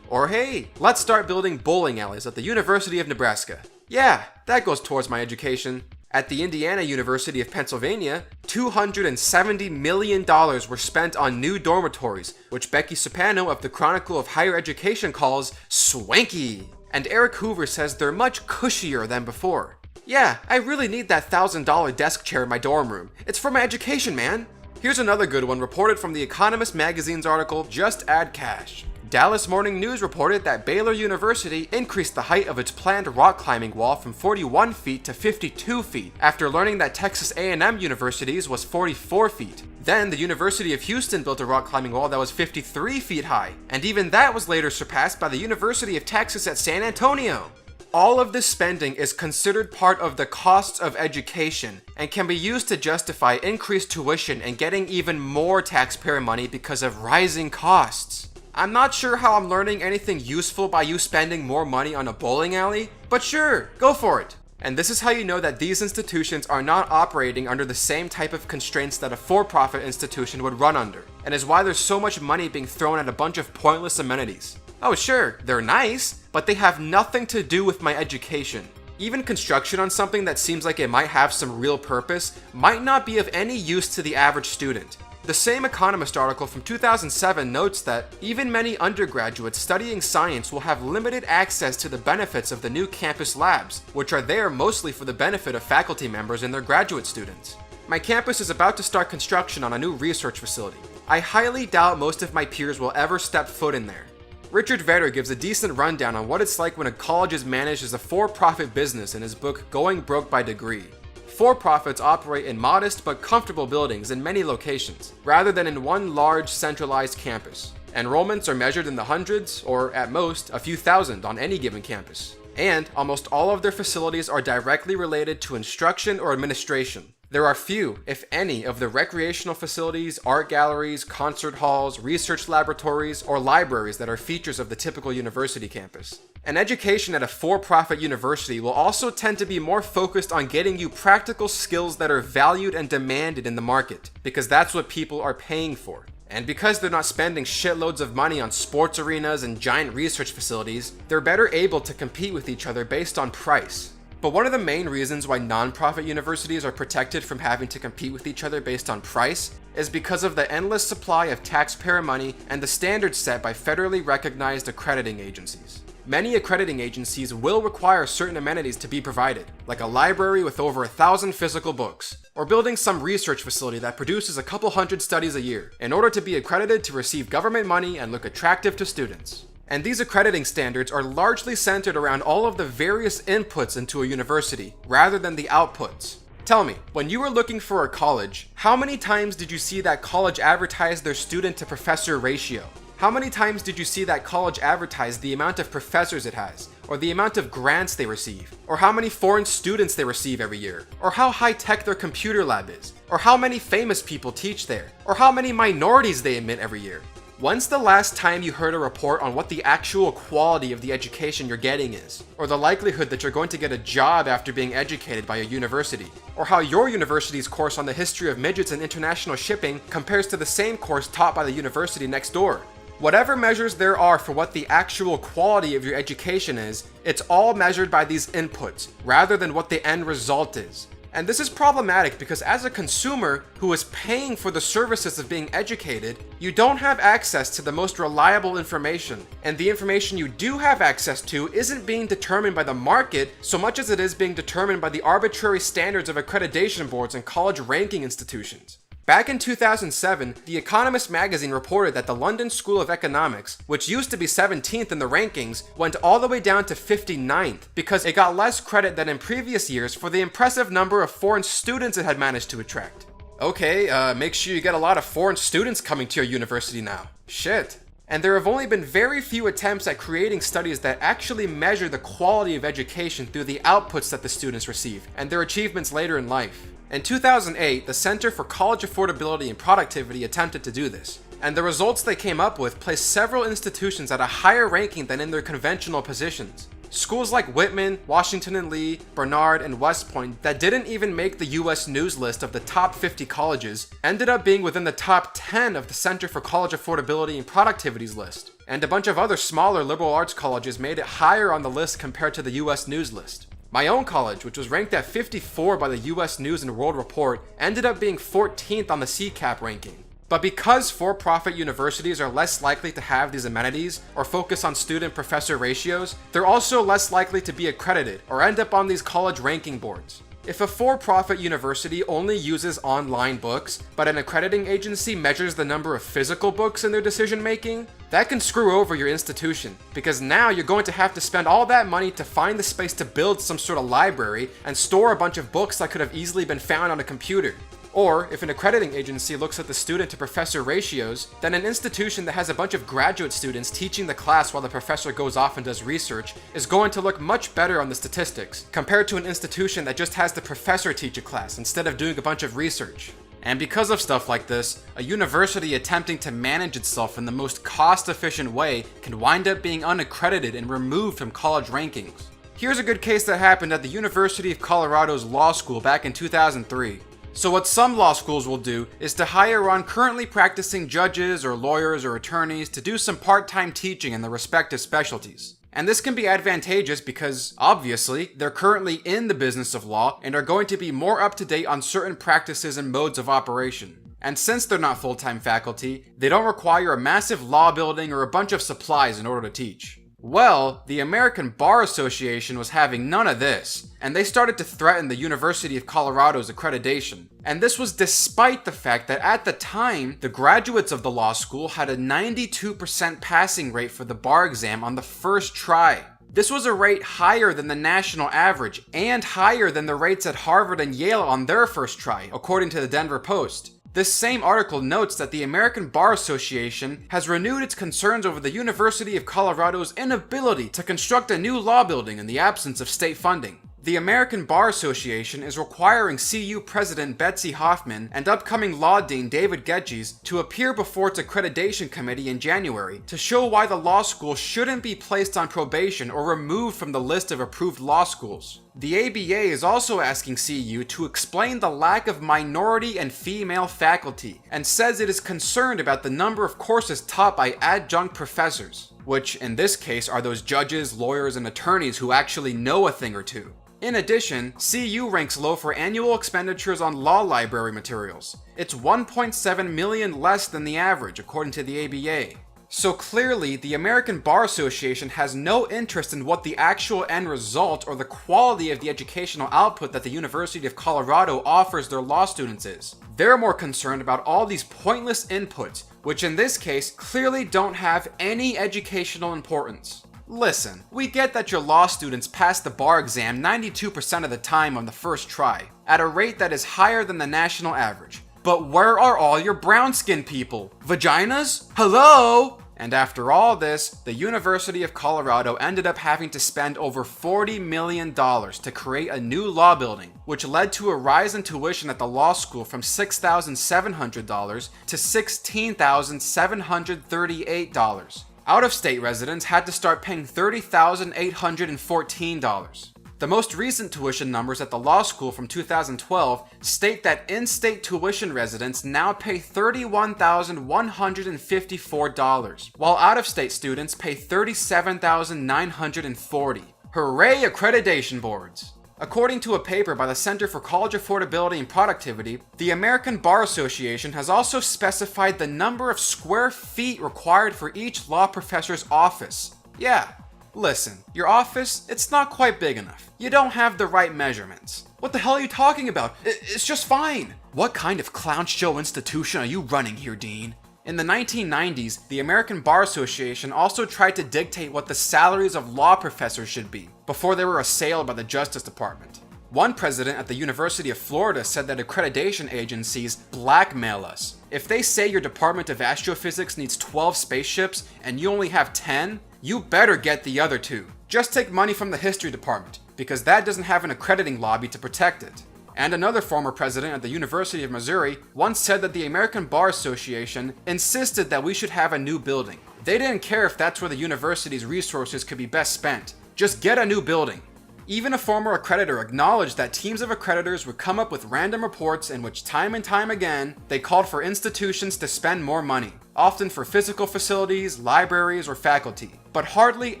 Or hey, let's start building bowling alleys at the University of Nebraska. Yeah, that goes towards my education. At the Indiana University of Pennsylvania, $270 million were spent on new dormitories, which Becky Soprano of the Chronicle of Higher Education calls swanky. And Eric Hoover says they're much cushier than before. Yeah, I really need that $1,000 desk chair in my dorm room. It's for my education, man. Here's another good one reported from The Economist magazine's article, Just Add Cash. Dallas Morning News reported that Baylor University increased the height of its planned rock climbing wall from 41 feet to 52 feet after learning that Texas A&M University's was 44 feet. Then the University of Houston built a rock climbing wall that was 53 feet high, and even that was later surpassed by the University of Texas at San Antonio. All of this spending is considered part of the costs of education and can be used to justify increased tuition and getting even more taxpayer money because of rising costs. I'm not sure how I'm learning anything useful by you spending more money on a bowling alley, but sure, go for it. And this is how you know that these institutions are not operating under the same type of constraints that a for-profit institution would run under, and is why there's so much money being thrown at a bunch of pointless amenities. Oh sure, they're nice, but they have nothing to do with my education. Even construction on something that seems like it might have some real purpose might not be of any use to the average student. The same Economist article from 2007 notes that even many undergraduates studying science will have limited access to the benefits of the new campus labs, which are there mostly for the benefit of faculty members and their graduate students. My campus is about to start construction on a new research facility. I highly doubt most of my peers will ever step foot in there. Richard Vedder gives a decent rundown on what it's like when a college is managed as a for-profit business in his book Going Broke by Degree. For-profits operate in modest but comfortable buildings in many locations, rather than in one large centralized campus. Enrollments are measured in the hundreds, or at most, a few thousand on any given campus. And almost all of their facilities are directly related to instruction or administration. There are few, if any, of the recreational facilities, art galleries, concert halls, research laboratories, or libraries that are features of the typical university campus. An education at a for-profit university will also tend to be more focused on getting you practical skills that are valued and demanded in the market, because that's what people are paying for. And because they're not spending shitloads of money on sports arenas and giant research facilities, they're better able to compete with each other based on price. But one of the main reasons why non-profit universities are protected from having to compete with each other based on price is because of the endless supply of taxpayer money and the standards set by federally recognized accrediting agencies. Many accrediting agencies will require certain amenities to be provided, like a library with over 1,000 physical books, or building some research facility that produces a couple hundred studies a year, in order to be accredited to receive government money and look attractive to students. And these accrediting standards are largely centered around all of the various inputs into a university, rather than the outputs. Tell me, when you were looking for a college, how many times did you see that college advertise their student to professor ratio? How many times did you see that college advertise the amount of professors it has, or the amount of grants they receive, or how many foreign students they receive every year, or how high-tech their computer lab is, or how many famous people teach there, or how many minorities they admit every year? When's the last time you heard a report on what the actual quality of the education you're getting is? Or the likelihood that you're going to get a job after being educated by a university? Or how your university's course on the history of midgets and international shipping compares to the same course taught by the university next door? Whatever measures there are for what the actual quality of your education is, it's all measured by these inputs, rather than what the end result is. And this is problematic because as a consumer who is paying for the services of being educated, you don't have access to the most reliable information. And the information you do have access to isn't being determined by the market so much as it is being determined by the arbitrary standards of accreditation boards and college ranking institutions. Back in 2007, The Economist magazine reported that the London School of Economics, which used to be 17th in the rankings, went all the way down to 59th because it got less credit than in previous years for the impressive number of foreign students it had managed to attract. Okay, make sure you get a lot of foreign students coming to your university now. Shit. And there have only been very few attempts at creating studies that actually measure the quality of education through the outputs that the students receive and their achievements later in life. In 2008, the Center for College Affordability and Productivity attempted to do this, and the results they came up with placed several institutions at a higher ranking than in their conventional positions. Schools like Whitman, Washington and Lee, Bernard, and West Point that didn't even make the US News list of the top 50 colleges ended up being within the top 10 of the Center for College Affordability and Productivity's list. And a bunch of other smaller liberal arts colleges made it higher on the list compared to the US News list. My own college, which was ranked at 54 by the US News and World Report, ended up being 14th on the CCAP ranking. But because for-profit universities are less likely to have these amenities or focus on student-professor ratios, they're also less likely to be accredited or end up on these college ranking boards. If a for-profit university only uses online books, but an accrediting agency measures the number of physical books in their decision-making, that can screw over your institution, because now you're going to have to spend all that money to find the space to build some sort of library and store a bunch of books that could have easily been found on a computer. Or, if an accrediting agency looks at the student-to-professor ratios, then an institution that has a bunch of graduate students teaching the class while the professor goes off and does research is going to look much better on the statistics, compared to an institution that just has the professor teach a class instead of doing a bunch of research. And because of stuff like this, a university attempting to manage itself in the most cost-efficient way can wind up being unaccredited and removed from college rankings. Here's a good case that happened at the University of Colorado's law school back in 2003. So what some law schools will do is to hire on currently practicing judges or lawyers or attorneys to do some part-time teaching in their respective specialties. And this can be advantageous because, obviously, they're currently in the business of law and are going to be more up-to-date on certain practices and modes of operation. And since they're not full-time faculty, they don't require a massive law building or a bunch of supplies in order to teach. Well, the American Bar Association was having none of this, and they started to threaten the University of Colorado's accreditation. And this was despite the fact that at the time, the graduates of the law school had a 92% passing rate for the bar exam on the first try. This was a rate higher than the national average, and higher than the rates at Harvard and Yale on their first try, according to the Denver Post. This same article notes that the American Bar Association has renewed its concerns over the University of Colorado's inability to construct a new law building in the absence of state funding. The American Bar Association is requiring CU President Betsy Hoffman and upcoming Law Dean David Gedges to appear before its accreditation committee in January to show why the law school shouldn't be placed on probation or removed from the list of approved law schools. The ABA is also asking CU to explain the lack of minority and female faculty, and says it is concerned about the number of courses taught by adjunct professors, which in this case are those judges, lawyers, and attorneys who actually know a thing or two. In addition, CU ranks low for annual expenditures on law library materials. It's $1.7 million less than the average, according to the ABA. So clearly, the American Bar Association has no interest in what the actual end result or the quality of the educational output that the University of Colorado offers their law students is. They're more concerned about all these pointless inputs, which in this case clearly don't have any educational importance. Listen, we get that your law students pass the bar exam 92% of the time on the first try, at a rate that is higher than the national average. But where are all your brown-skinned people? Vaginas? Hello? And after all this, the University of Colorado ended up having to spend over $40 million to create a new law building, which led to a rise in tuition at the law school from $6,700 to $16,738. Out-of-state residents had to start paying $30,814. The most recent tuition numbers at the law school from 2012 state that in-state tuition residents now pay $31,154, while out-of-state students pay $37,940. Hooray, accreditation boards! According to a paper by the Center for College Affordability and Productivity, the American Bar Association has also specified the number of square feet required for each law professor's office. Yeah, listen, your office, it's not quite big enough. You don't have the right measurements. What the hell are you talking about? It's just fine. What kind of clown show institution are you running here, Dean? In the 1990s, the American Bar Association also tried to dictate what the salaries of law professors should be, before they were assailed by the Justice Department. One president at the University of Florida said that accreditation agencies blackmail us. If they say your Department of Astrophysics needs 12 spaceships and you only have 10, you better get the other 2. Just take money from the history department, because that doesn't have an accrediting lobby to protect it. And another former president at the University of Missouri once said that the American Bar Association insisted that we should have a new building. They didn't care if that's where the university's resources could be best spent. Just get a new building. Even a former accreditor acknowledged that teams of accreditors would come up with random reports in which time and time again, they called for institutions to spend more money, often for physical facilities, libraries, or faculty. But hardly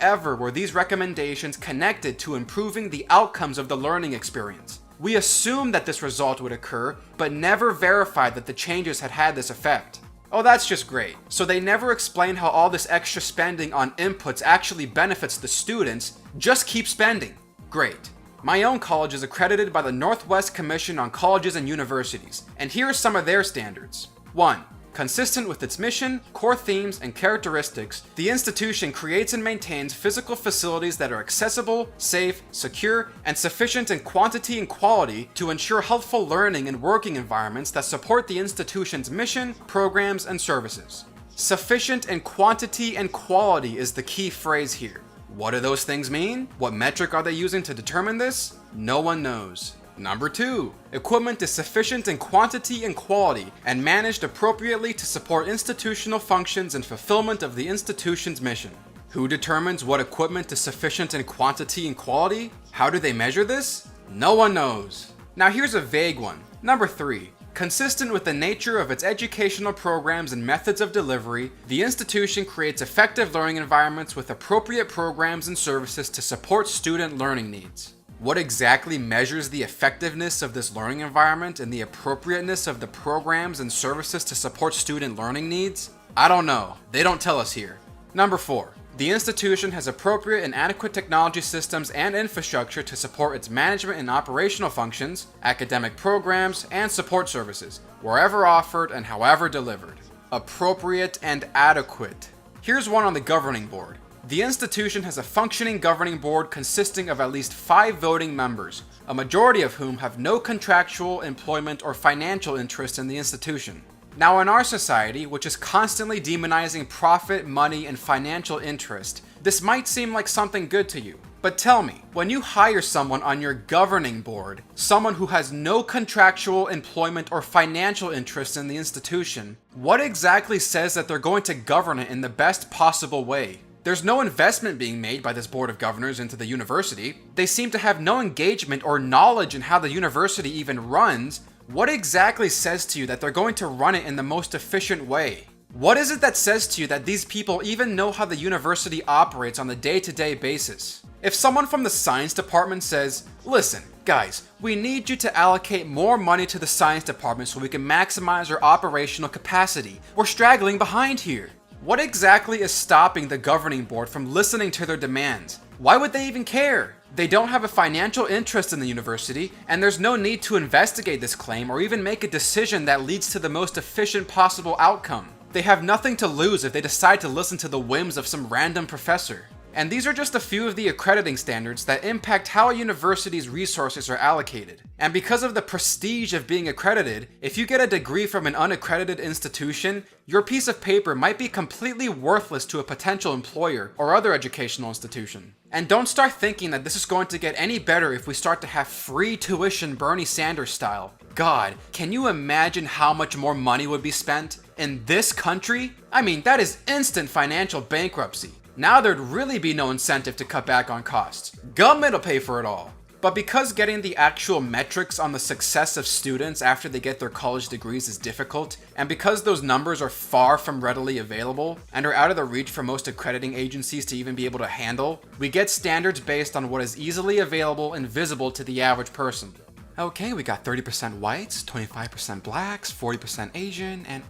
ever were these recommendations connected to improving the outcomes of the learning experience. We assumed that this result would occur, but never verified that the changes had had this effect. Oh, that's just great. So they never explain how all this extra spending on inputs actually benefits the students. Just keep spending. Great. My own college is accredited by the Northwest Commission on Colleges and Universities, and here are some of their standards. 1. Consistent with its mission, core themes, and characteristics, the institution creates and maintains physical facilities that are accessible, safe, secure, and sufficient in quantity and quality to ensure healthful learning and working environments that support the institution's mission, programs, and services. Sufficient in quantity and quality is the key phrase here. What do those things mean? What metric are they using to determine this? No one knows. Number 2. Equipment is sufficient in quantity and quality and managed appropriately to support institutional functions and fulfillment of the institution's mission. Who determines what equipment is sufficient in quantity and quality? How do they measure this? No one knows. Now here's a vague one. Number 3. Consistent with the nature of its educational programs and methods of delivery, the institution creates effective learning environments with appropriate programs and services to support student learning needs. What exactly measures the effectiveness of this learning environment and the appropriateness of the programs and services to support student learning needs? I don't know. They don't tell us here. Number 4. The institution has appropriate and adequate technology systems and infrastructure to support its management and operational functions, academic programs, and support services, wherever offered and however delivered. Appropriate and adequate. Here's one on the governing board. The institution has a functioning governing board consisting of at least 5 voting members, a majority of whom have no contractual, employment, or financial interest in the institution. Now, in our society, which is constantly demonizing profit, money, and financial interest, this might seem like something good to you. But tell me, when you hire someone on your governing board, someone who has no contractual, employment, or financial interest in the institution, what exactly says that they're going to govern it in the best possible way? There's no investment being made by this board of governors into the university. They seem to have no engagement or knowledge in how the university even runs. What exactly says to you that they're going to run it in the most efficient way? What is it that says to you that these people even know how the university operates on a day-to-day basis? If someone from the science department says, listen, guys, we need you to allocate more money to the science department so we can maximize our operational capacity. We're straggling behind here. What exactly is stopping the governing board from listening to their demands? Why would they even care? They don't have a financial interest in the university, and there's no need to investigate this claim or even make a decision that leads to the most efficient possible outcome. They have nothing to lose if they decide to listen to the whims of some random professor. And these are just a few of the accrediting standards that impact how a university's resources are allocated. And because of the prestige of being accredited, if you get a degree from an unaccredited institution, your piece of paper might be completely worthless to a potential employer or other educational institution. And don't start thinking that this is going to get any better if we start to have free tuition Bernie Sanders style. God, can you imagine how much more money would be spent? In this country? I mean, that is instant financial bankruptcy. Now there'd really be no incentive to cut back on costs. Government will pay for it all. But because getting the actual metrics on the success of students after they get their college degrees is difficult, and because those numbers are far from readily available and are out of the reach for most accrediting agencies to even be able to handle, we get standards based on what is easily available and visible to the average person. Okay, we got 30% whites, 25% blacks, 40% Asian, and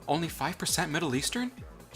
only 5% Middle Eastern?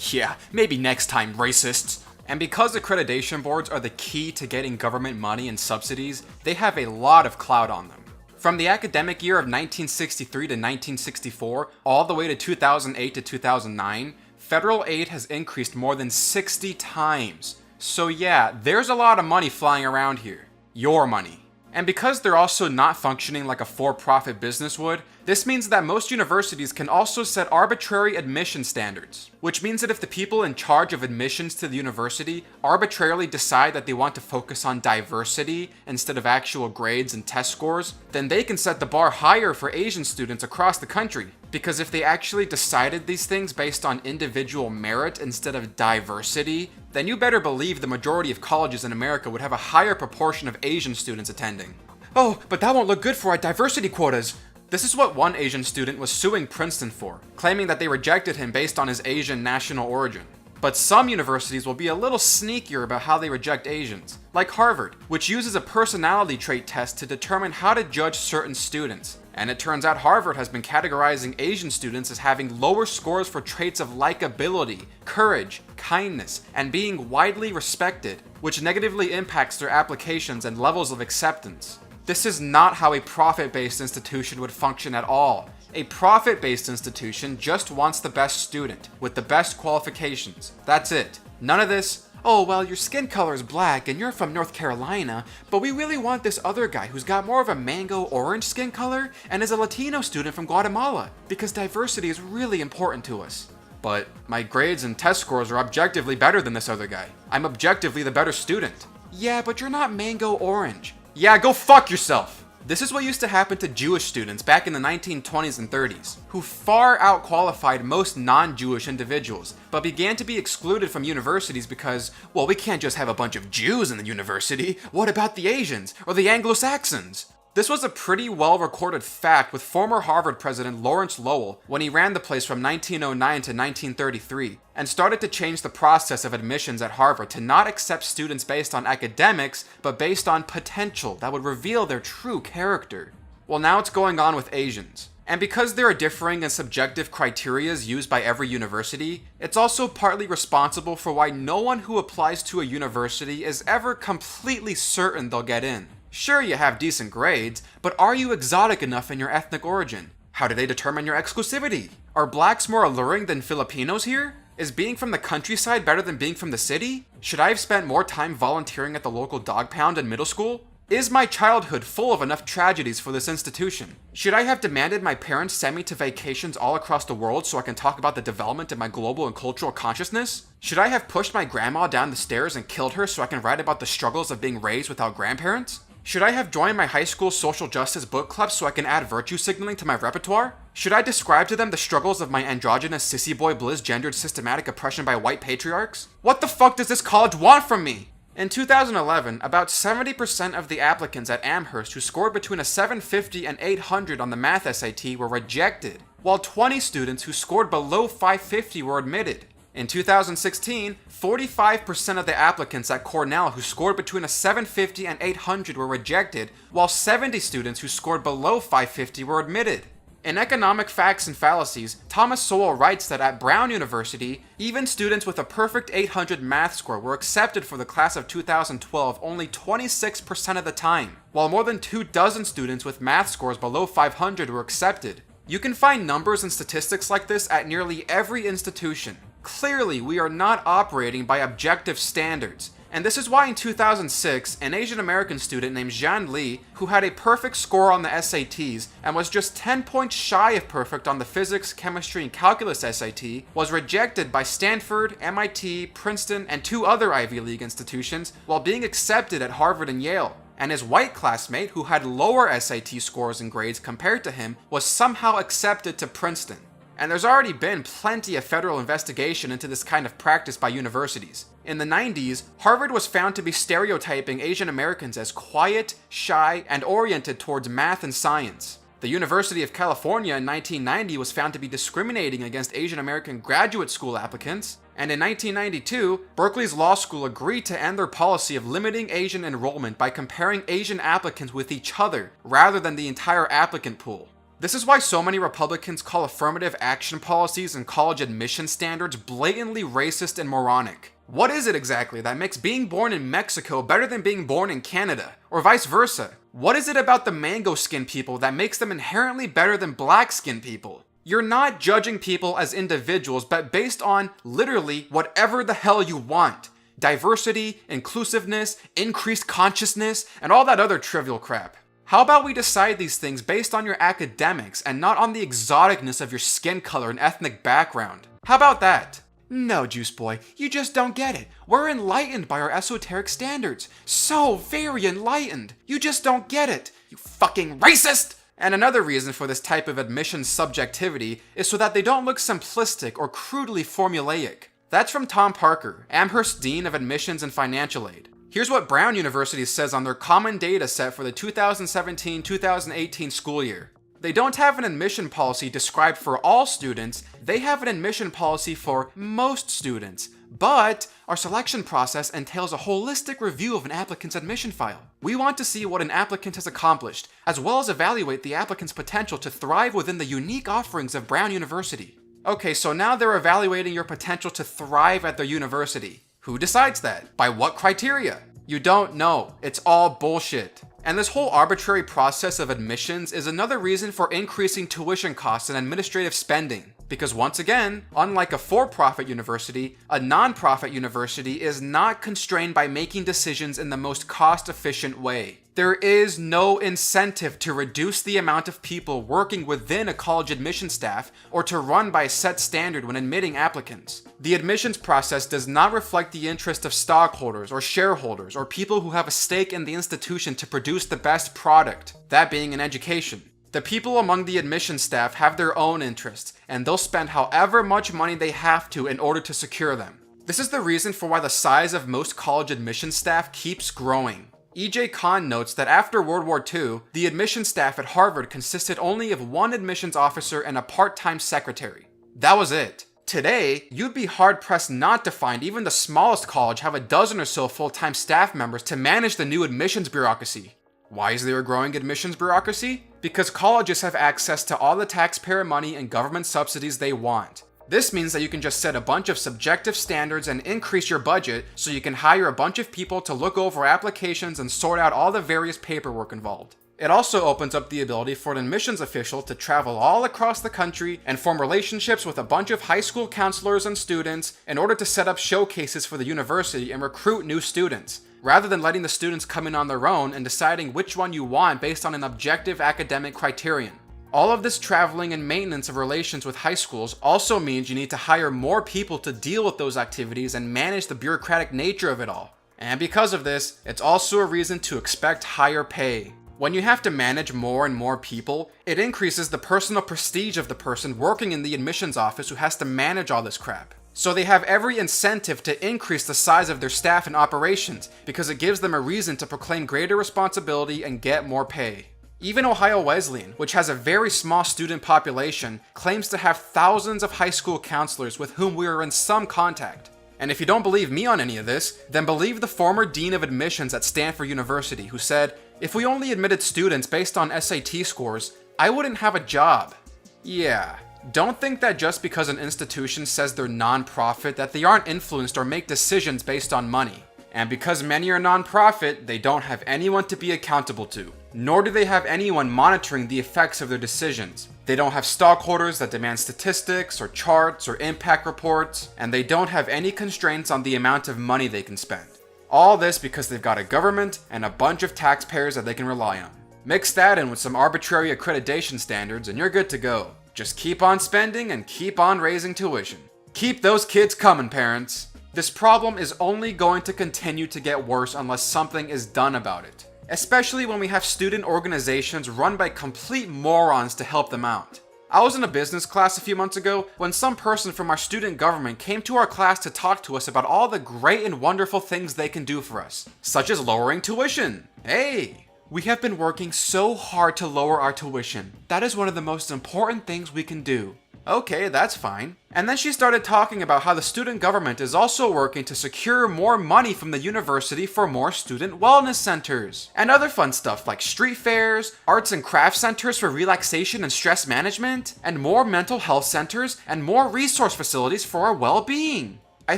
Yeah, maybe next time, racists. And because accreditation boards are the key to getting government money and subsidies, they have a lot of clout on them. From the academic year of 1963 to 1964, all the way to 2008 to 2009, federal aid has increased more than 60 times. So yeah, there's a lot of money flying around here. Your money. And because they're also not functioning like a for-profit business would, this means that most universities can also set arbitrary admission standards, which means that if the people in charge of admissions to the university arbitrarily decide that they want to focus on diversity instead of actual grades and test scores, then they can set the bar higher for Asian students across the country. Because if they actually decided these things based on individual merit instead of diversity, then you better believe the majority of colleges in America would have a higher proportion of Asian students attending. Oh, but that won't look good for our diversity quotas. This is what one Asian student was suing Princeton for, claiming that they rejected him based on his Asian national origin. But some universities will be a little sneakier about how they reject Asians, like Harvard, which uses a personality trait test to determine how to judge certain students. And it turns out Harvard has been categorizing Asian students as having lower scores for traits of likability, courage, kindness, and being widely respected, which negatively impacts their applications and levels of acceptance. This is not how a profit-based institution would function at all. A profit-based institution just wants the best student, with the best qualifications. That's it. None of this, oh, well, your skin color is black and you're from North Carolina, but we really want this other guy who's got more of a mango orange skin color and is a Latino student from Guatemala, because diversity is really important to us. But my grades and test scores are objectively better than this other guy. I'm objectively the better student. Yeah, but you're not mango orange. Yeah, go fuck yourself! This is what used to happen to Jewish students back in the 1920s and 30s, who far outqualified most non-Jewish individuals, but began to be excluded from universities because, well, we can't just have a bunch of Jews in the university. What about the Asians or the Anglo-Saxons? This was a pretty well-recorded fact with former Harvard president Lawrence Lowell when he ran the place from 1909 to 1933, and started to change the process of admissions at Harvard to not accept students based on academics, but based on potential that would reveal their true character. Well, now it's going on with Asians. And because there are differing and subjective criteria used by every university, it's also partly responsible for why no one who applies to a university is ever completely certain they'll get in. Sure, you have decent grades, but are you exotic enough in your ethnic origin? How do they determine your exclusivity? Are blacks more alluring than Filipinos here? Is being from the countryside better than being from the city? Should I have spent more time volunteering at the local dog pound in middle school? Is my childhood full of enough tragedies for this institution? Should I have demanded my parents send me to vacations all across the world so I can talk about the development of my global and cultural consciousness? Should I have pushed my grandma down the stairs and killed her so I can write about the struggles of being raised without grandparents? Should I have joined my high school social justice book club so I can add virtue signaling to my repertoire? Should I describe to them the struggles of my androgynous sissy boy blizz gendered systematic oppression by white patriarchs? What the fuck does this college want from me? In 2011, about 70% of the applicants at Amherst who scored between a 750 and 800 on the math SAT were rejected, while 20 students who scored below 550 were admitted. In 2016, 45% of the applicants at Cornell who scored between a 750 and 800 were rejected, while 70 students who scored below 550 were admitted. In Economic Facts and Fallacies, Thomas Sowell writes that at Brown University, even students with a perfect 800 math score were accepted for the class of 2012 only 26% of the time, while more than 24 students with math scores below 500 were accepted. You can find numbers and statistics like this at nearly every institution. Clearly, we are not operating by objective standards, and this is why in 2006, an Asian American student named Zhan Li, who had a perfect score on the SATs and was just 10 points shy of perfect on the physics, chemistry, and calculus SAT, was rejected by Stanford, MIT, Princeton, and 2 other Ivy League institutions while being accepted at Harvard and Yale. And his white classmate, who had lower SAT scores and grades compared to him, was somehow accepted to Princeton. And there's already been plenty of federal investigation into this kind of practice by universities. In the 90s, Harvard was found to be stereotyping Asian Americans as quiet, shy, and oriented towards math and science. The University of California in 1990 was found to be discriminating against Asian American graduate school applicants. And in 1992, Berkeley's law school agreed to end their policy of limiting Asian enrollment by comparing Asian applicants with each other, rather than the entire applicant pool. This is why so many Republicans call affirmative action policies and college admission standards blatantly racist and moronic. What is it exactly that makes being born in Mexico better than being born in Canada, or vice versa? What is it about the mango skin people that makes them inherently better than black skin people? You're not judging people as individuals, but based on literally whatever the hell you want. diversity, inclusiveness, increased consciousness, and all that other trivial crap. How about we decide these things based on your academics and not on the exoticness of your skin color and ethnic background? How about that? No, Juice Boy, you just don't get it. We're enlightened by our esoteric standards. So very enlightened. You just don't get it. You fucking racist! And another reason for this type of admissions subjectivity is so that they don't look simplistic or crudely formulaic. That's from Tom Parker, Amherst Dean of Admissions and Financial Aid. Here's what Brown University says on their common data set for the 2017-2018 school year. They don't have an admission policy described for all students, they have an admission policy for most students. But our selection process entails a holistic review of an applicant's admission file. We want to see what an applicant has accomplished, as well as evaluate the applicant's potential to thrive within the unique offerings of Brown University. Okay, so now they're evaluating your potential to thrive at their university. Who decides that? By what criteria? You don't know. It's all bullshit. And this whole arbitrary process of admissions is another reason for increasing tuition costs and administrative spending. Because once again, unlike a for-profit university, a non-profit university is not constrained by making decisions in the most cost-efficient way. There is no incentive to reduce the amount of people working within a college admission staff or to run by a set standard when admitting applicants. The admissions process does not reflect the interest of stockholders or shareholders or people who have a stake in the institution to produce the best product, that being an education. The people among the admissions staff have their own interests, and they'll spend however much money they have to in order to secure them. This is the reason for why the size of most college admissions staff keeps growing. E.J. Kahn notes that after World War II, the admissions staff at Harvard consisted only of one admissions officer and a part-time secretary. That was it. Today, you'd be hard-pressed not to find even the smallest college have a dozen or so full-time staff members to manage the new admissions bureaucracy. Why is there a growing admissions bureaucracy? Because colleges have access to all the taxpayer money and government subsidies they want. This means that you can just set a bunch of subjective standards and increase your budget so you can hire a bunch of people to look over applications and sort out all the various paperwork involved. It also opens up the ability for an admissions official to travel all across the country and form relationships with a bunch of high school counselors and students in order to set up showcases for the university and recruit new students, rather than letting the students come in on their own and deciding which one you want based on an objective academic criterion. All of this traveling and maintenance of relations with high schools also means you need to hire more people to deal with those activities and manage the bureaucratic nature of it all. And because of this, it's also a reason to expect higher pay. When you have to manage more and more people, it increases the personal prestige of the person working in the admissions office who has to manage all this crap. So they have every incentive to increase the size of their staff and operations because it gives them a reason to proclaim greater responsibility and get more pay. Even Ohio Wesleyan, which has a very small student population, claims to have thousands of high school counselors with whom we are in some contact. And if you don't believe me on any of this, then believe the former dean of admissions at Stanford University who said, "If we only admitted students based on SAT scores, I wouldn't have a job." Yeah, don't think that just because an institution says they're non-profit that they aren't influenced or make decisions based on money. And because many are non-profit, they don't have anyone to be accountable to. Nor do they have anyone monitoring the effects of their decisions. They don't have stockholders that demand statistics or charts or impact reports, and they don't have any constraints on the amount of money they can spend. All this because they've got a government and a bunch of taxpayers that they can rely on. Mix that in with some arbitrary accreditation standards and you're good to go. Just keep on spending and keep on raising tuition. Keep those kids coming, parents. This problem is only going to continue to get worse unless something is done about it. Especially when we have student organizations run by complete morons to help them out. I was in a business class a few months ago when some person from our student government came to our class to talk to us about all the great and wonderful things they can do for us, such as lowering tuition. Hey! We have been working so hard to lower our tuition. That is one of the most important things we can do. Okay, that's fine. And then she started talking about how the student government is also working to secure more money from the university for more student wellness centers. And other fun stuff like street fairs, arts and crafts centers for relaxation and stress management, and more mental health centers, and more resource facilities for our well-being. I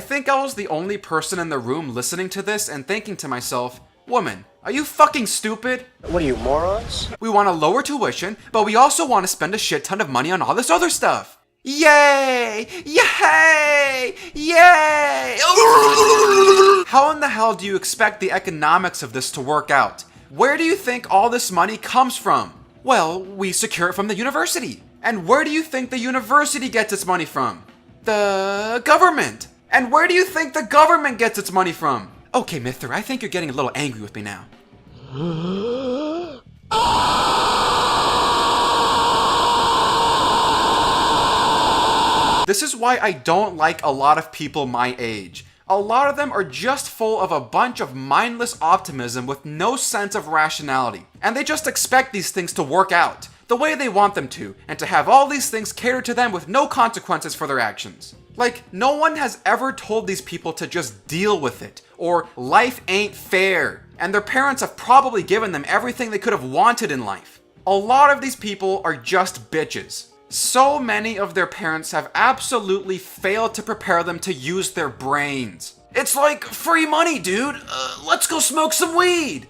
think I was the only person in the room listening to this and thinking to myself, "Woman, are you fucking stupid? What are you, morons?" We want to lower tuition, but we also want to spend a shit ton of money on all this other stuff. Yay! Yay! Yay! How in the hell do you expect the economics of this to work out? Where do you think all this money comes from? Well, we secure it from the university. And where do you think the university gets its money from? The government. And where do you think the government gets its money from? Okay, Mithra, I think you're getting a little angry with me now. This is why I don't like a lot of people my age. A lot of them are just full of a bunch of mindless optimism with no sense of rationality. And they just expect these things to work out the way they want them to, and to have all these things catered to them with no consequences for their actions. Like, no one has ever told these people to just deal with it, or life ain't fair, and their parents have probably given them everything they could have wanted in life. A lot of these people are just bitches. So many of their parents have absolutely failed to prepare them to use their brains. It's like, free money, dude. Let's go smoke some weed.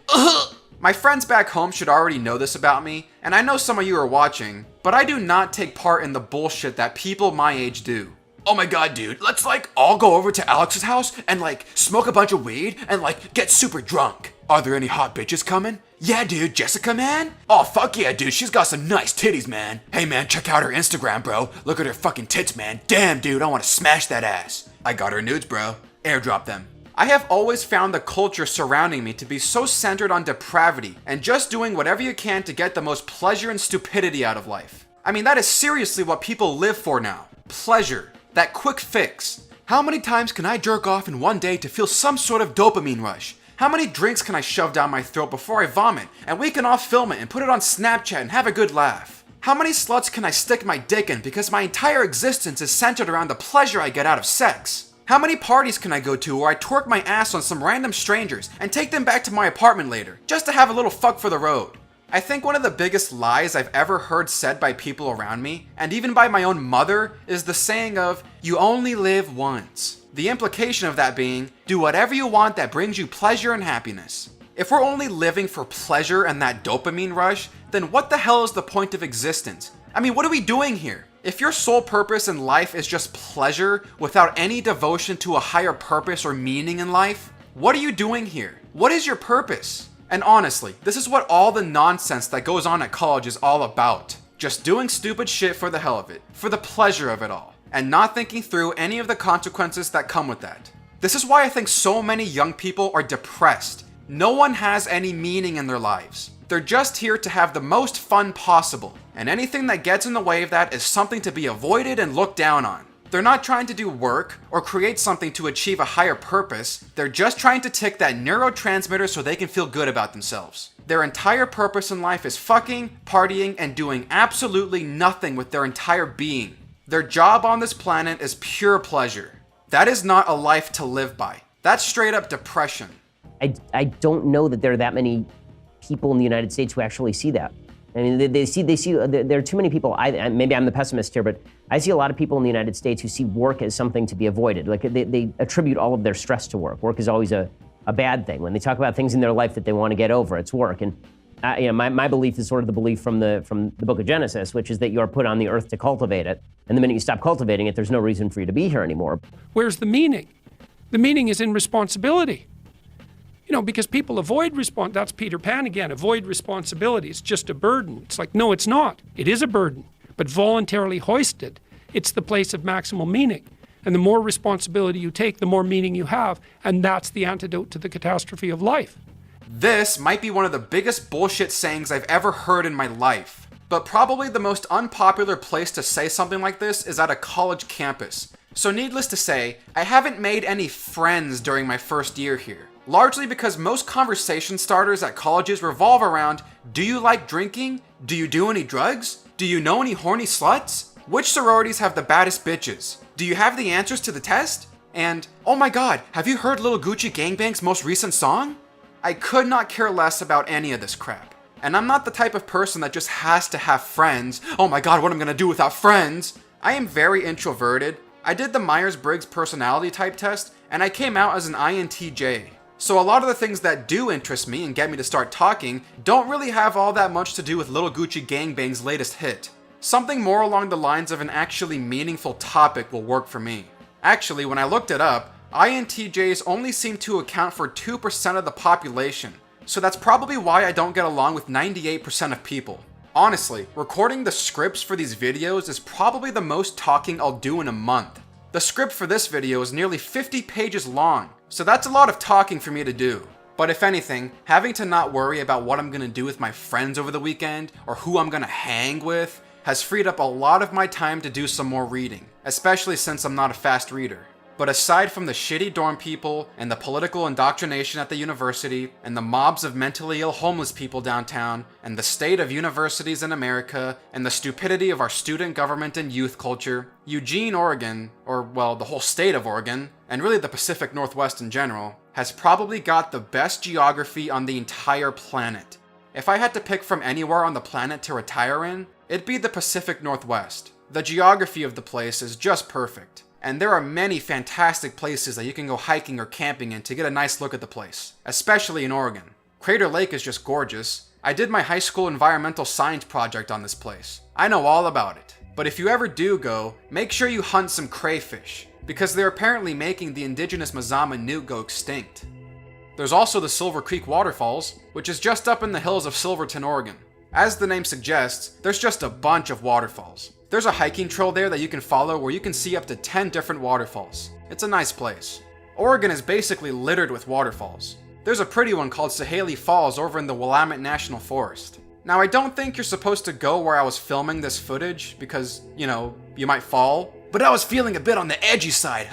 My friends back home should already know this about me, and I know some of you are watching, but I do not take part in the bullshit that people my age do. Oh my god, dude, let's all go over to Alex's house and smoke a bunch of weed and get super drunk. Are there any hot bitches coming? Yeah, dude, Jessica, man? Oh, fuck yeah, dude, she's got some nice titties, man. Hey, man, check out her Instagram, bro. Look at her fucking tits, man. Damn, dude, I want to smash that ass. I got her nudes, bro. Airdrop them. I have always found the culture surrounding me to be so centered on depravity and just doing whatever you can to get the most pleasure and stupidity out of life. I mean, that is seriously what people live for now. Pleasure. That quick fix. How many times can I jerk off in one day to feel some sort of dopamine rush? How many drinks can I shove down my throat before I vomit and we can all film it and put it on Snapchat and have a good laugh? How many sluts can I stick my dick in because my entire existence is centered around the pleasure I get out of sex? How many parties can I go to where I twerk my ass on some random strangers and take them back to my apartment later, just to have a little fuck for the road? I think one of the biggest lies I've ever heard said by people around me, and even by my own mother, is the saying of, you only live once. The implication of that being, do whatever you want that brings you pleasure and happiness. If we're only living for pleasure and that dopamine rush, then what the hell is the point of existence? I mean, what are we doing here? If your sole purpose in life is just pleasure without any devotion to a higher purpose or meaning in life, what are you doing here? What is your purpose? And honestly, this is what all the nonsense that goes on at college is all about. Just doing stupid shit for the hell of it, for the pleasure of it all, and not thinking through any of the consequences that come with that. This is why I think so many young people are depressed. No one has any meaning in their lives. They're just here to have the most fun possible, and anything that gets in the way of that is something to be avoided and looked down on. They're not trying to do work or create something to achieve a higher purpose. They're just trying to tick that neurotransmitter so they can feel good about themselves. Their entire purpose in life is fucking, partying, and doing absolutely nothing with their entire being. Their job on this planet is pure pleasure. That is not a life to live by. That's straight up depression. I don't know that there are that many people in the United States who actually see that. I mean, there are too many people, maybe I'm the pessimist here, but I see a lot of people in the United States who see work as something to be avoided. Like they attribute all of their stress to work. Work is always a bad thing. When they talk about things in their life that they want to get over, it's work. And my belief is sort of the belief from the book of Genesis, which is that you are put on the earth to cultivate it. And the minute you stop cultivating it, there's no reason for you to be here anymore. Where's the meaning? The meaning is in responsibility. Because people avoid that's Peter Pan again, avoid responsibility. It's just a burden. It's like, no, it's not. It is a burden, but voluntarily hoisted. It's the place of maximal meaning. And the more responsibility you take, the more meaning you have. And that's the antidote to the catastrophe of life. This might be one of the biggest bullshit sayings I've ever heard in my life. But probably the most unpopular place to say something like this is at a college campus. So needless to say, I haven't made any friends during my first year here. Largely because most conversation starters at colleges revolve around, do you like drinking? Do you do any drugs? Do you know any horny sluts? Which sororities have the baddest bitches? Do you have the answers to the test? And, oh my god, have you heard Lil Gucci Gangbang's most recent song? I could not care less about any of this crap. And I'm not the type of person that just has to have friends. Oh my god, what am I gonna do without friends? I am very introverted. I did the Myers-Briggs personality type test, and I came out as an INTJ. So a lot of the things that do interest me and get me to start talking don't really have all that much to do with Lil Gucci Gangbang's latest hit. Something more along the lines of an actually meaningful topic will work for me. Actually, when I looked it up, INTJs only seem to account for 2% of the population, so that's probably why I don't get along with 98% of people. Honestly, recording the scripts for these videos is probably the most talking I'll do in a month. The script for this video is nearly 50 pages long, so that's a lot of talking for me to do. But if anything, having to not worry about what I'm gonna do with my friends over the weekend, or who I'm gonna hang with, has freed up a lot of my time to do some more reading, especially since I'm not a fast reader. But aside from the shitty dorm people, and the political indoctrination at the university, and the mobs of mentally ill homeless people downtown, and the state of universities in America, and the stupidity of our student government and youth culture, Eugene, Oregon, or well, the whole state of Oregon, and really the Pacific Northwest in general, has probably got the best geography on the entire planet. If I had to pick from anywhere on the planet to retire in, it'd be the Pacific Northwest. The geography of the place is just perfect. And there are many fantastic places that you can go hiking or camping in to get a nice look at the place, especially in Oregon. Crater Lake is just gorgeous. I did my high school environmental science project on this place. I know all about it. But if you ever do go, make sure you hunt some crayfish, because they're apparently making the indigenous Mazama newt go extinct. There's also the Silver Creek Waterfalls, which is just up in the hills of Silverton, Oregon. As the name suggests, there's just a bunch of waterfalls. There's a hiking trail there that you can follow where you can see up to 10 different waterfalls. It's a nice place. Oregon is basically littered with waterfalls. There's a pretty one called Sahaley Falls over in the Willamette National Forest. Now, I don't think you're supposed to go where I was filming this footage because, you know, you might fall, but I was feeling a bit on the edgy side.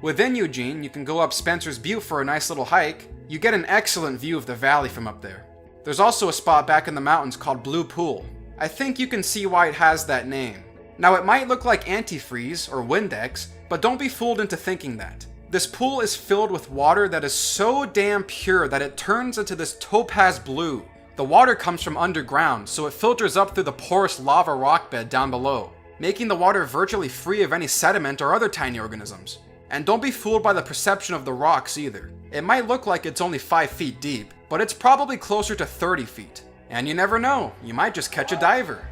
Within Eugene, you can go up Spencer's Butte for a nice little hike. You get an excellent view of the valley from up there. There's also a spot back in the mountains called Blue Pool. I think you can see why it has that name. Now, it might look like antifreeze or Windex, but don't be fooled into thinking that. This pool is filled with water that is so damn pure that it turns into this topaz blue. The water comes from underground, so it filters up through the porous lava rock bed down below, making the water virtually free of any sediment or other tiny organisms. And don't be fooled by the perception of the rocks either. It might look like it's only 5 feet deep, but it's probably closer to 30 feet. And you never know, you might just catch a diver.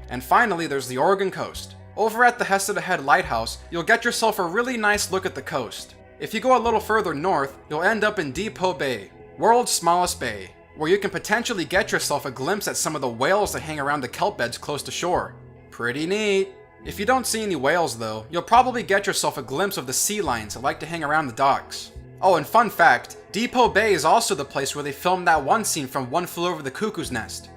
And finally, there's the Oregon coast. Over at the Hesed Head Lighthouse, you'll get yourself a really nice look at the coast. If you go a little further north, you'll end up in Depot Bay, world's smallest bay, where you can potentially get yourself a glimpse at some of the whales that hang around the kelp beds close to shore. Pretty neat. If you don't see any whales though, you'll probably get yourself a glimpse of the sea lions that like to hang around the docks. Oh, and fun fact, Depot Bay is also the place where they filmed that one scene from One Flew Over the Cuckoo's Nest.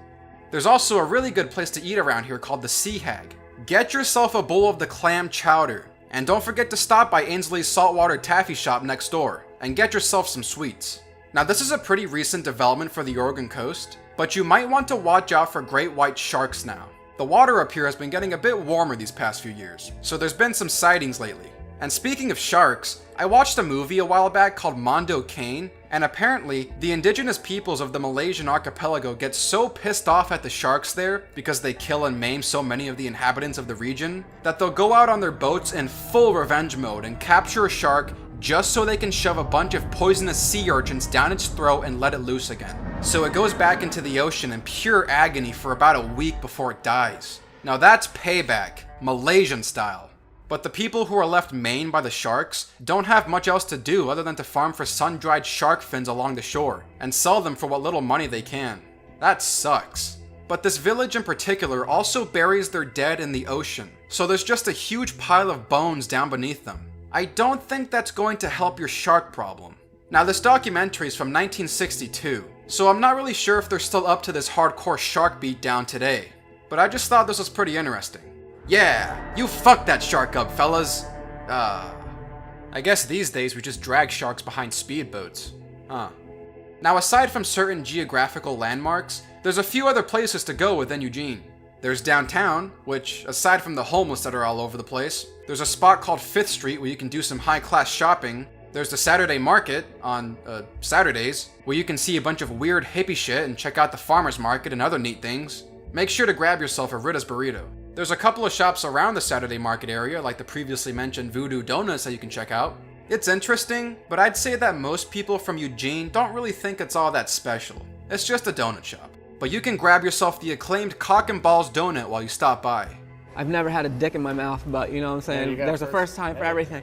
There's also a really good place to eat around here called the Sea Hag. Get yourself a bowl of the clam chowder. And don't forget to stop by Ainsley's Saltwater Taffy Shop next door and get yourself some sweets. Now, this is a pretty recent development for the Oregon coast, but you might want to watch out for great white sharks now. The water up here has been getting a bit warmer these past few years, so there's been some sightings lately. And speaking of sharks, I watched a movie a while back called Mondo Cane, and apparently, the indigenous peoples of the Malaysian archipelago get so pissed off at the sharks there because they kill and maim so many of the inhabitants of the region that they'll go out on their boats in full revenge mode and capture a shark just so they can shove a bunch of poisonous sea urchins down its throat and let it loose again. So it goes back into the ocean in pure agony for about a week before it dies. Now that's payback, Malaysian style. But the people who are left maimed by the sharks don't have much else to do other than to farm for sun-dried shark fins along the shore and sell them for what little money they can. That sucks. But this village in particular also buries their dead in the ocean, so there's just a huge pile of bones down beneath them. I don't think that's going to help your shark problem. Now, this documentary is from 1962, so I'm not really sure if they're still up to this hardcore shark beatdown today, but I just thought this was pretty interesting. Yeah, you fucked that shark up, fellas. I guess these days we just drag sharks behind speedboats. Now, aside from certain geographical landmarks, there's a few other places to go within Eugene. There's downtown, which, aside from the homeless that are all over the place, there's a spot called 5th Street where you can do some high-class shopping. There's the Saturday Market on Saturdays, where you can see a bunch of weird hippie shit and check out the farmer's market and other neat things. Make sure to grab yourself a Rita's Burrito. There's a couple of shops around the Saturday Market area, like the previously mentioned Voodoo Donuts that you can check out. It's interesting, but I'd say that most people from Eugene don't really think it's all that special. It's just a donut shop. but you can grab yourself the acclaimed Cock and Balls donut while you stop by. I've never had a dick in my mouth, but you know what I'm saying? There's a first time for everything.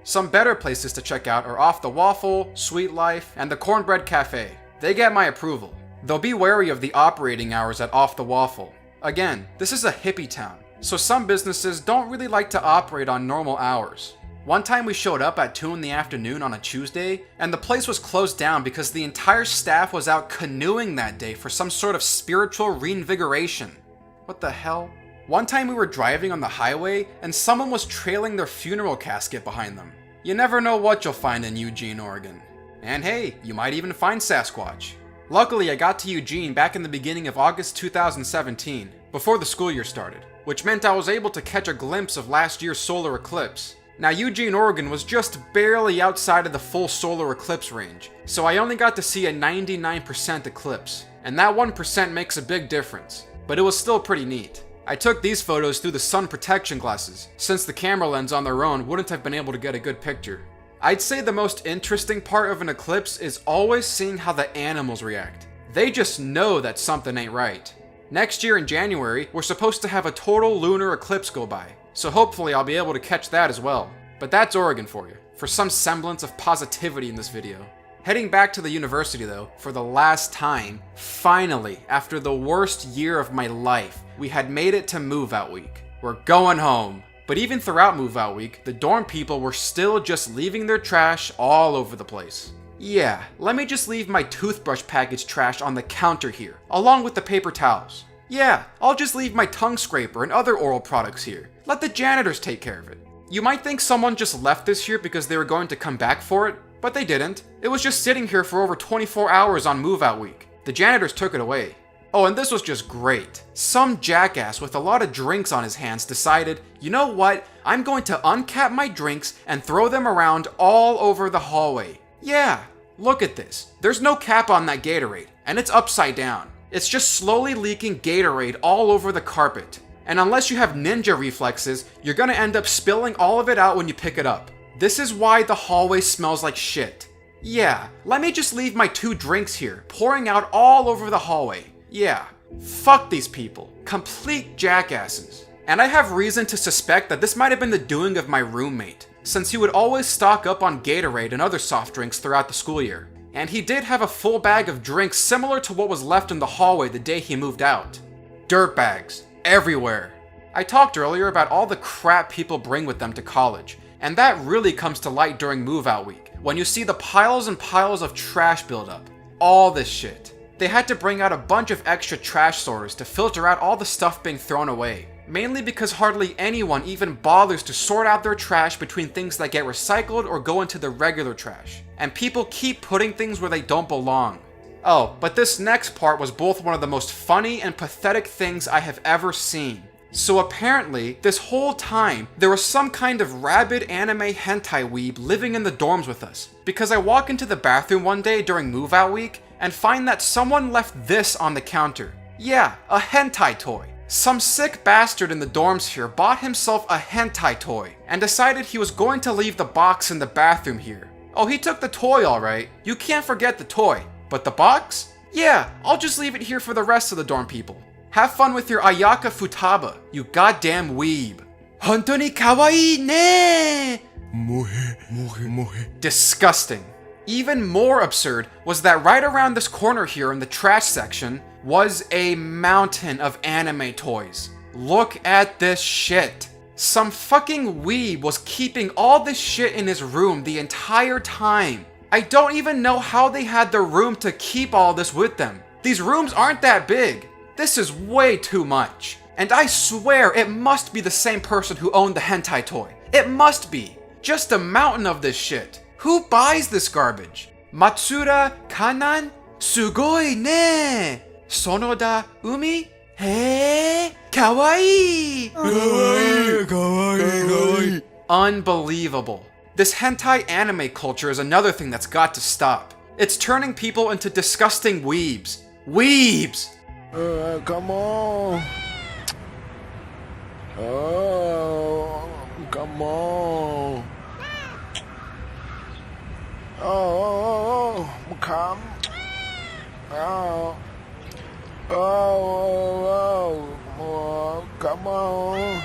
Some better places to check out are Off the Waffle, Sweet Life, and the Cornbread Cafe. They get my approval. Though be wary of the operating hours at Off the Waffle. Again, this is a hippie town, so some businesses don't really like to operate on normal hours. One time we showed up at 2 in the afternoon on a Tuesday, and the place was closed down because the entire staff was out canoeing that day for some sort of spiritual reinvigoration. What the hell? One time we were driving on the highway, and someone was trailing their funeral casket behind them. You never know what you'll find in Eugene, Oregon. And hey, you might even find Sasquatch. Luckily, I got to Eugene back in the beginning of August 2017, before the school year started, which meant I was able to catch a glimpse of last year's solar eclipse. Now, Eugene, Oregon was just barely outside of the full solar eclipse range, so I only got to see a 99% eclipse, and that 1% makes a big difference, but it was still pretty neat. I took these photos through the sun protection glasses, since the camera lens on their own wouldn't have been able to get a good picture. I'd say the most interesting part of an eclipse is always seeing how the animals react. They just know that something ain't right. Next year in January, we're supposed to have a total lunar eclipse go by, so hopefully I'll be able to catch that as well. But that's Oregon for you, for some semblance of positivity in this video. Heading back to the university though, for the last time, finally, after the worst year of my life, we had made it to move-out week. We're going home. But even throughout move-out week, the dorm people were still just leaving their trash all over the place. Yeah, let me just leave my toothbrush package trash on the counter here, along with the paper towels. Yeah, I'll just leave my tongue scraper and other oral products here. Let the janitors take care of it. You might think someone just left this here because they were going to come back for it, but they didn't. It was just sitting here for over 24 hours on move-out week. The janitors took it away. Oh, and this was just great. Some jackass with a lot of drinks on his hands decided, you know what, I'm going to uncap my drinks and throw them around all over the hallway. Yeah, look at this. There's no cap on that Gatorade, and it's upside down. It's just slowly leaking Gatorade all over the carpet. And unless you have ninja reflexes, you're gonna end up spilling all of it out when you pick it up. This is why the hallway smells like shit. Yeah, let me just leave my 2 drinks here, pouring out all over the hallway. Yeah, fuck these people. Complete jackasses. And I have reason to suspect that this might have been the doing of my roommate, since he would always stock up on Gatorade and other soft drinks throughout the school year. And he did have a full bag of drinks similar to what was left in the hallway the day he moved out. Dirtbags. Everywhere. I talked earlier about all the crap people bring with them to college, and that really comes to light during move-out week, when you see the piles and piles of trash buildup. All this shit. They had to bring out a bunch of extra trash sorters to filter out all the stuff being thrown away, mainly because hardly anyone even bothers to sort out their trash between things that get recycled or go into the regular trash, and people keep putting things where they don't belong. Oh, but this next part was both one of the most funny and pathetic things I have ever seen. So apparently, this whole time, there was some kind of rabid anime hentai weeb living in the dorms with us. Because I walk into the bathroom one day during move-out week, and find that someone left this on the counter. Yeah, a hentai toy. Some sick bastard in the dorms here bought himself a hentai toy, and decided he was going to leave the box in the bathroom here. Oh, he took the toy alright. You can't forget the toy. But the box? Yeah, I'll just leave it here for the rest of the dorm people. Have fun with your Ayaka Futaba, you goddamn weeb. Hontoni kawaii ne! Disgusting. Even more absurd was that right around this corner here in the trash section was a mountain of anime toys. Look at this shit. Some fucking weeb was keeping all this shit in his room the entire time. I don't even know how they had the room to keep all this with them. These rooms aren't that big. This is way too much. And I swear it must be the same person who owned the hentai toy. It must be. Just a mountain of this shit. Who buys this garbage? Matsura Kanan? Sugoi ne! Sonoda Umi? Hey! Kawaii! Kawaii! Kawaii! Kawaii! Unbelievable. This hentai anime culture is another thing that's got to stop. It's turning people into disgusting weebs. Weebs! Come on. Oh, come on. Oh, come. Oh. Oh, come on.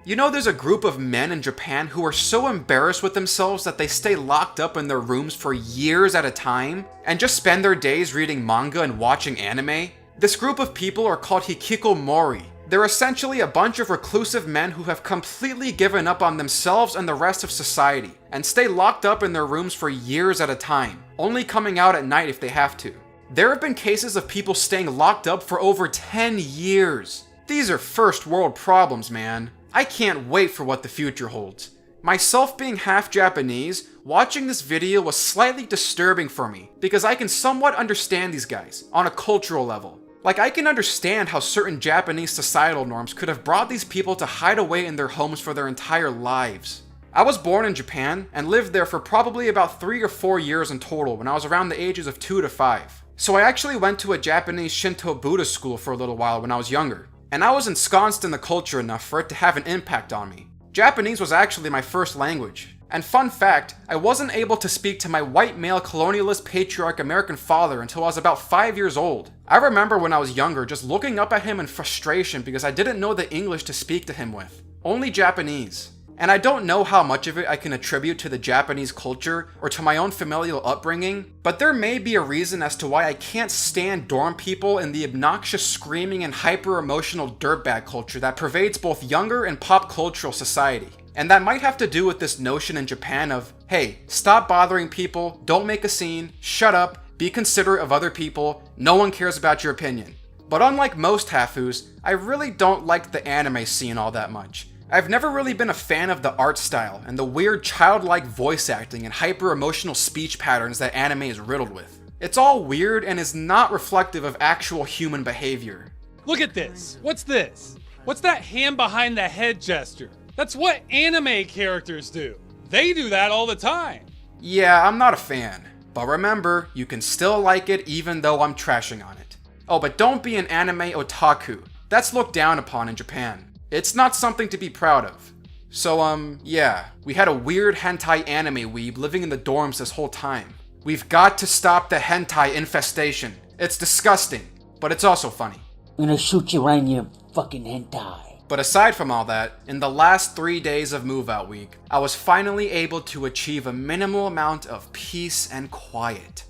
You know, there's a group of men in Japan who are so embarrassed with themselves that they stay locked up in their rooms for years at a time and just spend their days reading manga and watching anime. This group of people are called hikikomori. They're essentially a bunch of reclusive men who have completely given up on themselves and the rest of society and stay locked up in their rooms for years at a time, only coming out at night if they have to. There have been cases of people staying locked up for over 10 years. These are first world problems, man. I can't wait for what the future holds. Myself being half Japanese, watching this video was slightly disturbing for me because I can somewhat understand these guys on a cultural level. Like, I can understand how certain Japanese societal norms could have brought these people to hide away in their homes for their entire lives. I was born in Japan and lived there for probably about 3 or 4 years in total when I was around the ages of 2 to 5. So I actually went to a Japanese Shinto Buddhist school for a little while when I was younger, and I was ensconced in the culture enough for it to have an impact on me. Japanese was actually my first language. And fun fact, I wasn't able to speak to my white male colonialist patriarch American father until I was about 5 years old. I remember when I was younger just looking up at him in frustration because I didn't know the English to speak to him with. Only Japanese. And I don't know how much of it I can attribute to the Japanese culture or to my own familial upbringing, but there may be a reason as to why I can't stand dorm people and the obnoxious screaming and hyper-emotional dirtbag culture that pervades both younger and pop cultural society. And that might have to do with this notion in Japan of, hey, stop bothering people, don't make a scene, shut up, be considerate of other people, no one cares about your opinion. But unlike most hafus, I really don't like the anime scene all that much. I've never really been a fan of the art style and the weird childlike voice acting and hyper-emotional speech patterns that anime is riddled with. It's all weird and is not reflective of actual human behavior. Look at this. What's this? What's that hand behind the head gesture? That's what anime characters do. They do that all the time. Yeah, I'm not a fan. But remember, you can still like it even though I'm trashing on it. Oh, but don't be an anime otaku. That's looked down upon in Japan. It's not something to be proud of. So, yeah, we had a weird hentai anime weeb living in the dorms this whole time. We've got to stop the hentai infestation. It's disgusting, but it's also funny. I'm gonna shoot you right in your fucking hentai. But aside from all that, in the last 3 days of move-out week, I was finally able to achieve a minimal amount of peace and quiet.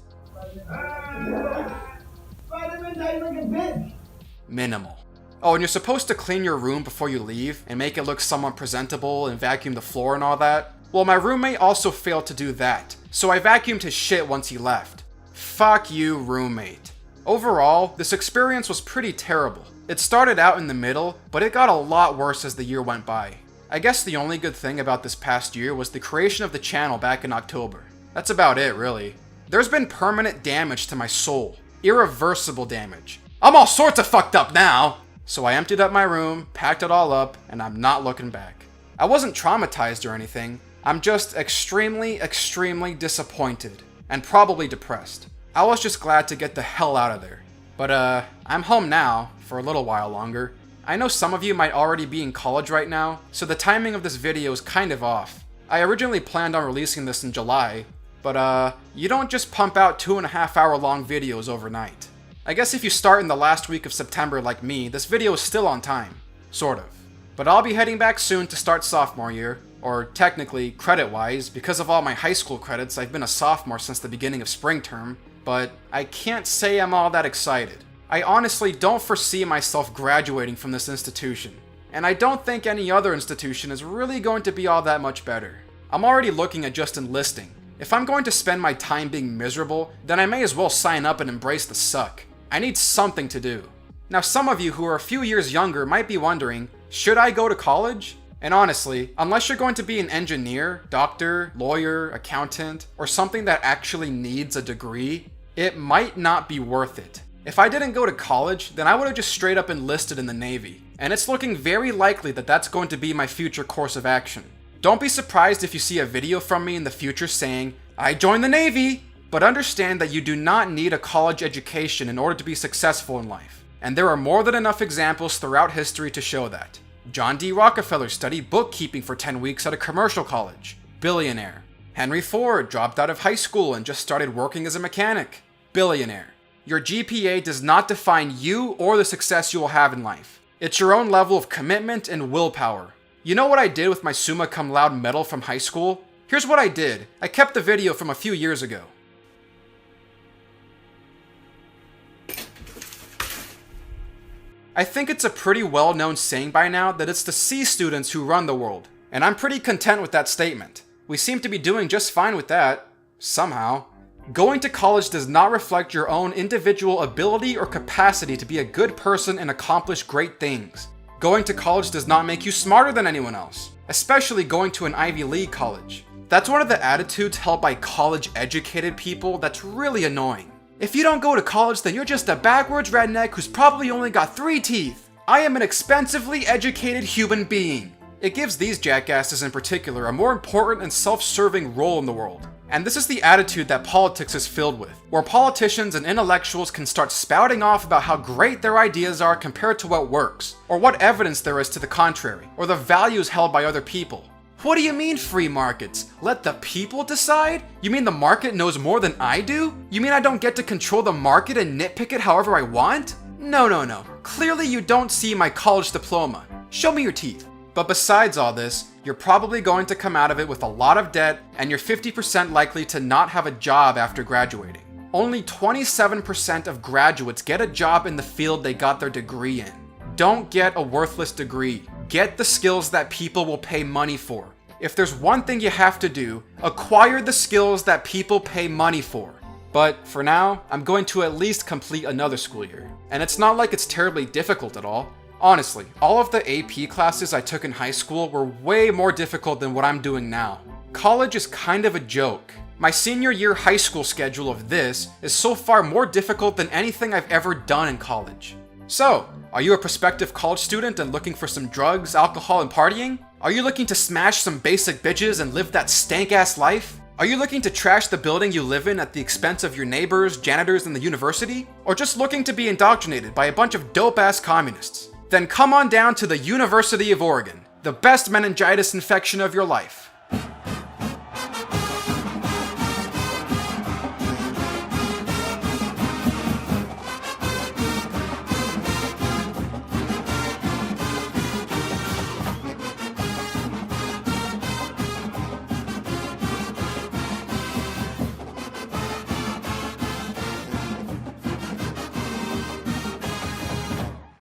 Minimal. Oh, and you're supposed to clean your room before you leave and make it look somewhat presentable and vacuum the floor and all that. Well, my roommate also failed to do that, so I vacuumed his shit once he left. Fuck you, roommate. Overall, this experience was pretty terrible. It started out in the middle, but it got a lot worse as the year went by. I guess the only good thing about this past year was the creation of the channel back in October. That's about it, really. There's been permanent damage to my soul. Irreversible damage. I'm all sorts of fucked up now! So I emptied up my room, packed it all up, and I'm not looking back. I wasn't traumatized or anything. I'm just extremely, extremely disappointed. And probably depressed. I was just glad to get the hell out of there. But I'm home now, for a little while longer. I know some of you might already be in college right now, so the timing of this video is kind of off. I originally planned on releasing this in July, but you don't just pump out 2.5 hour long videos overnight. I guess if you start in the last week of September like me, this video is still on time. Sort of. But I'll be heading back soon to start sophomore year, or technically, credit-wise, because of all my high school credits, I've been a sophomore since the beginning of spring term, but I can't say I'm all that excited. I honestly don't foresee myself graduating from this institution, and I don't think any other institution is really going to be all that much better. I'm already looking at just enlisting. If I'm going to spend my time being miserable, then I may as well sign up and embrace the suck. I need something to do. Now, some of you who are a few years younger might be wondering, should I go to college? And honestly, unless you're going to be an engineer, doctor, lawyer, accountant, or something that actually needs a degree, it might not be worth it. If I didn't go to college, then I would have just straight up enlisted in the Navy, and it's looking very likely that that's going to be my future course of action. Don't be surprised if you see a video from me in the future saying, I joined the Navy! But understand that you do not need a college education in order to be successful in life. And there are more than enough examples throughout history to show that. John D. Rockefeller studied bookkeeping for 10 weeks at a commercial college. Billionaire. Henry Ford dropped out of high school and just started working as a mechanic. Billionaire. Your GPA does not define you or the success you will have in life. It's your own level of commitment and willpower. You know what I did with my summa cum laude medal from high school? Here's what I did. I kept the video from a few years ago. I think it's a pretty well-known saying by now that it's the C students who run the world. And I'm pretty content with that statement. We seem to be doing just fine with that. Somehow. Going to college does not reflect your own individual ability or capacity to be a good person and accomplish great things. Going to college does not make you smarter than anyone else, especially going to an Ivy League college. That's one of the attitudes held by college-educated people that's really annoying. If you don't go to college, then you're just a backwards redneck who's probably only got 3 teeth. I am an expensively educated human being. It gives these jackasses in particular a more important and self-serving role in the world. And this is the attitude that politics is filled with, where politicians and intellectuals can start spouting off about how great their ideas are compared to what works, or what evidence there is to the contrary, or the values held by other people. What do you mean free markets? Let the people decide? You mean the market knows more than I do? You mean I don't get to control the market and nitpick it however I want? No. Clearly you don't see my college diploma. Show me your teeth. But besides all this, you're probably going to come out of it with a lot of debt, and you're 50% likely to not have a job after graduating. Only 27% of graduates get a job in the field they got their degree in. Don't get a worthless degree. Get the skills that people will pay money for. If there's one thing you have to do, acquire the skills that people pay money for. But for now, I'm going to at least complete another school year. And it's not like it's terribly difficult at all. Honestly, all of the AP classes I took in high school were way more difficult than what I'm doing now. College is kind of a joke. My senior year high school schedule of this is so far more difficult than anything I've ever done in college. So, are you a prospective college student and looking for some drugs, alcohol, and partying? Are you looking to smash some basic bitches and live that stank-ass life? Are you looking to trash the building you live in at the expense of your neighbors, janitors, and the university? Or just looking to be indoctrinated by a bunch of dope-ass communists? Then come on down to the University of Oregon, the best meningitis infection of your life.